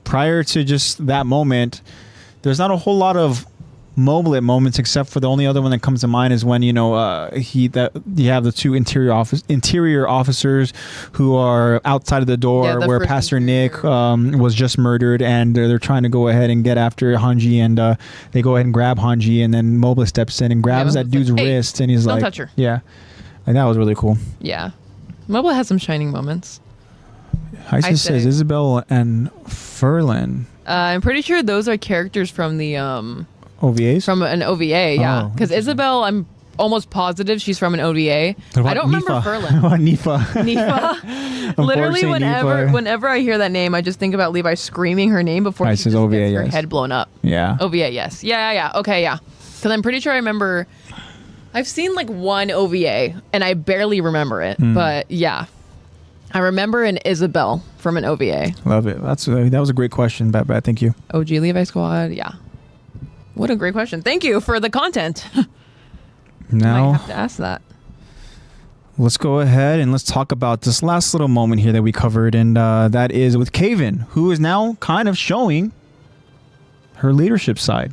prior to just that moment, there's not a whole lot of Moblit moments, except for the only other one that comes to mind is when you have the two interior officers who are outside of the door where Pastor Nick was just murdered, and they're trying to go ahead and get after Hanji, and they go ahead and grab Hanji, and then Moblit steps in and grabs that dude's wrist, and he's like, "Don't touch her." Yeah, and that was really cool. Yeah, Moblit has some shining moments. Isis says Isabel and Ferlin. I'm pretty sure those are characters from the OVAs? From an OVA, yeah. Because Isabel, I'm almost positive she's from an OVA. I don't remember Ferlin. Nifa. Literally, whenever I hear that name, I just think about Levi screaming her name before she just OVA, gets her head blown up. Yeah. OVA, yes. Yeah. Okay, yeah. Because I'm pretty sure I remember... I've seen like one OVA, and I barely remember it. But yeah. I remember an Isabel from an OVA. Love it. That was a great question, Bat. Thank you. OG Levi Squad, yeah. What a great question. Thank you for the content. Now, I have to ask that. Let's go ahead and let's talk about this last little moment here that we covered, and that is with Kaven, who is now kind of showing her leadership side.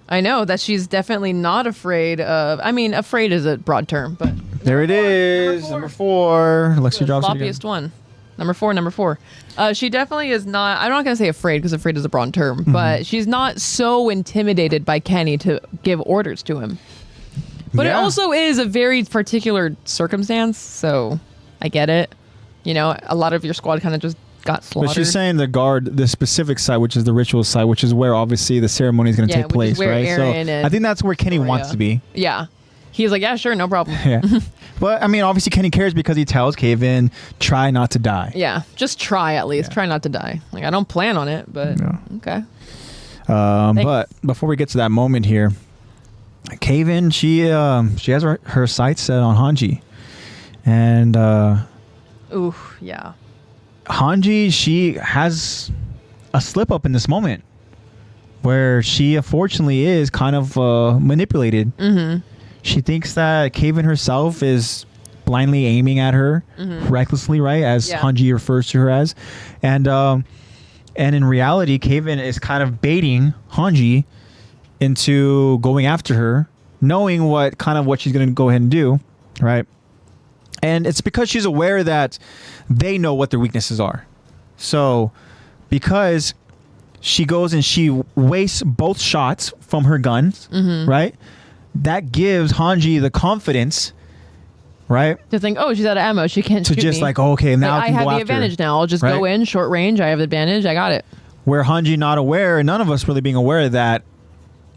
I know that she's definitely not afraid of... I mean, afraid is a broad term, but... There it is. Number four. Lexi drops it again. Floppiest one. Number four. She definitely is not... I'm not going to say afraid because afraid is a broad term, but she's not so intimidated by Kenny to give orders to him. But it also is a very particular circumstance, so I get it. A lot of your squad kind of just got slaughtered. But she's saying the specific side, which is the ritual side, which is where obviously the ceremony is going to take place, right? Aaron so I think that's where Kenny wants to be. Yeah. He's like, yeah, sure, no problem. Yeah. But, I mean, obviously Kenny cares because he tells Kaven, try not to die. Yeah, just try at least. Yeah. Try not to die. Like, I don't plan on it, but okay. But before we get to that moment here, Kaven, she has her sights set on Hanji. And Ooh, yeah. Hanji, she has a slip up in this moment where she unfortunately is kind of manipulated. Mm-hmm. She thinks that Kaven herself is blindly aiming at her recklessly, right? As Hanji refers to her as. And in reality, Kaven is kind of baiting Hanji into going after her, knowing what she's going to go ahead and do, right? And it's because she's aware that they know what their weaknesses are. So because she goes and she wastes both shots from her guns, right? That gives Hanji the confidence, right? To think, oh, she's out of ammo. She can't shoot me. To just like, okay, now I have the advantage now. I'll just go in, short range. I have the advantage. I got it. Where Hanji not aware, none of us really being aware that,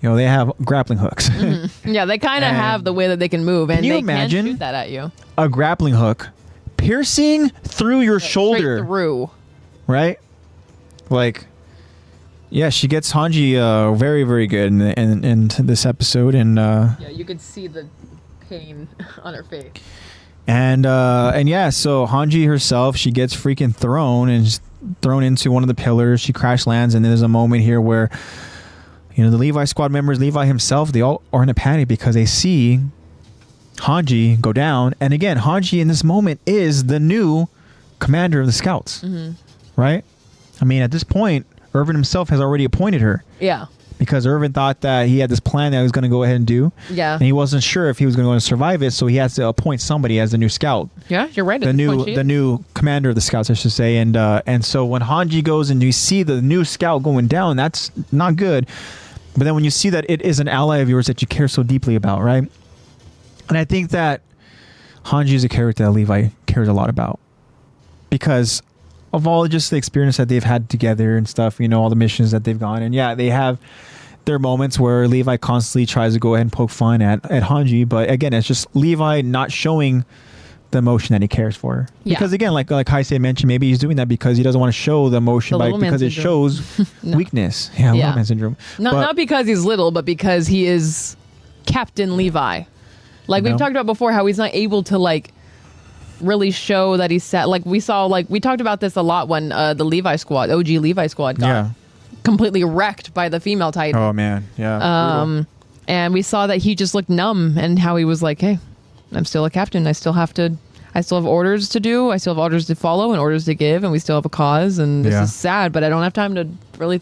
they have grappling hooks. Yeah, they kind of have the way that they can move, and they can shoot that at you. A grappling hook piercing through your shoulder. Straight through. Right? Like, yeah, she gets Hanji very, very good in this episode. And yeah, you could see the pain on her face. And yeah, so Hanji herself, she gets freaking thrown into one of the pillars. She crash lands, and there's a moment here where the Levi squad members, Levi himself, they all are in a panic because they see Hanji go down. And again, Hanji in this moment is the new commander of the scouts, right? I mean, at this point, Irvin himself has already appointed her. Yeah. Because Irvin thought that he had this plan that he was going to go ahead and do. Yeah. And he wasn't sure if he was going to survive it, so he has to appoint somebody as the new scout. Yeah, you're right. The new commander of the scouts, I should say. And so when Hanji goes and you see the new scout going down, that's not good. But then when you see that it is an ally of yours that you care so deeply about, right? And I think that Hanji is a character that Levi cares a lot about. Because of all just the experience that they've had together and stuff, all the missions that they've gone. And yeah, they have their moments where Levi constantly tries to go ahead and poke fun at Hanji. But again, it's just Levi not showing the emotion that he cares for her. Yeah. Because again, like Heisei mentioned, maybe he's doing that because he doesn't want to show the emotion because it shows weakness. Yeah, little man syndrome. Not because he's little, but because he is Captain Levi. Like we've talked about before, how he's not able to really show that he's set. Like we talked about this a lot when the Levi squad, OG Levi squad got completely wrecked by the female Titan. Oh man, yeah. And we saw that he just looked numb, and how he was like, hey, I'm still a captain. I still have orders to do. I still have orders to follow and orders to give, and we still have a cause. And this is sad, but I don't have time to really,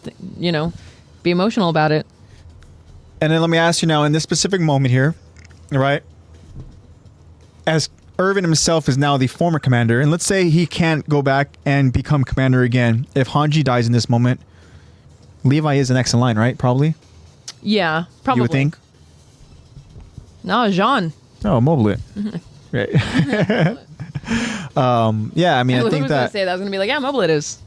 be emotional about it. And then let me ask you now, in this specific moment here, right? As Irvin himself is now the former commander, and let's say he can't go back and become commander again. If Hanji dies in this moment, Levi is the next in line, right? Probably. Yeah, probably. You would think. No, Jean. Oh, Moblet. Right. Yeah, I mean, I think that. Gonna say that? I was gonna be like, yeah, Moblet is.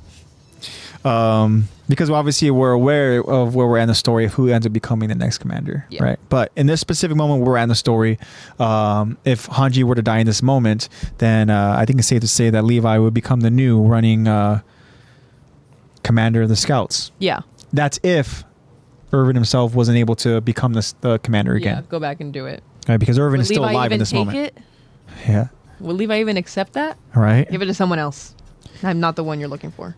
Because obviously we're aware of where we're at in the story of who ends up becoming the next commander, right? But in this specific moment where we're at in the story, if Hanji were to die in this moment, then I think it's safe to say that Levi would become the new running commander of the scouts. Yeah. That's if Irvin himself wasn't able to become the commander again. Yeah, go back and do it. Right, because Irvin is still alive in this moment. It? Yeah. Will Levi even accept that? All right. Give it to someone else. I'm not the one you're looking for.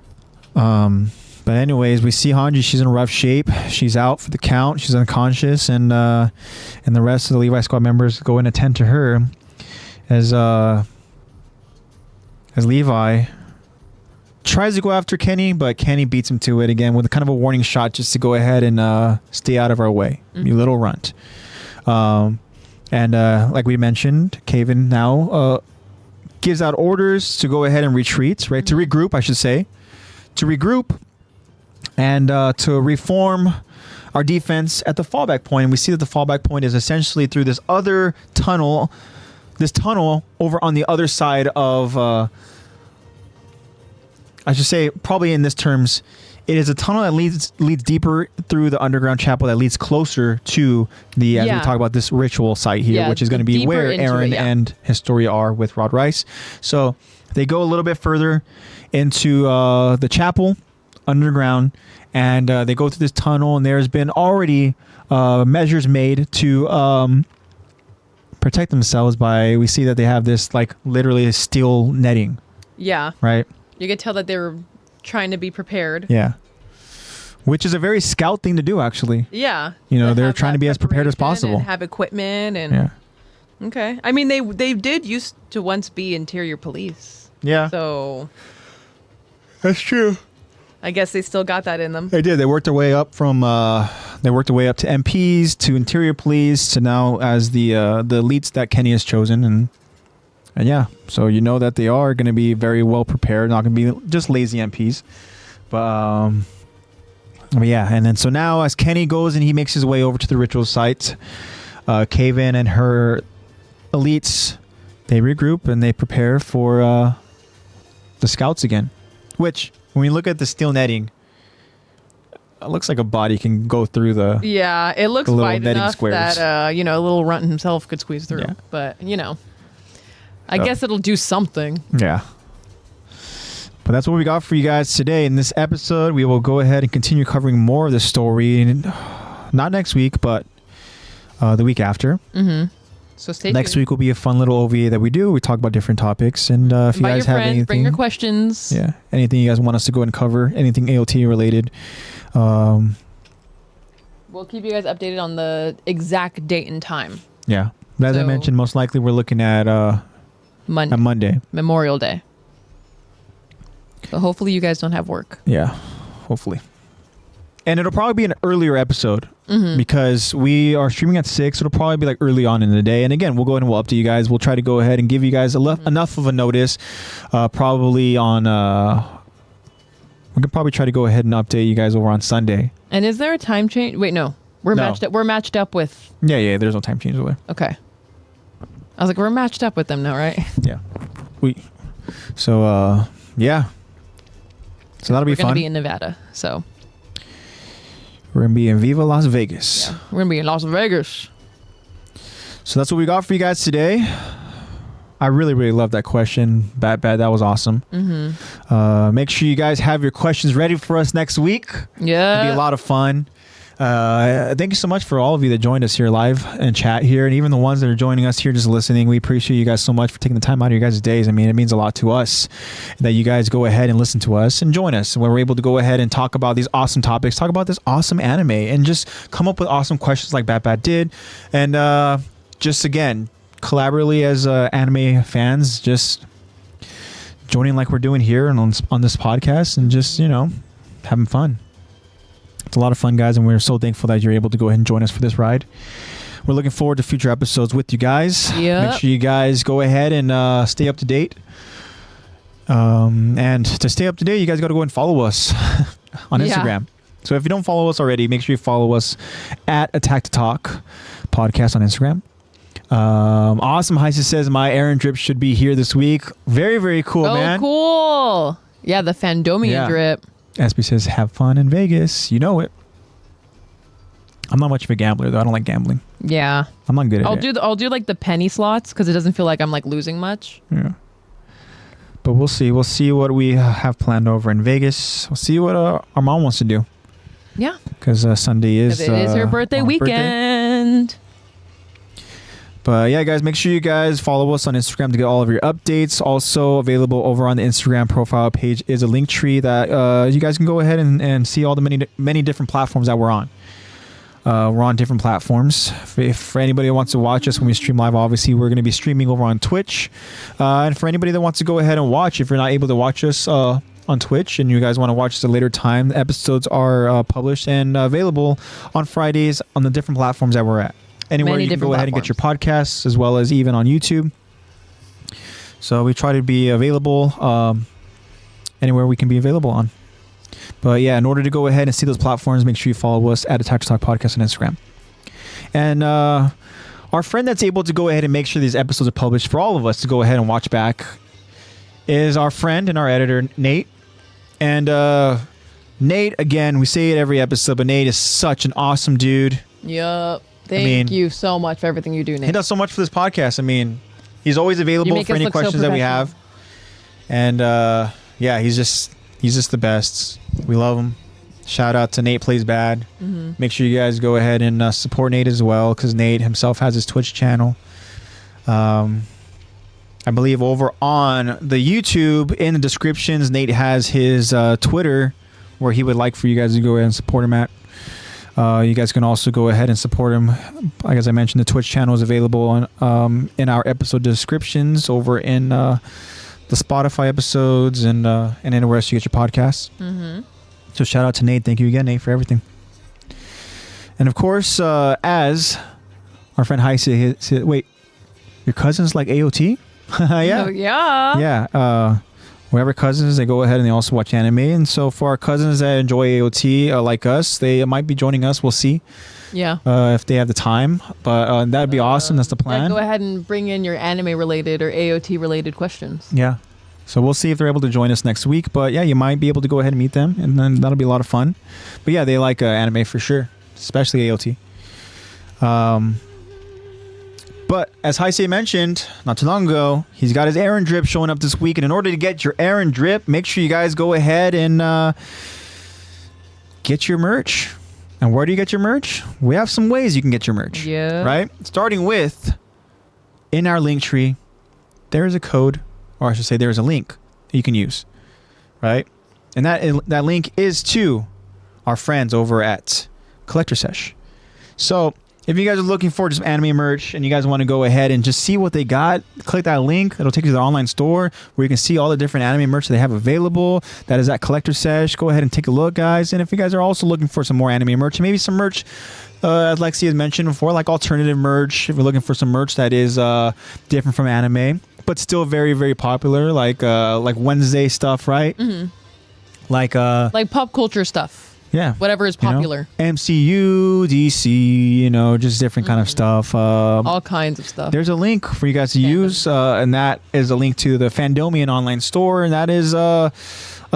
But anyways, we see Hanji. She's in rough shape. She's out for the count. She's unconscious, and the rest of the Levi squad members go and attend to her as Levi tries to go after Kenny, but Kenny beats him to it again with kind of a warning shot just to go ahead and stay out of our way, you little runt. And like we mentioned, Kaven now gives out orders to go ahead and retreat, right? To regroup, I should say. To regroup and to reform our defense at the fallback point. And we see that the fallback point is essentially through this other tunnel, over on the other side of, I should say, probably in this terms, it is a tunnel that leads deeper through the underground chapel that leads closer to the, as we talk about this ritual site here, which is going to be where Aaron and Historia are with Rod Rice. So they go a little bit further into the chapel underground, and they go through this tunnel, and there's been already measures made to protect themselves by, we see that they have this like literally steel netting, Yeah. Right? You could tell that they were trying to be prepared. Yeah. Which is a very scout thing to do, actually. Yeah. You know, they're trying to be as prepared as possible. And have equipment and... Yeah. Okay. I mean, they did used to once be interior police. Yeah. So... That's true. I guess they still got that in them. They did. They worked their way up from... they worked their way up to MPs, to interior police, to now as the elites that Kenny has chosen. And yeah, so you know that they are going to be very well prepared. Not going to be just lazy MPs. But yeah, and then so now as Kenny goes and he makes his way over to the ritual site, Kaven and her elites, they regroup and they prepare for the scouts again. Which, when you look at the steel netting, it looks like a body can go through the... Yeah, it looks wide enough squares. that, a little runt himself could squeeze through. Yeah. But, I guess it'll do something. Yeah. But that's what we got for you guys today. In this episode, we will go ahead and continue covering more of the story. Not next week, but the week after. Mm-hmm. So stay tuned. Next week will be a fun little OVA that we do. We talk about different topics. And if you guys have anything... Bring your questions. Yeah. Anything you guys want us to go and cover. Anything AOT related. We'll keep you guys updated on the exact date and time. Yeah. But as I mentioned, most likely we're looking at Monday. Memorial Day. So hopefully you guys don't have work. Yeah, hopefully. And it'll probably be an earlier episode because we are streaming at 6. It'll probably be like early on in the day. And again, we'll go ahead and we'll update you guys. We'll try to go ahead and give you guys enough of a notice. Probably on... we can probably try to go ahead and update you guys over on Sunday. And is there a time change? Wait, no. We're matched up with... Yeah. There's no time change over. Okay. I was like, we're matched up with them now, right? Yeah. Yeah. So that'll be fun. We're going to be in Nevada, so... We're going to be in Viva Las Vegas. Yeah, we're going to be in Las Vegas. So that's what we got for you guys today. I really, really love that question. Bad, that was awesome. Mm-hmm. Make sure you guys have your questions ready for us next week. Yeah. It'll be a lot of fun. Thank you so much for all of you that joined us here live and chat here, and even the ones that are joining us here just listening. We appreciate you guys so much for taking the time out of your guys' days. I mean, it means a lot to us that you guys go ahead and listen to us and join us when we're able to go ahead and talk about these awesome topics, talk about this awesome anime, and just come up with awesome questions like Bad did. And just again, collaboratively as anime fans, just joining like we're doing here and on this podcast, and just having fun. It's a lot of fun, guys, and we're so thankful that you're able to go ahead and join us for this ride. We're looking forward to future episodes with you guys. Yep. Make sure you guys go ahead and stay up to date. And to stay up to date, you guys got to go and follow us on Instagram. So if you don't follow us already, make sure you follow us at AttackOnTitan podcast on Instagram. Awesome. Heisa says my Aaron drip should be here this week. Very, very cool, man. Oh, cool. Yeah, the Fandomion drip. SB says, have fun in Vegas. You know it. I'm not much of a gambler, though. I don't like gambling. Yeah. I'm not good at it. I'll do like the penny slots because it doesn't feel like I'm like losing much. Yeah. But we'll see. We'll see what we have planned over in Vegas. We'll see what our mom wants to do. Yeah. Because Sunday is... it is her birthday weekend. But yeah, guys, make sure you guys follow us on Instagram to get all of your updates. Also available over on the Instagram profile page is a link tree that you guys can go ahead and see all the many different platforms that we're on. We're on different platforms. If for anybody that wants to watch us when we stream live, obviously we're going to be streaming over on Twitch. And for anybody that wants to go ahead and watch, if you're not able to watch us on Twitch and you guys want to watch us at a later time, the episodes are published and available on Fridays on the different platforms that we're at. Anywhere you can go ahead and get your podcasts, as well as even on YouTube. So we try to be available anywhere we can be available on. But yeah, in order to go ahead and see those platforms, make sure you follow us at AttackOnTitan podcast on Instagram. And our friend that's able to go ahead and make sure these episodes are published for all of us to go ahead and watch back is our friend and our editor, Nate. And Nate, again, we say it every episode, but Nate is such an awesome dude. Yup. Thank you so much for everything you do, Nate. He does so much for this podcast. I mean, he's always available for any questions that we have. And yeah, he's just the best. We love him. Shout out to NatePlaysBad. Mm-hmm. Make sure you guys go ahead and support Nate as well, because Nate himself has his Twitch channel. And I believe over on the YouTube, in the descriptions, Nate has his Twitter, where he would like for you guys to go ahead and support him at. You guys can also go ahead and support him. Like as I mentioned, the Twitch channel is available on, in our episode descriptions over in the Spotify episodes and anywhere else you get your podcasts. Mm-hmm. So shout out to Nate. Thank you again, Nate, for everything. And of course, as our friend Heisey said, wait, your cousin's like AOT? Yeah. Oh, yeah. Yeah. We have our cousins, they go ahead and they also watch anime. And so for our cousins that enjoy AOT like us, they might be joining us. We'll see. Yeah. If they have the time. But that'd be awesome. That's the plan. Yeah, go ahead and bring in your anime-related or AOT-related questions. Yeah. So we'll see if they're able to join us next week. But yeah, you might be able to go ahead and meet them. And then that'll be a lot of fun. But yeah, they like anime for sure. Especially AOT. But as Heisei mentioned not too long ago, he's got his errand drip showing up this week. And in order to get your errand drip, make sure you guys go ahead and get your merch. And where do you get your merch? We have some ways you can get your merch. Yeah. Right? Starting with, in our link tree, there is a code, or I should say there is a link that you can use. Right? And that link is to our friends over at Collector Sesh. So if you guys are looking for just anime merch and you guys want to go ahead and just see what they got, click that link. It'll take you to their online store where you can see all the different anime merch that they have available. That is at Collector Sesh. Go ahead and take a look, guys. And if you guys are also looking for some more anime merch, maybe some merch, as Lexi has mentioned before, like alternative merch, if you're looking for some merch that is different from anime, but still very, very popular, like Wednesday stuff, right? Mm-hmm. Like pop culture stuff. Yeah. Whatever is popular. You know, MCU, DC, just different kind of stuff. All kinds of stuff. There's a link for you guys to use, and that is a link to the Fandomion online store, and that is a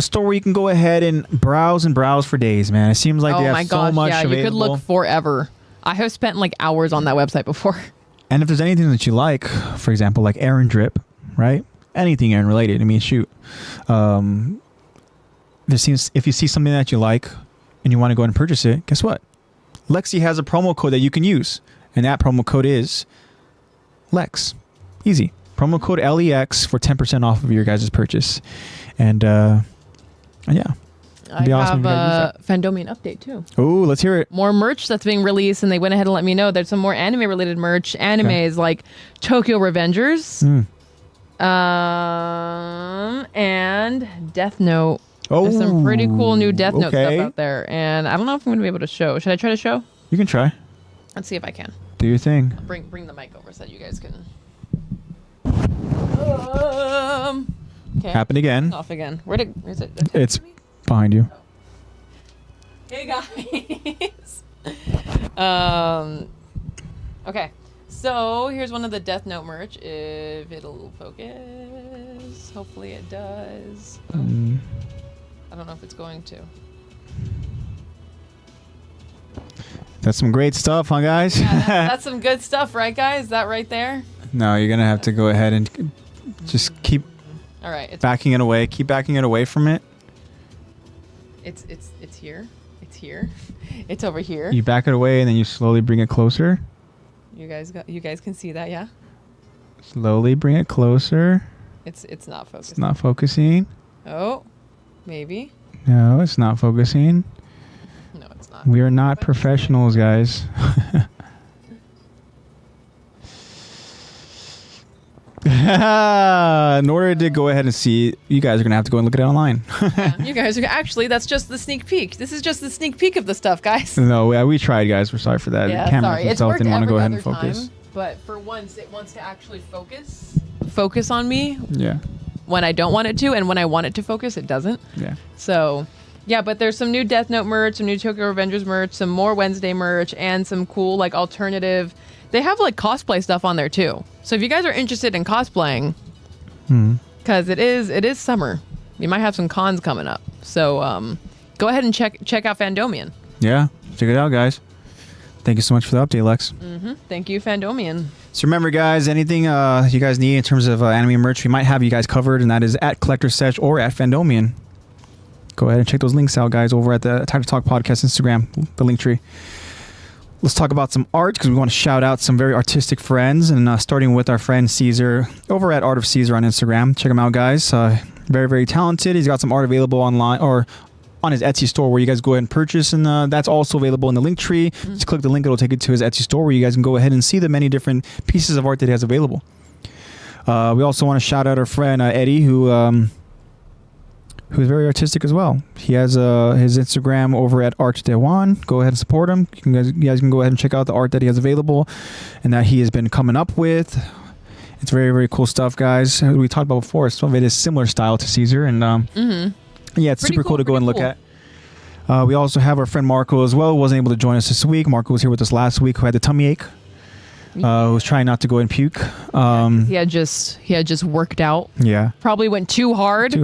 store where you can go ahead and browse for days, man. It seems like they have so much available. You could look forever. I have spent hours on that website before. And if there's anything that you like, for example, like errand drip, right? Anything errand related. I mean, shoot. If you see something that you like, and you want to go ahead and purchase it, guess what? Lexi has a promo code that you can use. And that promo code is Lex. Easy. Promo code LEX for 10% off of your guys' purchase. And yeah. I have a Fandomian update too. Oh, let's hear it. More merch that's being released, and they went ahead and let me know there's some more anime-related merch. Animes like Tokyo Revengers and Death Note. Oh, there's some pretty cool new Death Note stuff out there, and I don't know if I'm going to be able to show. Should I try to show? You can try. Let's see if I can. Do your thing. I'll bring the mic over so that you guys can. Okay. Happen again. Off again. Is it? It's behind you. Hey guys. Okay. So here's one of the Death Note merch. If it'll focus, hopefully it does. I don't know if it's going to. That's some great stuff, huh, guys? Yeah, that's some good stuff, right, guys? That right there? No, you're going to have to go ahead and just keep all right, it's backing it away. Keep backing it away from it. It's here. It's here. It's over here. You back it away and then you slowly bring it closer. You guys can see that, yeah? Slowly bring it closer. It's not focusing. It's not focusing. Oh. Maybe. No, it's not focusing. No, it's not. We are not professionals, guys. In order to go ahead and see, you guys are going to have to go and look at it online. Yeah, you guys are actually, that's just the sneak peek. This is just the sneak peek of the stuff, guys. No, we tried, guys. We're sorry for that. Yeah, the cameras sorry. themselves didn't want to go ahead and focus. Time, but for once, it wants to actually focus on me. Yeah. When I don't want it to, and when I want it to focus, it doesn't. Yeah. So, yeah, but there's some new Death Note merch, some new Tokyo Revengers merch, some more Wednesday merch, and some cool alternative. They have cosplay stuff on there too. So if you guys are interested in cosplaying, because it is summer, you might have some cons coming up. So go ahead and check out Fandomion. Yeah, check it out, guys. Thank you so much for the update, Lex. Thank you, Fandomion. So remember, guys, anything you guys need in terms of anime merch, we might have you guys covered, and that is at Collector Sesh or at Fandomion. Go ahead and check those links out, guys, over at the Attack Talk Podcast Instagram, the link tree. let's talk about some art because we want to shout out some very artistic friends, and starting with our friend Caesar over at ArtofCesar on Instagram. Check him out, guys. Very, very talented. He's got some art available online or on his Etsy store where you guys go ahead and purchase, and that's also available in the link tree. Just click the link, it'll take you to his Etsy store where you guys can go ahead and see the many different pieces of art that he has available. We also want to shout out our friend Eddie, who's very artistic as well. He has his Instagram over at ArtofCesar. Go ahead and support him. You guys can go ahead and check out the art that he has available and that he has been coming up with. It's very, very cool stuff, guys. We talked about before, some of it is similar style to Caesar, and yeah, it's super cool to go and look at. We also have our friend Marco as well, who wasn't able to join us this week. Marco was here with us last week, who had the tummy ache. Who was trying not to go and puke. He had just worked out. Yeah. Probably went too hard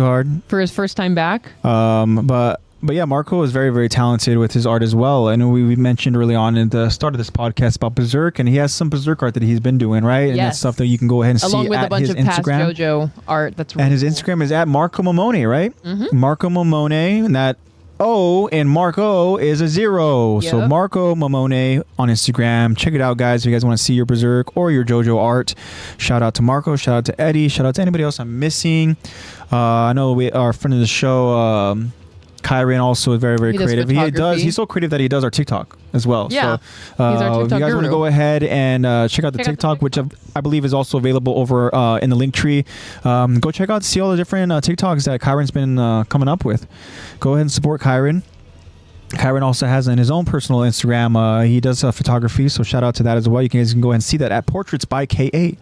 for his first time back. But yeah, Marco is very, very talented with his art as well. I know we mentioned early on in the start of this podcast about Berserk, and he has some Berserk art that he's been doing, right? And that's stuff that you can go ahead and see along with at a bunch his of past Instagram. JoJo art. That's really and his cool. Instagram is at Marco Momone, right? Marco Momone, and that O in Marco is a 0. Yep. So Marco Momone on Instagram. Check it out, guys. If you guys want to see your Berserk or your JoJo art, shout out to Marco, shout out to Eddie, shout out to anybody else I'm missing. I know our friend of the show, Kyron, also is very, very creative. He's so creative that he does our TikTok as well. Yeah. So He's our TikTok if you guys want to go ahead and check out the TikTok, which I believe is also available over in the link tree. Go check out, see all the different TikToks that Kyron's been coming up with. Go ahead and support Kyron. Kyron also has in his own personal Instagram, he does photography, so shout out to that as well. You guys can go ahead and see that at Portraits by KA.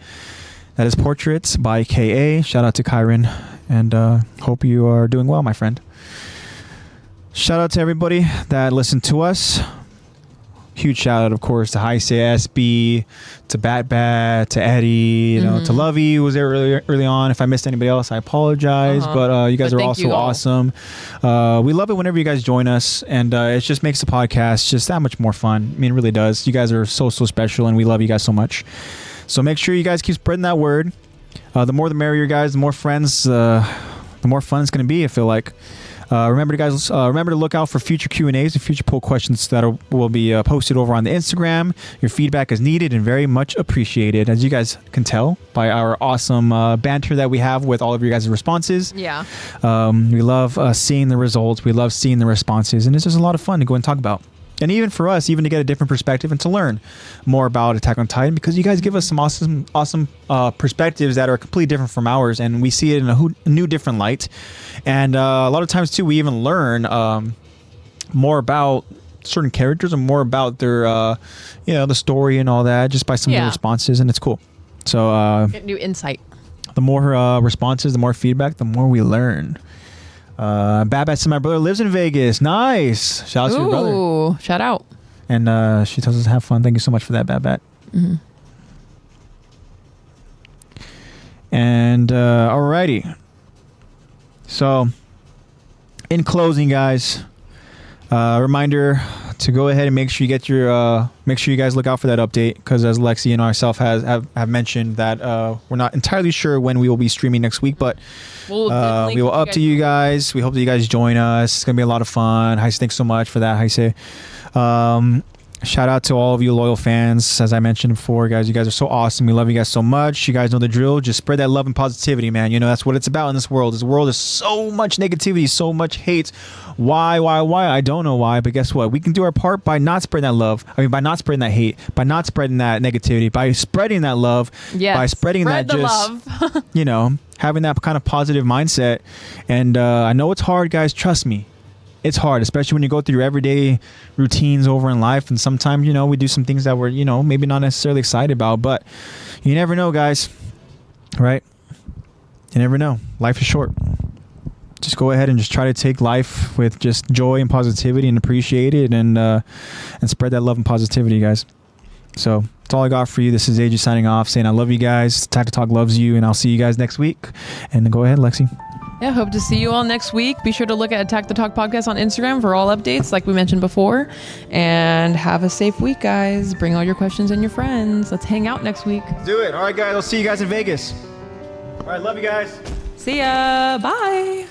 That is Portraits by KA. Shout out to Kyron, and hope you are doing well, my friend. Shout out to everybody that listened to us. Huge shout out, of course, to Heisei SB, to BadBad, to Eddie, to Lovey, who was there early on. If I missed anybody else, I apologize. But you guys are also awesome. We love it whenever you guys join us, and it just makes the podcast just that much more fun. I mean, it really does. You guys are so special, and we love you guys so much. So make sure you guys keep spreading that word. The more the merrier, guys. The more friends, the more fun it's going to be, I feel like. Remember to look out for future Q&As and future poll questions that will be posted over on the Instagram. Your feedback is needed and very much appreciated, as you guys can tell by our awesome banter that we have with all of your guys' responses. Yeah. We love seeing the results. We love seeing the responses, and it's just a lot of fun to go and talk about. And even for us, even to get a different perspective and to learn more about Attack on Titan, because you guys give us some awesome perspectives that are completely different from ours, and we see it in a new, different light. And a lot of times too, we even learn more about certain characters and more about their, the story and all that, just by some of the responses, and it's cool. So get new insight. The more responses, the more feedback, the more we learn. BadBad said my brother lives in Vegas. Nice. Shout out to your brother. Ooh, shout out. And she tells us to have fun. Thank you so much for that, BadBad. And alrighty. So, in closing, guys, reminder to go ahead and make sure you guys look out for that update, because as Lexi and ourselves have mentioned that we're not entirely sure when we will be streaming next week, but we will up to you guys. We hope that you guys join us. It's gonna be a lot of fun. Heise, thanks so much for that, Heise. Shout out to all of you loyal fans. As I mentioned before, guys, you guys are so awesome. We love you guys so much. You guys know the drill. Just spread that love and positivity, man. That's what it's about in this world. This world is so much negativity, so much hate. Why? I don't know why, but guess what? We can do our part by not spreading that love. I mean, by not spreading that hate, by not spreading that negativity, by spreading that love, by spreading Spread that love. Having that kind of positive mindset. And I know it's hard, guys. Trust me. It's hard, especially when you go through your everyday routines over in life. And sometimes, we do some things that we're, maybe not necessarily excited about. But you never know, guys. Right? You never know. Life is short. Just go ahead and just try to take life with just joy and positivity and appreciate it, and spread that love and positivity, guys. So that's all I got for you. This is AJ signing off, saying I love you guys. Attack to Talk loves you, and I'll see you guys next week. And go ahead, Lexi. Yeah, hope to see you all next week. Be sure to look at Attack the Talk podcast on Instagram for all updates, like we mentioned before. And have a safe week, guys. Bring all your questions and your friends. Let's hang out next week. Do it. All right, guys. I'll see you guys in Vegas. All right. Love you guys. See ya. Bye.